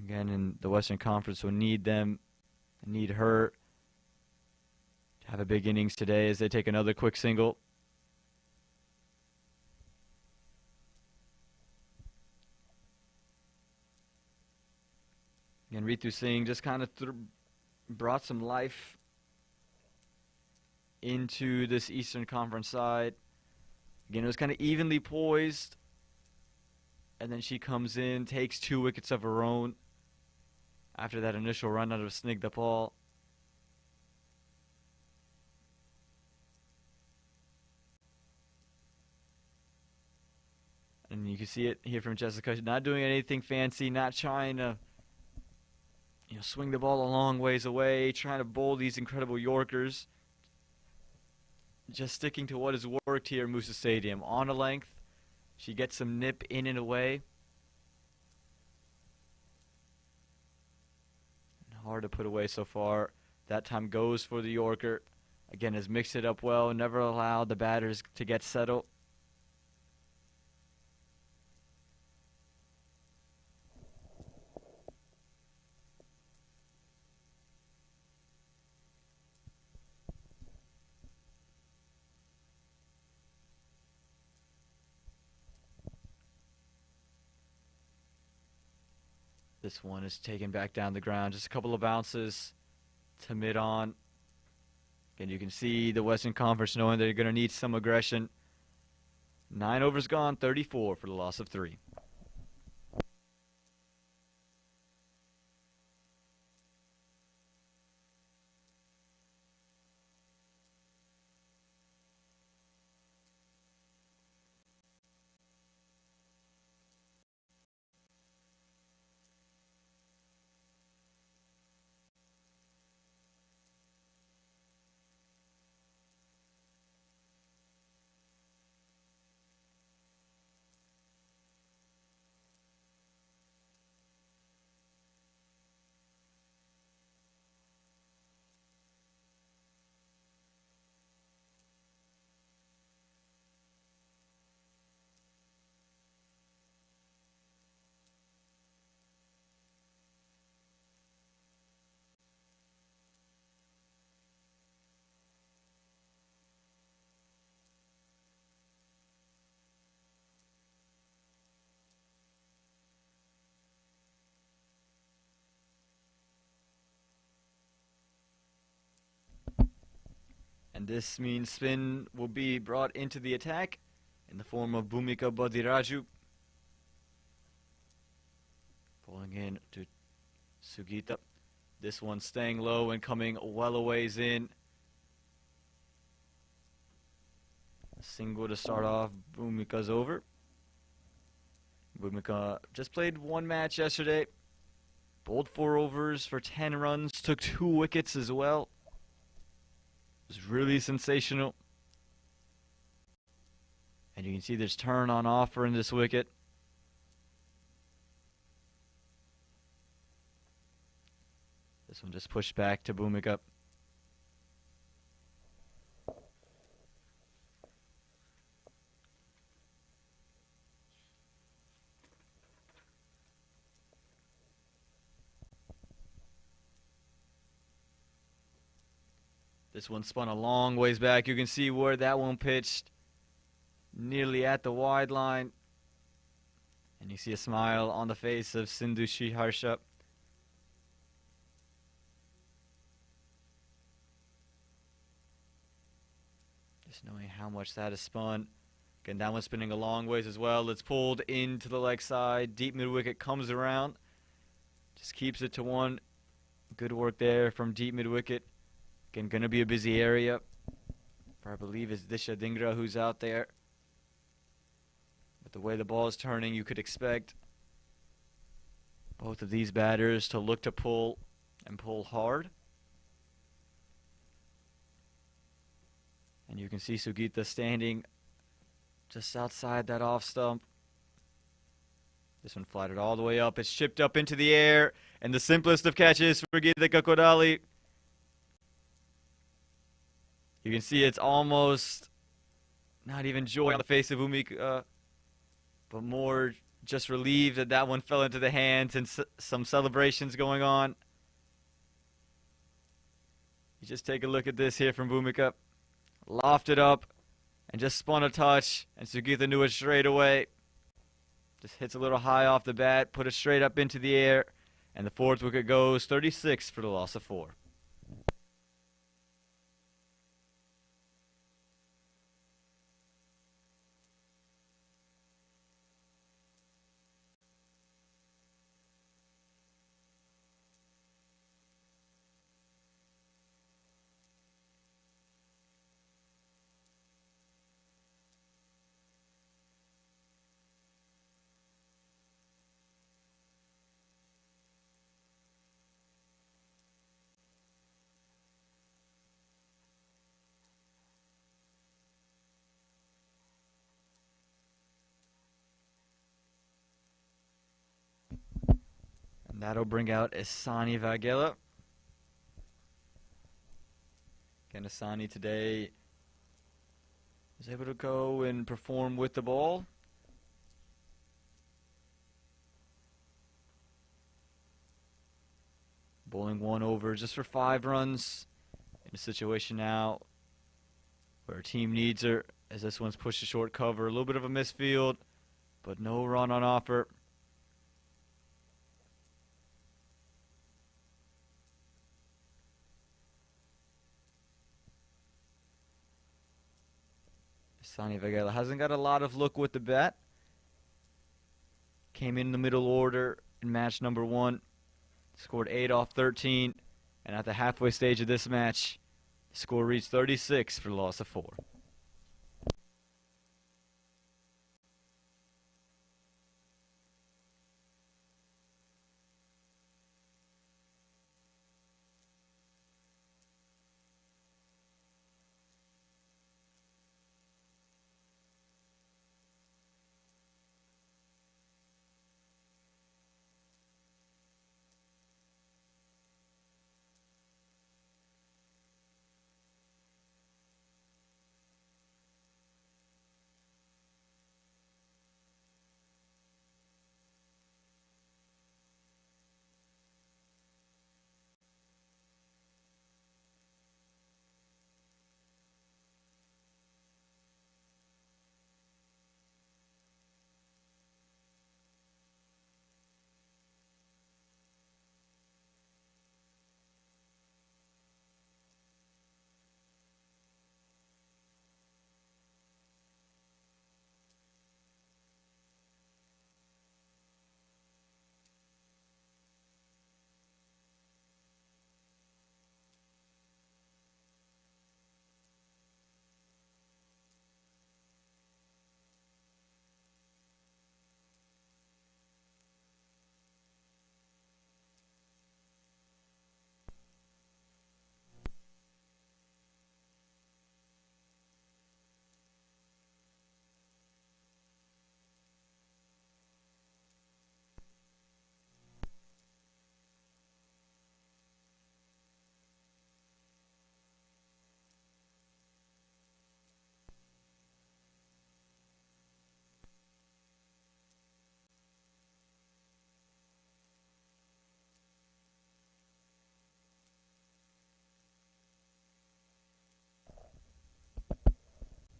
Again, in the Western Conference will need them, need her to have a big innings today as they take another quick single. And Ritu Singh just kind of brought some life into this Eastern Conference side. Again, it was kind of evenly poised. And then she comes in, takes 2 wickets of her own after that initial run out of Snigdha Paul. And you can see it here from Jessica. She's not doing anything fancy, not trying to swing the ball a long ways away, trying to bowl these incredible Yorkers. Just sticking to what has worked here at Moosa Stadium. On a length, she gets some nip in and away. Hard to put away so far. That time goes for the Yorker. Again, has mixed it up well, never allowed the batters to get settled. This one is taken back down the ground. Just a couple of bounces to mid-on. And you can see the Western Conference knowing they're going to need some aggression. 9 overs gone, 34 for the loss of 3. And this means spin will be brought into the attack in the form of Bhumika Badiraju. Pulling in to Sugita. This one staying low and coming well a ways in. A single to start off. Bhumika's over. Bhumika just played one match yesterday. Bowled 4 overs for 10 runs. Took 2 wickets as well. It was really sensational. And you can see there's turn on offer in this wicket. This one just pushed back to Bhumika. This one spun a long ways back. You can see where that one pitched. Nearly at the wide line. And you see a smile on the face of Sindhu Shiharsha. Just knowing how much that is spun. Again, that one's spinning a long ways as well. It's pulled into the leg side. Deep mid wicket comes around. Just keeps it to 1. Good work there from deep mid wicket. Again, going to be a busy area. For I believe it's Disha Dhingra who's out there. But the way the ball is turning, you could expect both of these batters to look to pull and pull hard. And you can see Sugita standing just outside that off stump. This one flattered all the way up. It's chipped up into the air. And the simplest of catches for Gita Kakodali. You can see it's almost not even joy on the face of Bhumika, but more just relieved that that one fell into the hands and some celebrations going on. You just take a look at this here from Bhumika. Lofted up and just spun a touch, and Sugita knew it straight away. Just hits a little high off the bat, put it straight up into the air, and the 4th wicket goes 36 for the loss of 4. And that'll bring out Isani Vaghela. Again, Isani today is able to go and perform with the ball. Bowling 1 over just for 5 runs in a situation now where a team needs her, as this one's pushed a short cover. A little bit of a misfield, but no run on offer. Sonny Vagela hasn't got a lot of look with the bat. Came in the middle order in match number 1. Scored 8 off 13. And at the halfway stage of this match, the score reached 36 for the loss of 4.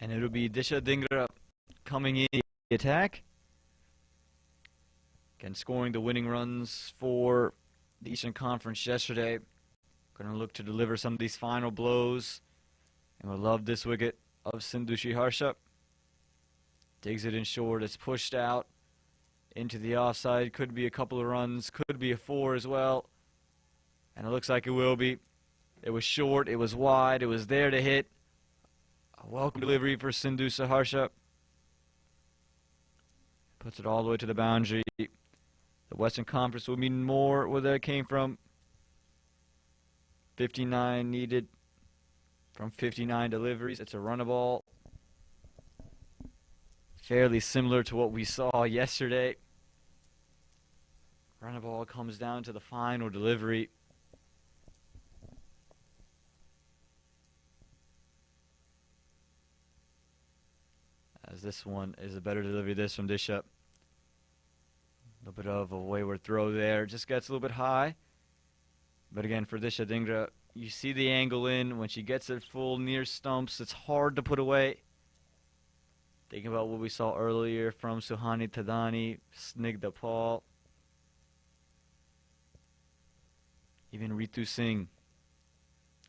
And it'll be Disha Dhingra coming in the attack. Again, scoring the winning runs for the Eastern Conference yesterday. Going to look to deliver some of these final blows. And we'll love this wicket of Sindhu Harsha. Digs it in short. It's pushed out into the offside. Could be a couple of runs. Could be a 4 as well. And it looks like it will be. It was short. It was wide. It was there to hit. A welcome delivery for Sindhu Saharsha. Puts it all the way to the boundary. The Western Conference will mean more where that came from. 59 needed from 59 deliveries. It's a run ball. Fairly similar to what we saw yesterday. Run ball comes down to the final delivery. As this one is a better delivery, this from Disha. A little bit of a wayward throw there. Just gets a little bit high. But again, for Disha Dhingra, you see the angle in. When she gets it full near stumps, it's hard to put away. Thinking about what we saw earlier from Suhani Tadani, Snigdha Paul. Even Ritu Singh.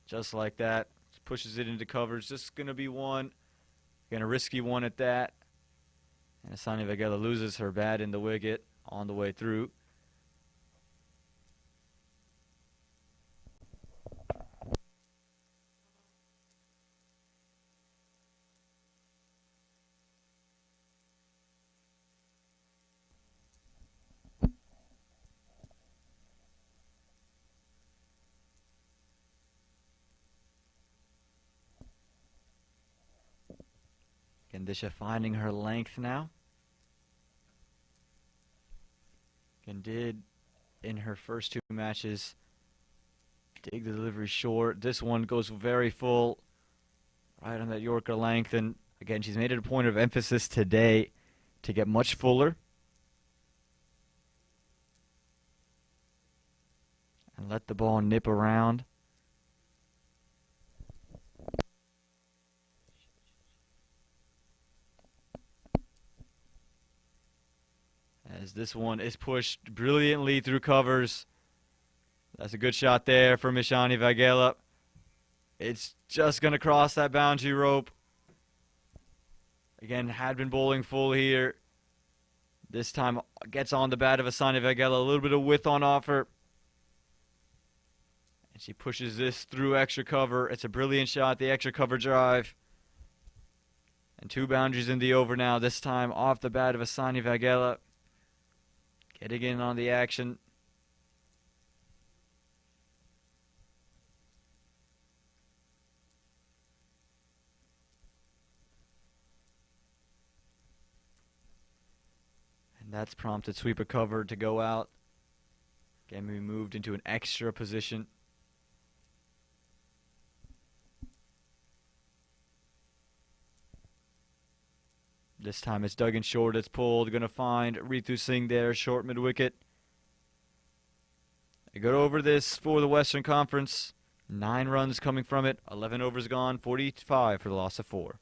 Just like that. Just pushes it into coverage. Just going to be one. Again, a risky one at that. And Asani Vagela loses her bat in the wicket on the way through. Disha finding her length now. And did in her first 2 matches dig the delivery short. This one goes very full, right on that Yorker length. And again, she's made it a point of emphasis today to get much fuller and let the ball nip around. As this one is pushed brilliantly through covers. That's a good shot there from Ishani Vagela. It's just going to cross that boundary rope. Again, had been bowling full here. This time gets on the bat of Asani Vagela. A little bit of width on offer. And she pushes this through extra cover. It's a brilliant shot, the extra cover drive. And 2 boundaries in the over now. This time off the bat of Asani Vagela. Getting in on the action. And that's prompted sweeper cover to go out. Again, we moved into an extra position. This time it's dug in short, it's pulled. Going to find Ritu Singh there, short mid-wicket. A good over this for the Western Conference. 9 runs coming from it, 11 overs gone, 45 for the loss of 4.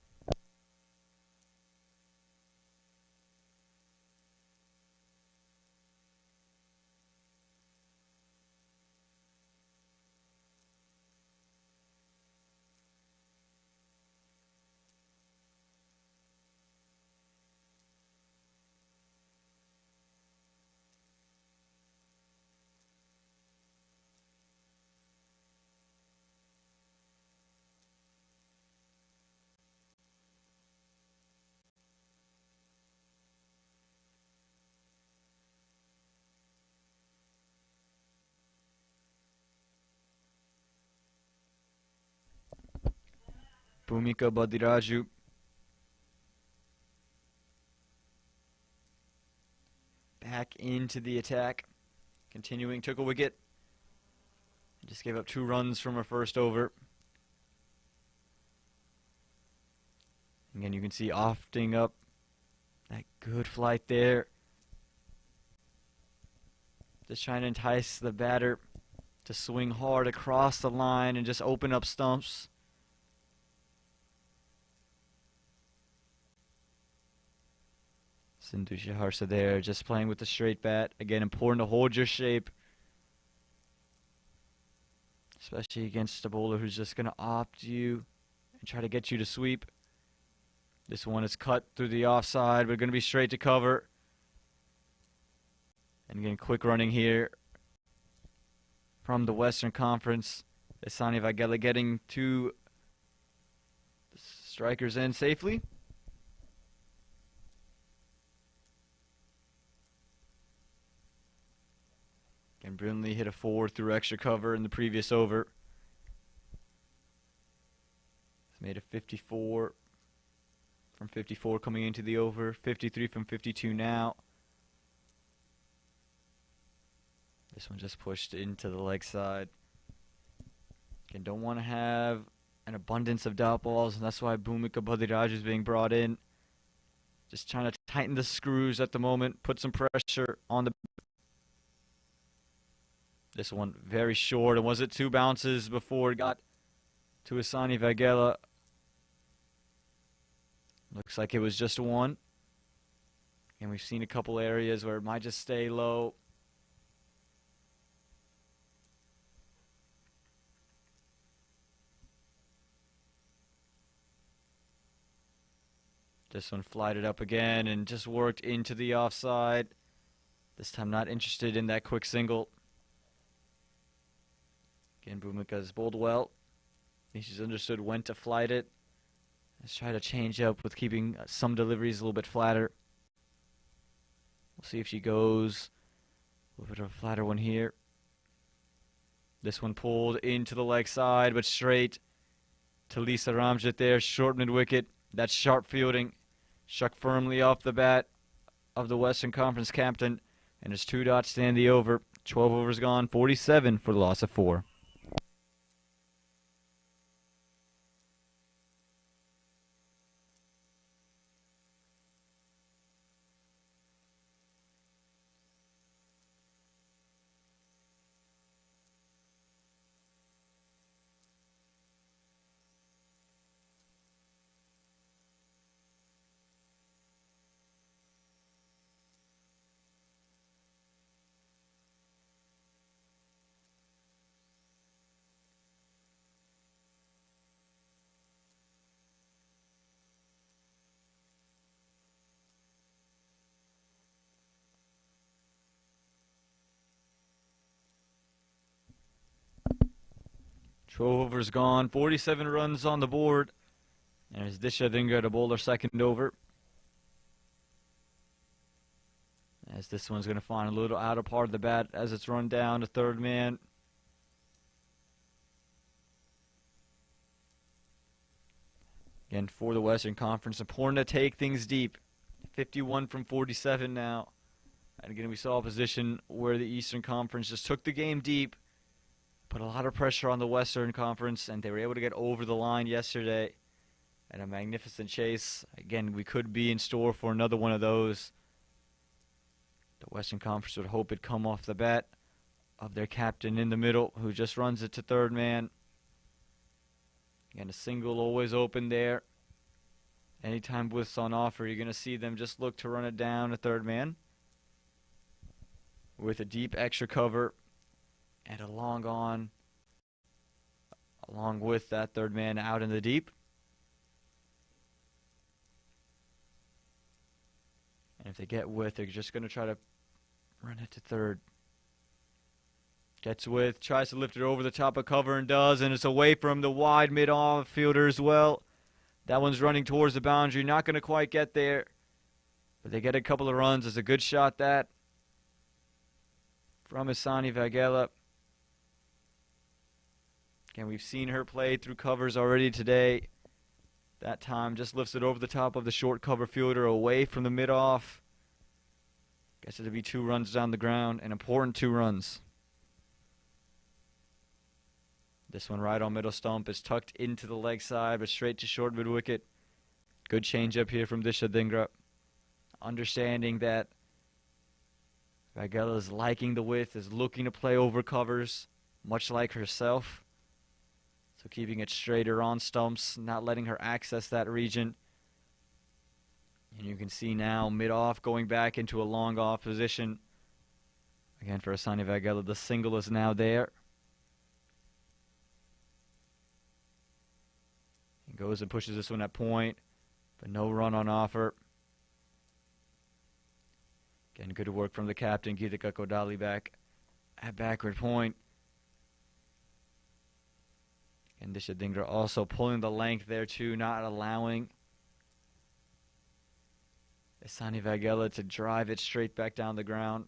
Bhumika Badiraju. Back into the attack. Continuing, took a wicket. Just gave up 2 runs from her first over. Again, you can see offing up. That good flight there. Just trying to entice the batter to swing hard across the line and just open up stumps. Sindhu Shaharsa there, just playing with the straight bat. Again, important to hold your shape, especially against a bowler who's just going to opt you and try to get you to sweep. This one is cut through the offside, but going to be straight to cover. And again, quick running here from the Western Conference. Asani Vagela getting 2 strikers in safely. And brilliantly hit a 4 through extra cover in the previous over. It's made a 54 from 54 coming into the over. 53 from 52 now. This one just pushed into the leg side. Again, don't want to have an abundance of dot balls, and that's why Bhumika Badiraj is being brought in. Just trying to tighten the screws at the moment, put some pressure on the... This one very short, and was it 2 bounces before it got to Asani Vagela? Looks like it was just 1. And we've seen a couple areas where it might just stay low. This one flighted up again and just worked into the offside. This time not interested in that quick single. Again, Bhumika's bowled well. I think she's understood when to flight it. Let's try to change up with keeping some deliveries a little bit flatter. We'll see if she goes a little bit of a flatter one here. This one pulled into the leg side, but straight to Lisa Ramjit there. Short mid-wicket. That's sharp fielding. Struck firmly off the bat of the Western Conference captain. And there's 2 dots to end the over. 12 overs gone, 47 for the loss of 4. 12 overs gone, 47 runs on the board. There's Disha Dhingra to bowl her second over. As this one's going to find a little outer part of the bat as it's run down to third man. Again, for the Western Conference, important to take things deep. 51 from 47 now. And again, we saw a position where the Eastern Conference just took the game deep, put a lot of pressure on the Western Conference, and they were able to get over the line yesterday. And a magnificent chase. Again, we could be in store for another one of those. The Western Conference would hope it'd come off the bat of their captain in the middle, who just runs it to third man. Again, a single always open there. Anytime width's on offer, you're going to see them just look to run it down to third man with a deep extra cover and a long on along with that third man out in the deep. And if they get width, they're just going to try to run it to third. Gets width, tries to lift it over the top of cover and does, and it's away from the wide mid-off fielder as well. That one's running towards the boundary, not going to quite get there. But they get a couple of runs. It's a good shot, that, from Isani Vagela. Again, we've seen her play through covers already today. That time just lifts it over the top of the short cover fielder, away from the mid-off. Gets it to be 2 runs down the ground, an important 2 runs. This one right on middle stump is tucked into the leg side, but straight to short mid-wicket. Good change up here from Disha Dhingra. Understanding that Vagela is liking the width, is looking to play over covers, much like herself. So keeping it straighter on stumps, not letting her access that region. And you can see now mid-off going back into a long off position. Again, for Isani Vagela, the single is now there. He goes and pushes this one at point, but no run on offer. Again, good work from the captain, Geetika Kodali, back at backward point. And Disha Dhingra also pulling the length there too, not allowing Isani Vagela to drive it straight back down the ground.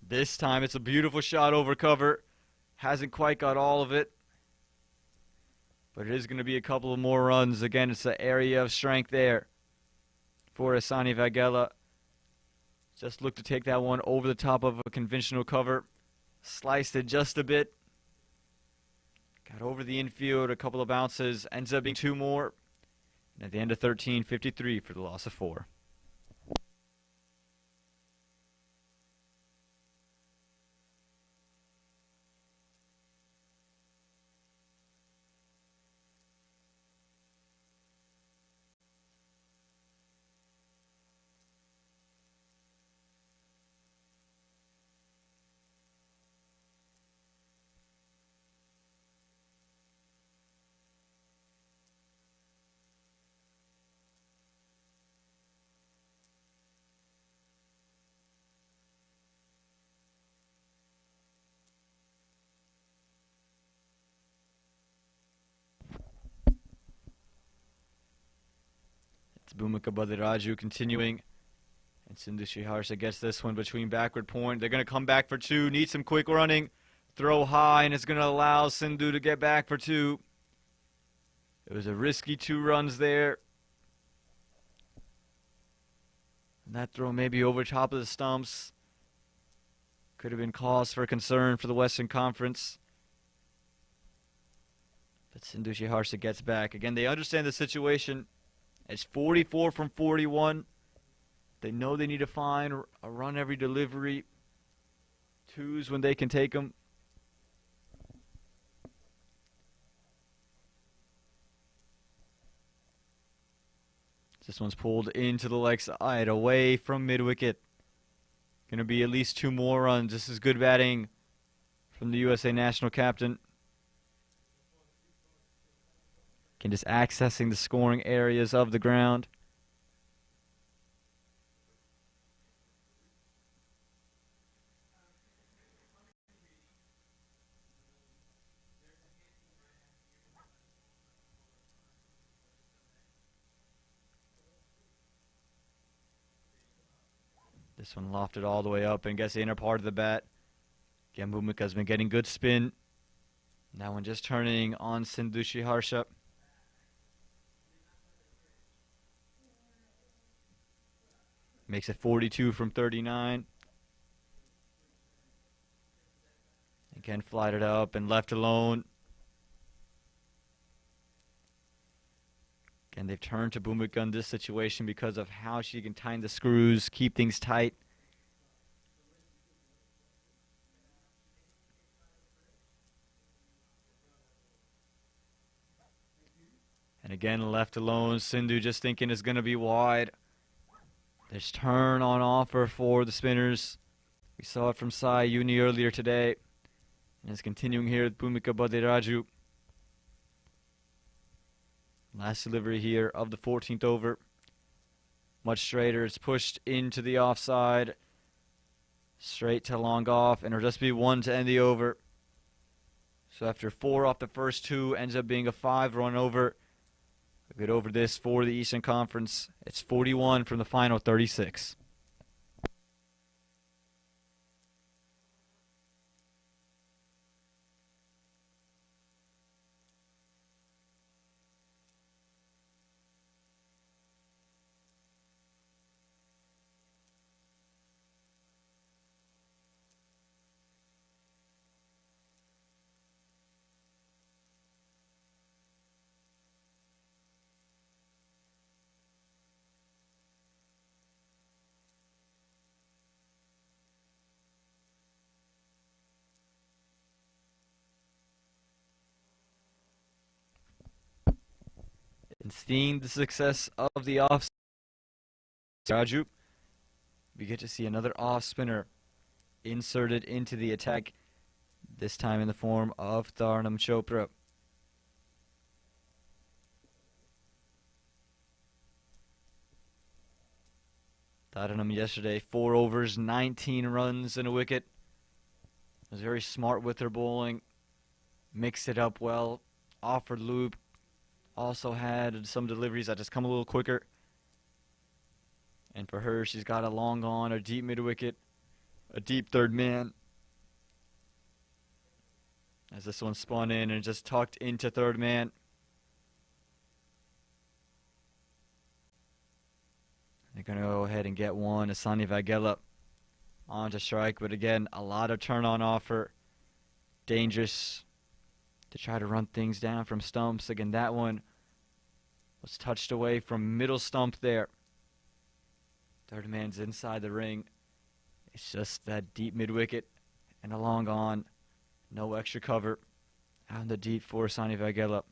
This time it's a beautiful shot over cover. Hasn't quite got all of it, but it is going to be a couple of more runs. Again, it's an area of strength there for Isani Vagela. Just look to take that one over the top of a conventional cover. Sliced it just a bit. Got over the infield, a couple of bounces. Ends up being 2 more. And at the end of 13, 53 for the loss of 4. It's Bhumika Badiraju continuing. And Sindhu Sriharsha gets this one between backward point. They're going to come back for 2. Need some quick running. Throw high, and it's going to allow Sindhu to get back for 2. It was a risky 2 runs there. And that throw maybe over top of the stumps. Could have been cause for concern for the Western Conference. But Sindhu Sriharsha gets back. Again, they understand the situation. It's 44 from 41. They know they need to find a run every delivery. 2s when they can take them. This one's pulled into the leg side, away from mid-wicket. Going to be at least 2 more runs. This is good batting from the USA national captain. Again, just accessing the scoring areas of the ground. This one lofted all the way up and gets the inner part of the bat. Again, Bhumika's been getting good spin. That one just turning on Sindushi Harsha. Makes it 42 from 39. Again, flied it up and left alone. Again, they've turned to Bhumika in this situation because of how she can tighten the screws, keep things tight. And again, left alone. Sindhu just thinking it's going to be wide. There's turn on offer for the spinners. We saw it from Sai Uni earlier today. And it's continuing here with Bhumika Badiraju. Last delivery here of the 14th over. Much straighter. It's pushed into the offside. Straight to long off. And it'll just be one to end the over. So after 4 off the first 2, ends up being a 5-run over. A good over this for the Eastern Conference. It's 41 from the final 36. And seeing the success of the off Raju, we get to see another off spinner inserted into the attack, this time in the form of Tharnam Chopra. Tharnam yesterday, 4 overs, 19 runs and a wicket. Was very smart with her bowling, mixed it up well, offered loop. Also had some deliveries that just come a little quicker. And for her, she's got a long on, a deep mid-wicket, a deep third man. As this one spun in and just tucked into third man. They're going to go ahead and get one. Asani Vagela on to strike. But again, a lot of turn on offer. Dangerous to try to run things down from stumps. Again, that one was touched away from middle stump there. Third man's inside the ring. It's just that deep mid-wicket and a long on. No extra cover. Out in the deep for Sani Vagela.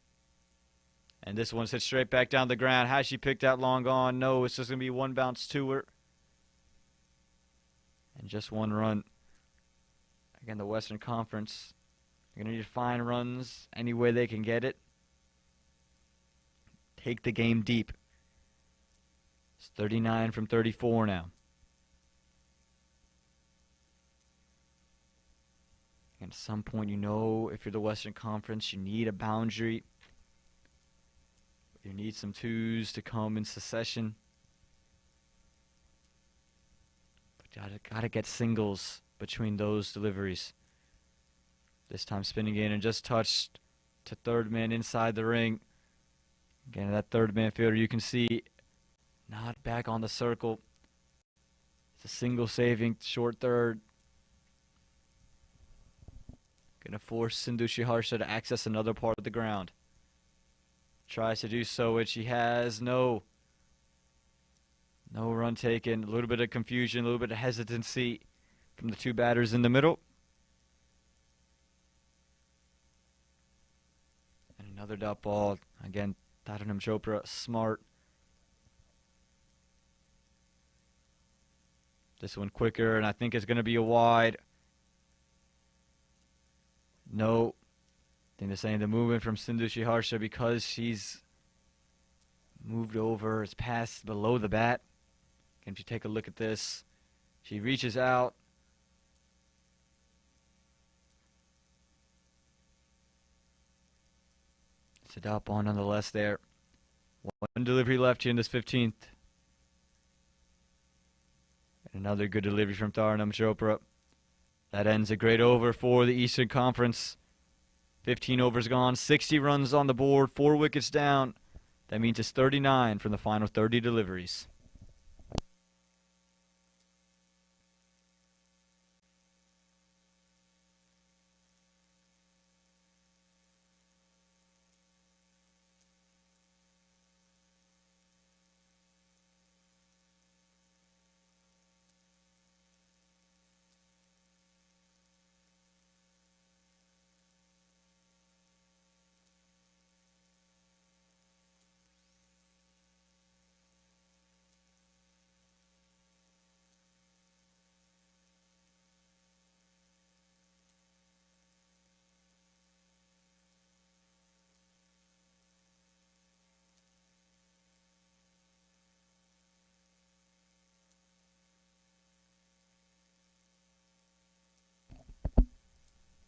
And this one's hit straight back down the ground. Has she picked that long on? No, it's just going to be one bounce to her. And just one run. Again, the Western Conference. They're going to need to find runs any way they can get it. Take the game deep. It's 39 from 34 now. And at some point, you know, if you're the Western Conference, you need a boundary. You need some twos to come in succession. But gotta get singles between those deliveries. This time spinning in and just touched to third man inside the ring. Again, that third man fielder you can see not back on the circle. It's a single saving short third. Gonna force Sindushi Harsha to access another part of the ground. Tries to do so, which he has. No run taken. A little bit of confusion, a little bit of hesitancy from the two batters in the middle. And another dot ball. Again, Tharnam Chopra, smart. This one quicker, and I think it's going to be a wide. No. I think they're saying the movement from Sindushi Harsha, because she's moved over, it's passed below the bat. And if you take a look at this, she reaches out. It's a dot ball nonetheless there. One delivery left here in this 15th. Another good delivery from Tharnam Chopra. That ends a great over for the Eastern Conference. 15 overs gone, 60 runs on the board, 4 wickets down. That means it's 39 from the final 30 deliveries.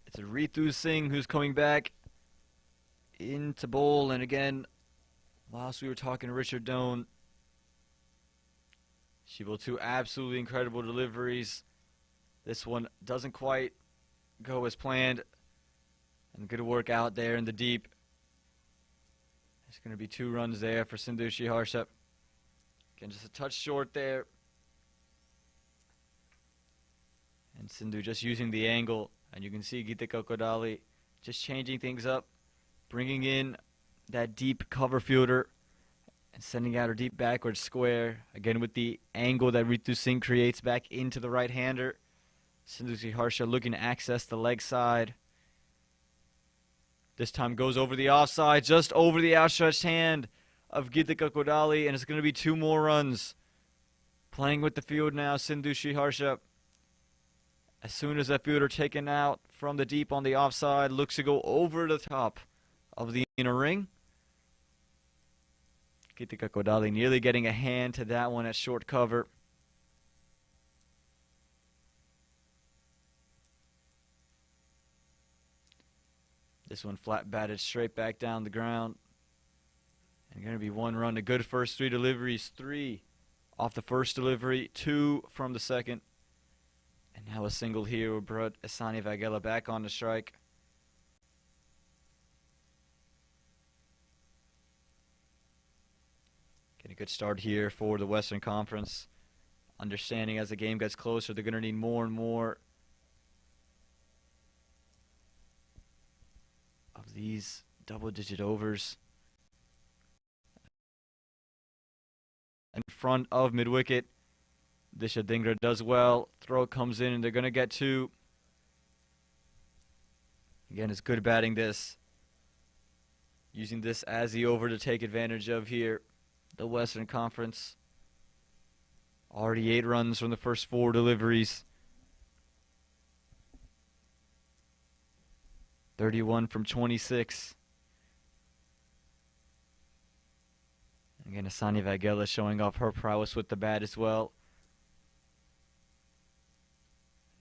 It's Ritu Singh who's coming back into bowl. And again, whilst we were talking to Richard Doan, she will 2 absolutely incredible deliveries. This one doesn't quite go as planned. And good work out there in the deep. There's going to be 2 runs there for Sindhu Harsha. Again, just a touch short there. And Sindhu just using the angle. And you can see Geetika Kodali just changing things up, bringing in that deep cover fielder and sending out her deep backward square. Again with the angle that Ritu Singh creates back into the right-hander. Sindhu Harsha looking to access the leg side. This time goes over the offside, just over the outstretched hand of Geetika Kodali, and it's going to be 2 more runs. Playing with the field now, Sindhu Harsha. As soon as that fielder taken out from the deep on the offside, looks to go over the top of the inner ring. Geetika Kodali nearly getting a hand to that one at short cover. This one flat batted straight back down the ground. And going to be 1 run. A good first 3 deliveries. 3 off the first delivery, 2 from the second. And now a single here will brought Asani Vagela back on the strike. Getting a good start here for the Western Conference. Understanding as the game gets closer, they're going to need more and more of these double-digit overs. In front of mid-wicket. Disha Dhingra does well. Throw comes in and they're going to get 2. Again, it's good batting this. Using this as the over to take advantage of here. The Western Conference. Already 8 runs from the first 4 deliveries. 31 from 26. Again, Asani Vagela showing off her prowess with the bat as well.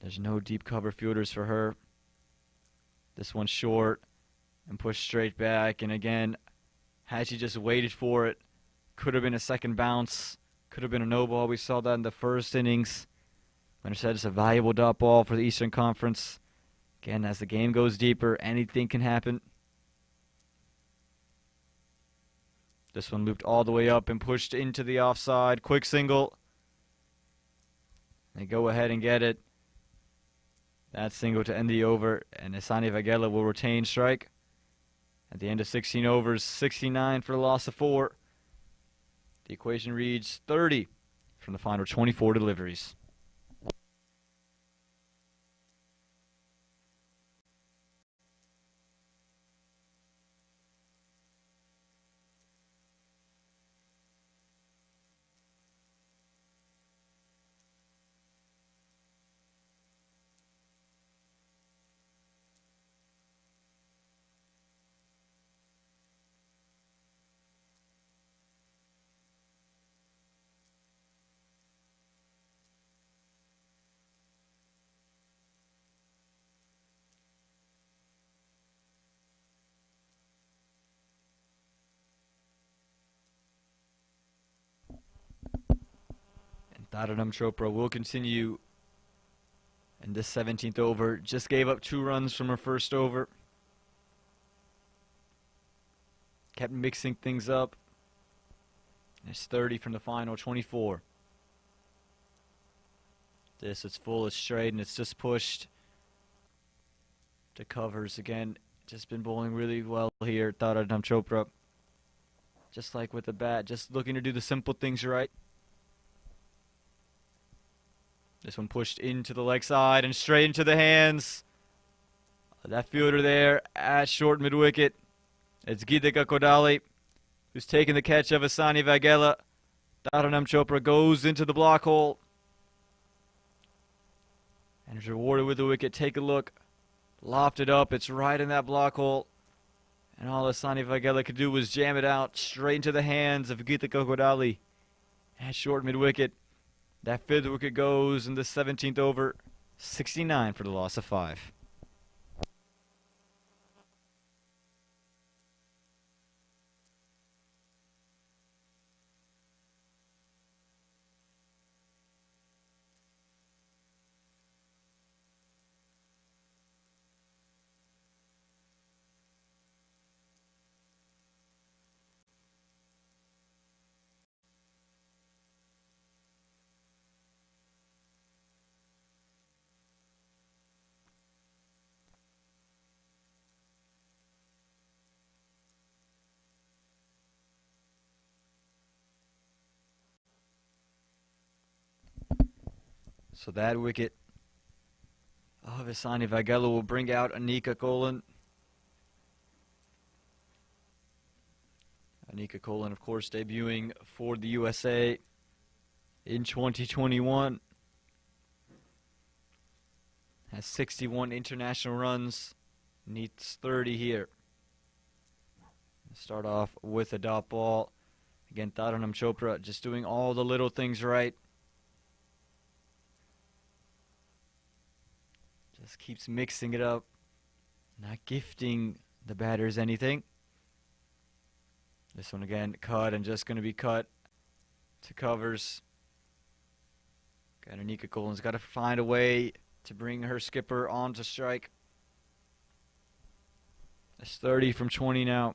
There's no deep cover fielders for her. This one's short and pushed straight back. And again, had she just waited for it, could have been a second bounce. Could have been a no ball. We saw that in the first innings. Like I said, it's a valuable dot ball for the Eastern Conference. Again, as the game goes deeper, anything can happen. This one looped all the way up and pushed into the offside. Quick single. They go ahead and get it. That single to end the over, and Asani Vagela will retain strike. At the end of 16 overs, 69 for the loss of 4. The equation reads 30 from the final 24 deliveries. Taranam Chopra will continue in this 17th over. Just gave up 2 runs from her first over. Kept mixing things up. It's 30 from the final 24. This is full, it's straight, and it's just pushed to covers again. Just been bowling really well here, Taranam Chopra. Just like with the bat, just looking to do the simple things right. This one pushed into the leg side and straight into the hands. That fielder there at short mid-wicket. It's Geetika Kodali who's taking the catch of Asani Vaghela. Taranam Chopra goes into the block hole and is rewarded with the wicket. Take a look. Lofted up. It's right in that block hole. And all Asani Vaghela could do was jam it out straight into the hands of Geetika Kodali at short mid-wicket. That 5th wicket goes in the 17th over. 69 for the loss of 5. So that wicket of Asani Vaghela will bring out Anika Kolan. Anika Kolan, of course, debuting for the USA in 2021. Has 61 international runs. Needs 30 here. Start off with a dot ball. Again, Taranam Chopra just doing all the little things right. Just keeps mixing it up. Not gifting the batters anything. This one again, cut and just going to be cut to covers. Anika Kolan's got to find a way to bring her skipper on to strike. It's 30 from 20 now.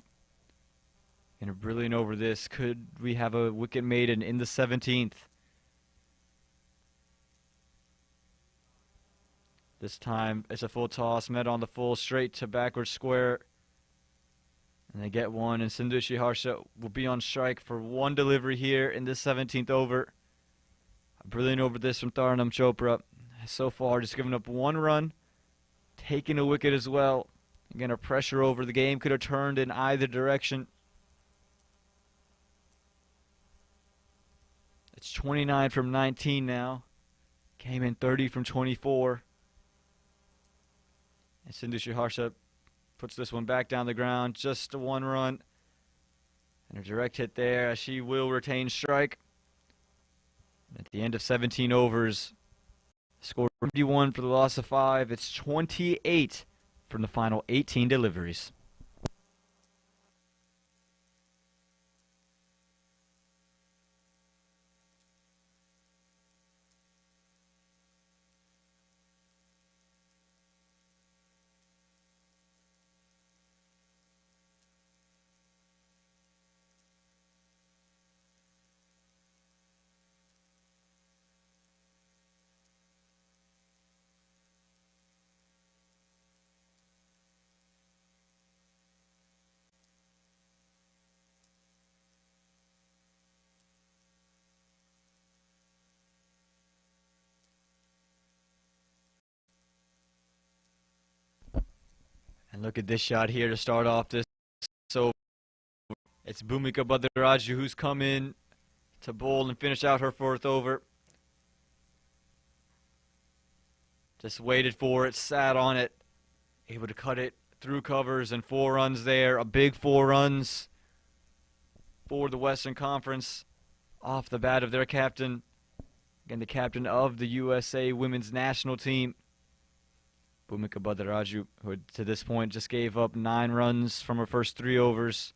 And a brilliant over this. Could we have a wicket maiden in the 17th? This time it's a full toss, met on the full, straight to backward square. And they get one, and Sindhushi Harsha will be on strike for one delivery here in this 17th over. A brilliant over this from Taranam Chopra. So far, just given up 1 run, taking a wicket as well. Again, a pressure over. The game could have turned in either direction. It's 29 from 19 now. Came in 30 from 24. And Sindhushi Harsha puts this one back down the ground. Just a 1 run. And a direct hit there. She will retain strike. At the end of 17 overs, score 31 for the loss of 5. It's 28 from the final 18 deliveries. And look at this shot here to start off this. So it's Bhumika Bhadaraju who's come in to bowl and finish out her 4th over. Just waited for it, sat on it, able to cut it through covers, and 4 runs there. A big 4 runs for the Western Conference off the bat of their captain. Again, the captain of the USA women's national team. Bhumika Bhadaraju, who to this point just gave up 9 runs from her first 3 overs.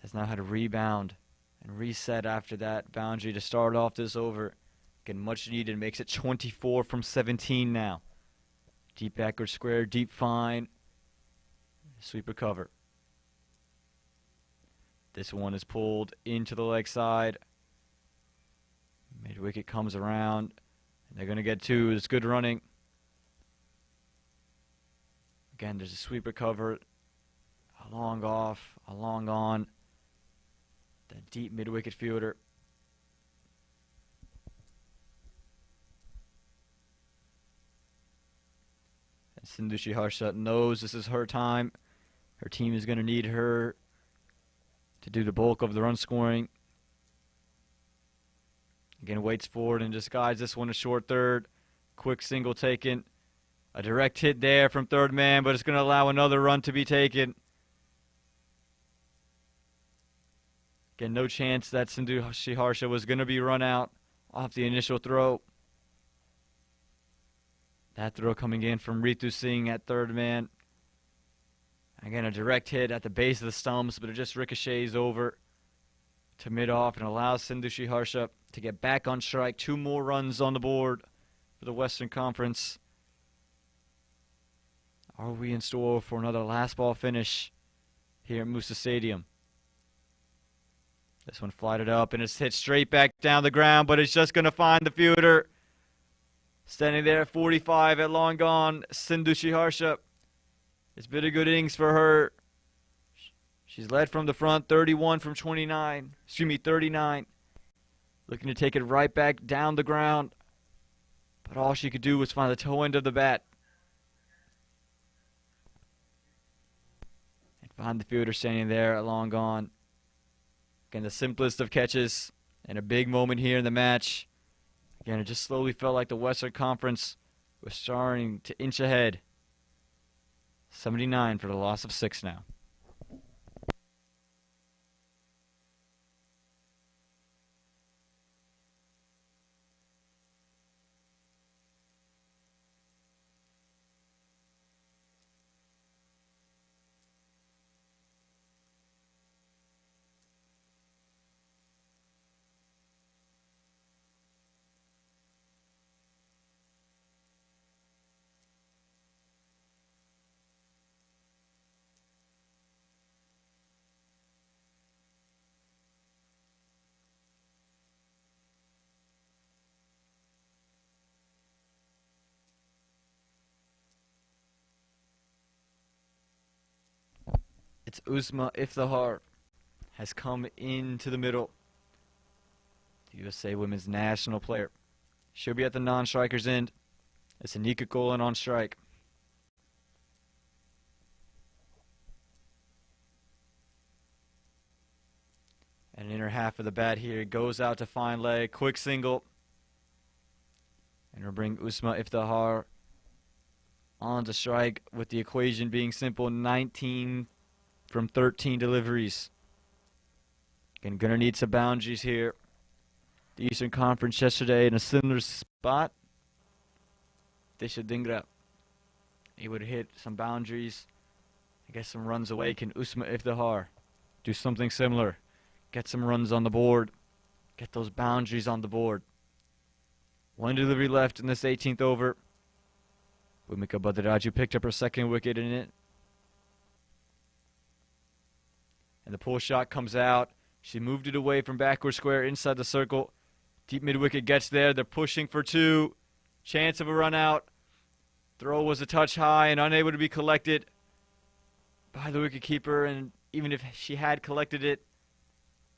Has now had a rebound and reset after that boundary to start off this over. Again, much needed. Makes it 24 from 17 now. Deep backward square, deep fine. Sweeper cover. This one is pulled into the leg side. Mid wicket comes around. And they're going to get two. It's good running. Again, there's a sweeper cover. A long off, a long on. The deep mid wicket fielder. And Sindhu Harsha knows this is her time. Her team is going to need her to do the bulk of the run scoring. Again, waits forward and just guides this one to short third. Quick single taken. A direct hit there from third man, but it's going to allow another run to be taken. Again, no chance that Sindhu Harsha was going to be run out off the initial throw. That throw coming in from Ritu Singh at third man. Again, a direct hit at the base of the stumps, but it just ricochets over to mid-off and allows Sindhu Harsha to get back on strike. 2 more runs on the board for the Western Conference. Are we in store for another last ball finish here at Moosa Stadium? This one flighted up and it's hit straight back down the ground, but it's just going to find the fielder. Standing there at 45 at long gone, Sindhu Harsha. It's been a good innings for her. She's led from the front, 31 from 29. 39. Looking to take it right back down the ground. But all she could do was find the toe end of the bat. And find the fielder standing there at long gone. Again, the simplest of catches. And a big moment here in the match. Again, it just slowly felt like the Western Conference was starting to inch ahead. 79 for the loss of 6 now. It's Usma Iftihar has come into the middle. The USA Women's National player. She'll be at the non-strikers end. It's Anika Golan on strike. And in her half of the bat here, goes out to fine leg, quick single. And we'll bring Usma Iftihar on to strike with the equation being simple, 19 from 13 deliveries. Again, gonna need some boundaries here. The Eastern Conference yesterday in a similar spot. Disha Dingra. He would hit some boundaries and get some runs away. Can Usma Iftihar do something similar? Get some runs on the board. Get those boundaries on the board. 1 delivery left in this 18th over. Bhumika Badaraju picked up her second wicket in it. And the pull shot comes out. She moved it away from backward square inside the circle. Deep mid wicket gets there. They're pushing for 2. Chance of a run out. Throw was a touch high and unable to be collected by the wicketkeeper. And even if she had collected it,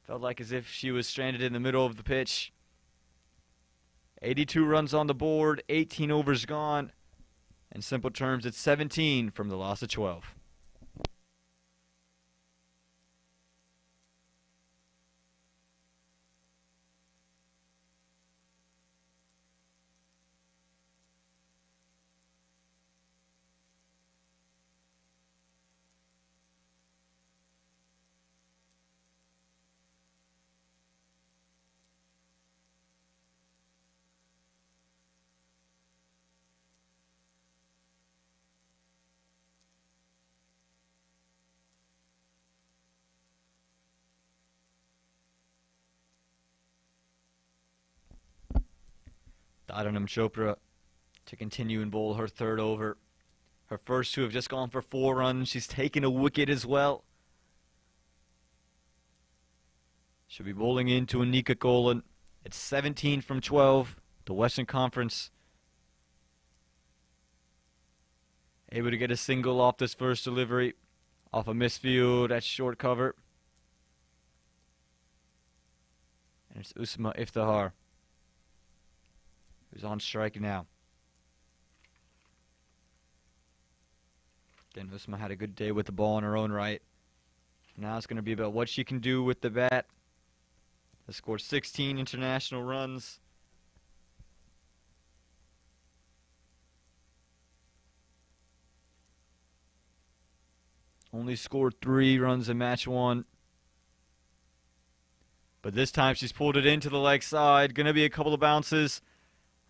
felt like as if she was stranded in the middle of the pitch. 82 runs on the board. 18 overs gone. In simple terms, it's 17 from the loss of 12. Dharanam Chopra to continue and bowl her third over. Her first two have just gone for 4 runs. She's taken a wicket as well. She'll be bowling into Anika Golan. It's 17 from 12. The Western Conference able to get a single off this first delivery. Off a misfield at short cover. And it's Usma Iftihar who's on strike now. Again, Usma had a good day with the ball in her own right. Now it's going to be about what she can do with the bat. Has scored 16 international runs. Only scored 3 runs in match 1. But this time she's pulled it into the leg side. Going to be a couple of bounces.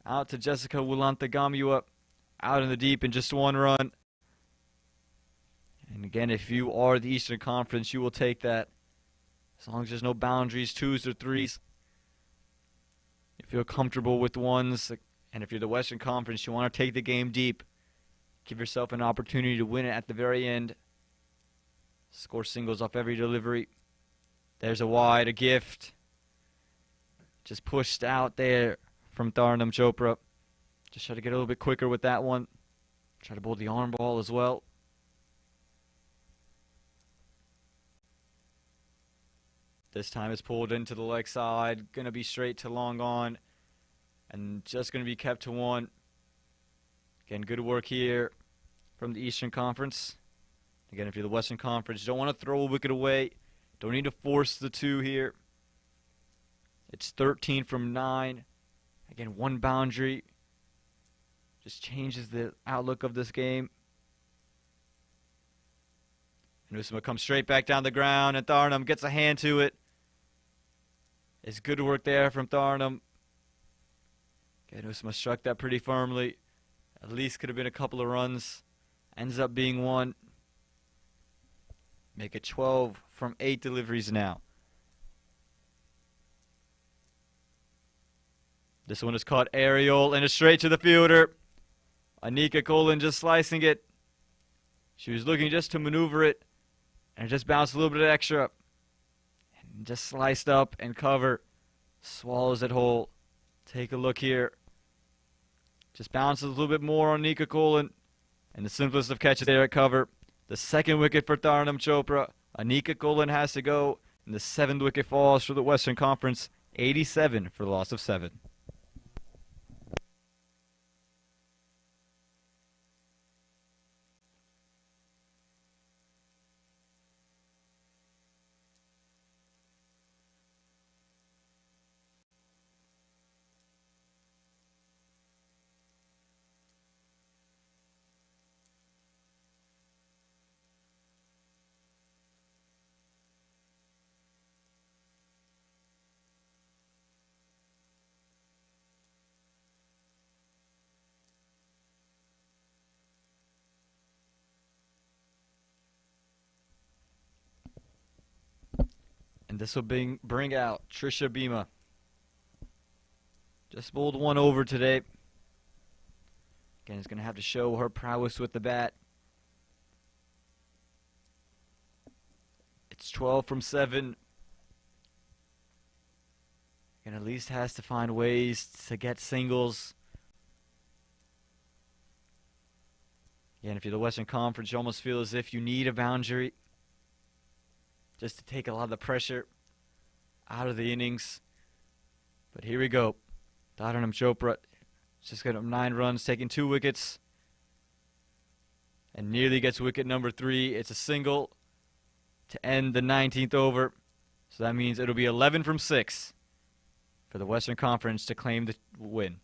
Out to Jessica Wulanta-Gamua. Out in the deep in just 1 run. And again, if you are the Eastern Conference, you will take that. As long as there's no boundaries, 2s or 3s. You feel comfortable with 1s. And if you're the Western Conference, you want to take the game deep. Give yourself an opportunity to win it at the very end. Score singles off every delivery. There's a wide, a gift. Just pushed out there from Dharanam Chopra. Just try to get a little bit quicker with that one. Try to bowl the arm ball as well. This time it's pulled into the leg side. Going to be straight to long on. And just going to be kept to 1. Again, good work here from the Eastern Conference. Again, if you're the Western Conference, you don't want to throw a wicket away. Don't need to force the 2 here. It's 13 from 9. Again, 1 boundary. Just changes the outlook of this game. And Usma comes straight back down the ground, and Dharanam gets a hand to it. It's good work there from Dharanam. Again, Usma struck that pretty firmly. At least could have been a couple of runs. Ends up being 1. Make it 12 from 8 deliveries now. This one is caught aerial and it's straight to the fielder. Anika Golan just slicing it. She was looking just to maneuver it. And it just bounced a little bit extra. And just sliced up and cover. Swallows it whole. Take a look here. Just bounces a little bit more on Anika Golan. And the simplest of catches there at cover. The second wicket for Dharanam Chopra. Anika Golan has to go. And the 7th wicket falls for the Western Conference. 87 for the loss of 7. And this will bring out Trisha Bhima. Just bowled 1 over today. Again, is going to have to show her prowess with the bat. It's 12 from 7. And at least has to find ways to get singles. Again, if you're the Western Conference, you almost feel as if you need a boundary. Just to take a lot of the pressure out of the innings. But here we go. Dharanam Chopra just got 9 runs, taking 2 wickets. And nearly gets wicket number 3. It's a single to end the 19th over. So that means it'll be 11 from 6 for the Western Conference to claim the win.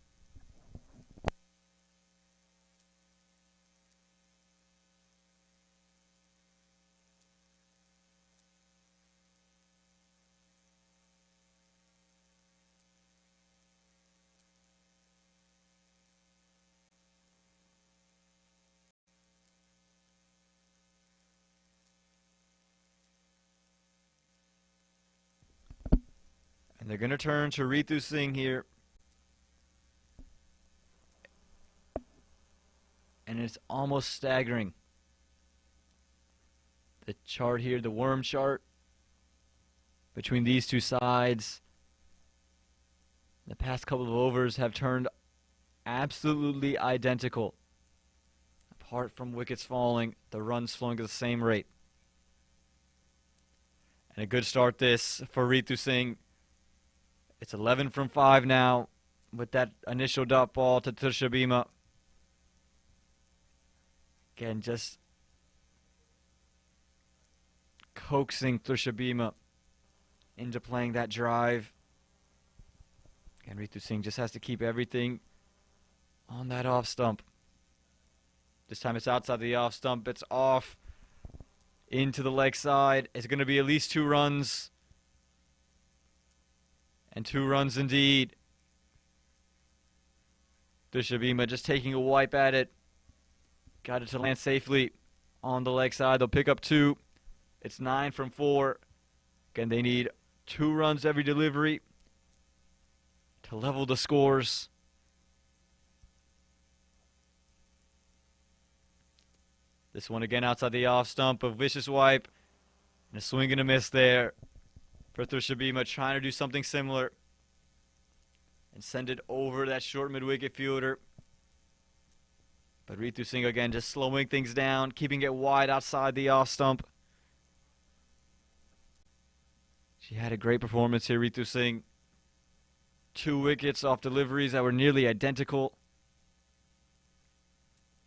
And they're going to turn to Ritu Singh here. and it's almost staggering. The chart here, the worm chart, between these two sides, the past couple of overs have turned absolutely identical. Apart from wickets falling, the runs flowing at the same rate. And a good start this for Ritu Singh. It's 11 from 5 now with that initial dot ball to Tushabima. Again, just coaxing Tushabima into playing that drive. And Ritu Singh just has to keep everything on that off stump. This time it's outside the off stump. It's off into the leg side. It's going to be at least 2 runs. And 2 runs indeed. Tushabima just taking a wipe at it. Got it to land safely on the leg side. They'll pick up 2. It's 9 from 4. Again, they need 2 runs every delivery to level the scores. This one again outside the off stump. A vicious wipe. And a swing and a miss there for Tushabima, trying to do something similar and send it over that short mid-wicket fielder. But Ritu Singh again just slowing things down, keeping it wide outside the off stump. She had a great performance here, Ritu Singh. 2 wickets off deliveries that were nearly identical.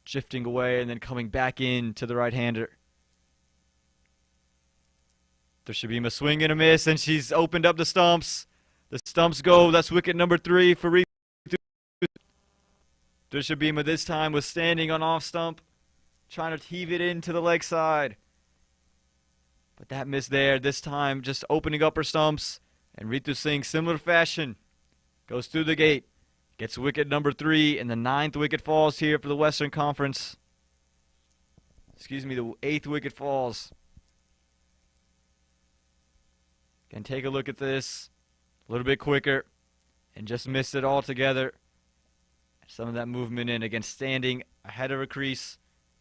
Shifting away and then coming back in to the right-hander. Tushabima swing and a miss, and she's opened up the stumps. The stumps go. That's wicket number 3 for Ritu. Tushabima this time was standing on off stump, trying to heave it into the leg side. But that miss there. This time just opening up her stumps. And Ritu Singh, similar fashion, goes through the gate. Gets wicket number 3, and the 9th wicket falls here for the Western Conference. Excuse me, the 8th wicket falls. Can take a look at this a little bit quicker and just missed it altogether. Some of that movement in, again, standing ahead of a crease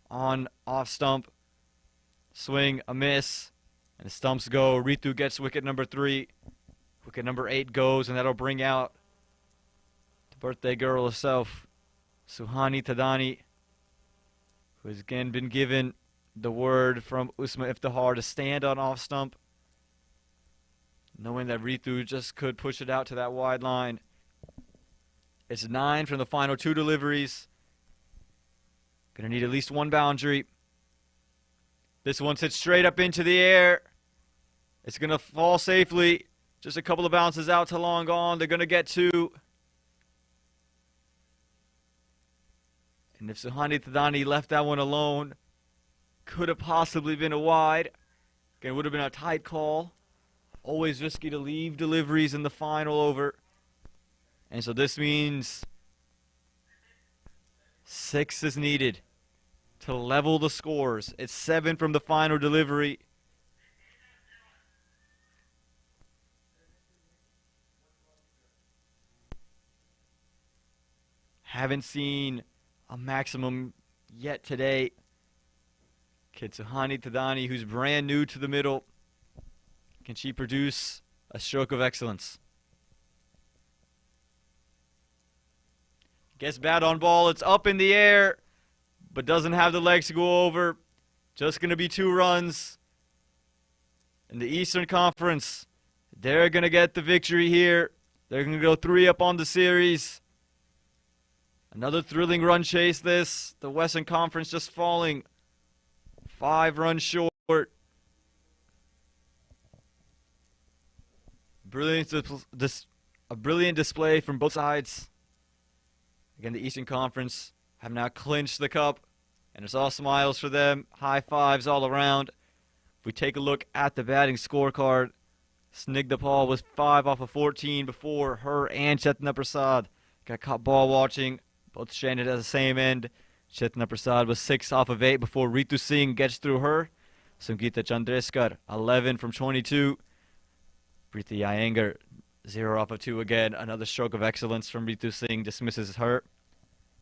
on off stump. Swing, a miss, and the stumps go. Ritu gets wicket number 3. Wicket number 8 goes, and that'll bring out the birthday girl herself, Suhani Tadani, who has again been given the word from Usma Iftihar to stand on off stump, knowing that Ritu just could push it out to that wide line. It's 9 from the final 2 deliveries. Gonna need at least 1 boundary. This one's hit straight up into the air. It's gonna fall safely. Just a couple of bounces out to long gone. They're gonna get 2. And if Suhani Tadani left that one alone, could have possibly been a wide. Again, it would have been a tight call. Always risky to leave deliveries in the final over. And so this means 6 is needed to level the scores. It's 7 from the final delivery. Haven't seen a maximum yet today. Kid Suhani Tadani, who's brand new to the middle. Can she produce a stroke of excellence? Gets bat on ball. It's up in the air, but doesn't have the legs to go over. Just going to be 2 runs. In the Eastern Conference, they're going to get the victory here. They're going to go 3 up on the series. Another thrilling run chase this. The Western Conference just falling 5 runs short. A brilliant display from both sides. Again, the Eastern Conference have now clinched the cup, and it's all smiles for them. High fives all around. If we take a look at the batting scorecard, Snigdha Paul was 5 off of 14 before her and Chetna Prasad got caught ball watching. Both stranded at the same end. Chetna Prasad was 6 off of 8 before Ritu Singh gets through her. Sangeeta Chandreskar, 11 from 22. Preeti Iyengar, 0 off of 2 again. Another stroke of excellence from Ritu Singh, dismisses her.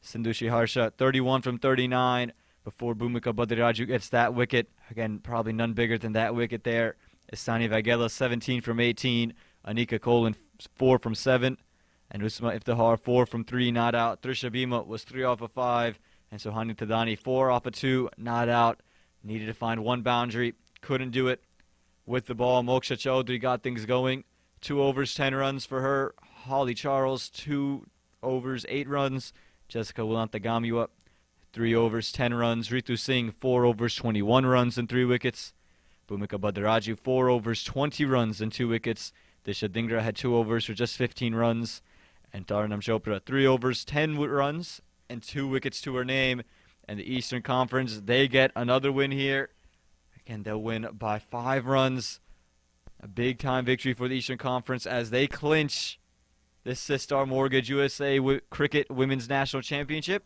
Sindushi Harsha 31 from 39 before Bhumika Badiraju gets that wicket. Again, probably none bigger than that wicket there. Isani Vagela 17 from 18. Anika Kolan 4 from 7. And Usma Iftihar 4 from 3, not out. Trisha Bhima was 3 off of 5. And Sohani Tadani 4 off of 2, not out. Needed to find one boundary. Couldn't do it. With the ball, Moksha Chaudhary got things going. 2 overs, 10 runs for her. Holly Charles, 2 overs, 8 runs. Jessica Wilanthagamua, 3 overs, 10 runs. Ritu Singh, 4 overs, 21 runs and 3 wickets. Bhumika Badiraju, 4 overs, 20 runs and 2 wickets. Disha Dhingra had 2 overs for just 15 runs. And Taranam Chopra, 3 overs, 10 runs and 2 wickets to her name. And the Eastern Conference, they get another win here. Again, they'll win by 5 runs. A big-time victory for the Eastern Conference as they clinch this Sistar Mortgage USA Cricket Women's National Championship.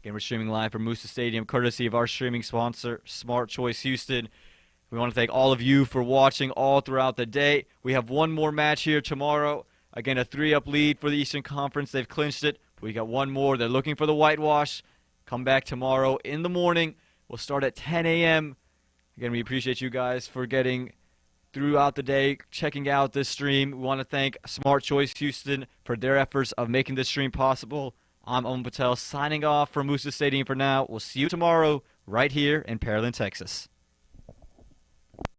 Again, we're streaming live from Moosa Stadium, courtesy of our streaming sponsor, Smart Choice Houston. We want to thank all of you for watching all throughout the day. We have one more match here tomorrow. Again, a 3-up lead for the Eastern Conference. They've clinched it. We got one more. They're looking for the whitewash. Come back tomorrow in the morning. We'll start at 10 a.m. Again, we appreciate you guys for getting throughout the day, checking out this stream. We want to thank Smart Choice Houston for their efforts of making this stream possible. I'm Om Patel signing off from Moosa Stadium for now. We'll see you tomorrow right here in Pearland, Texas.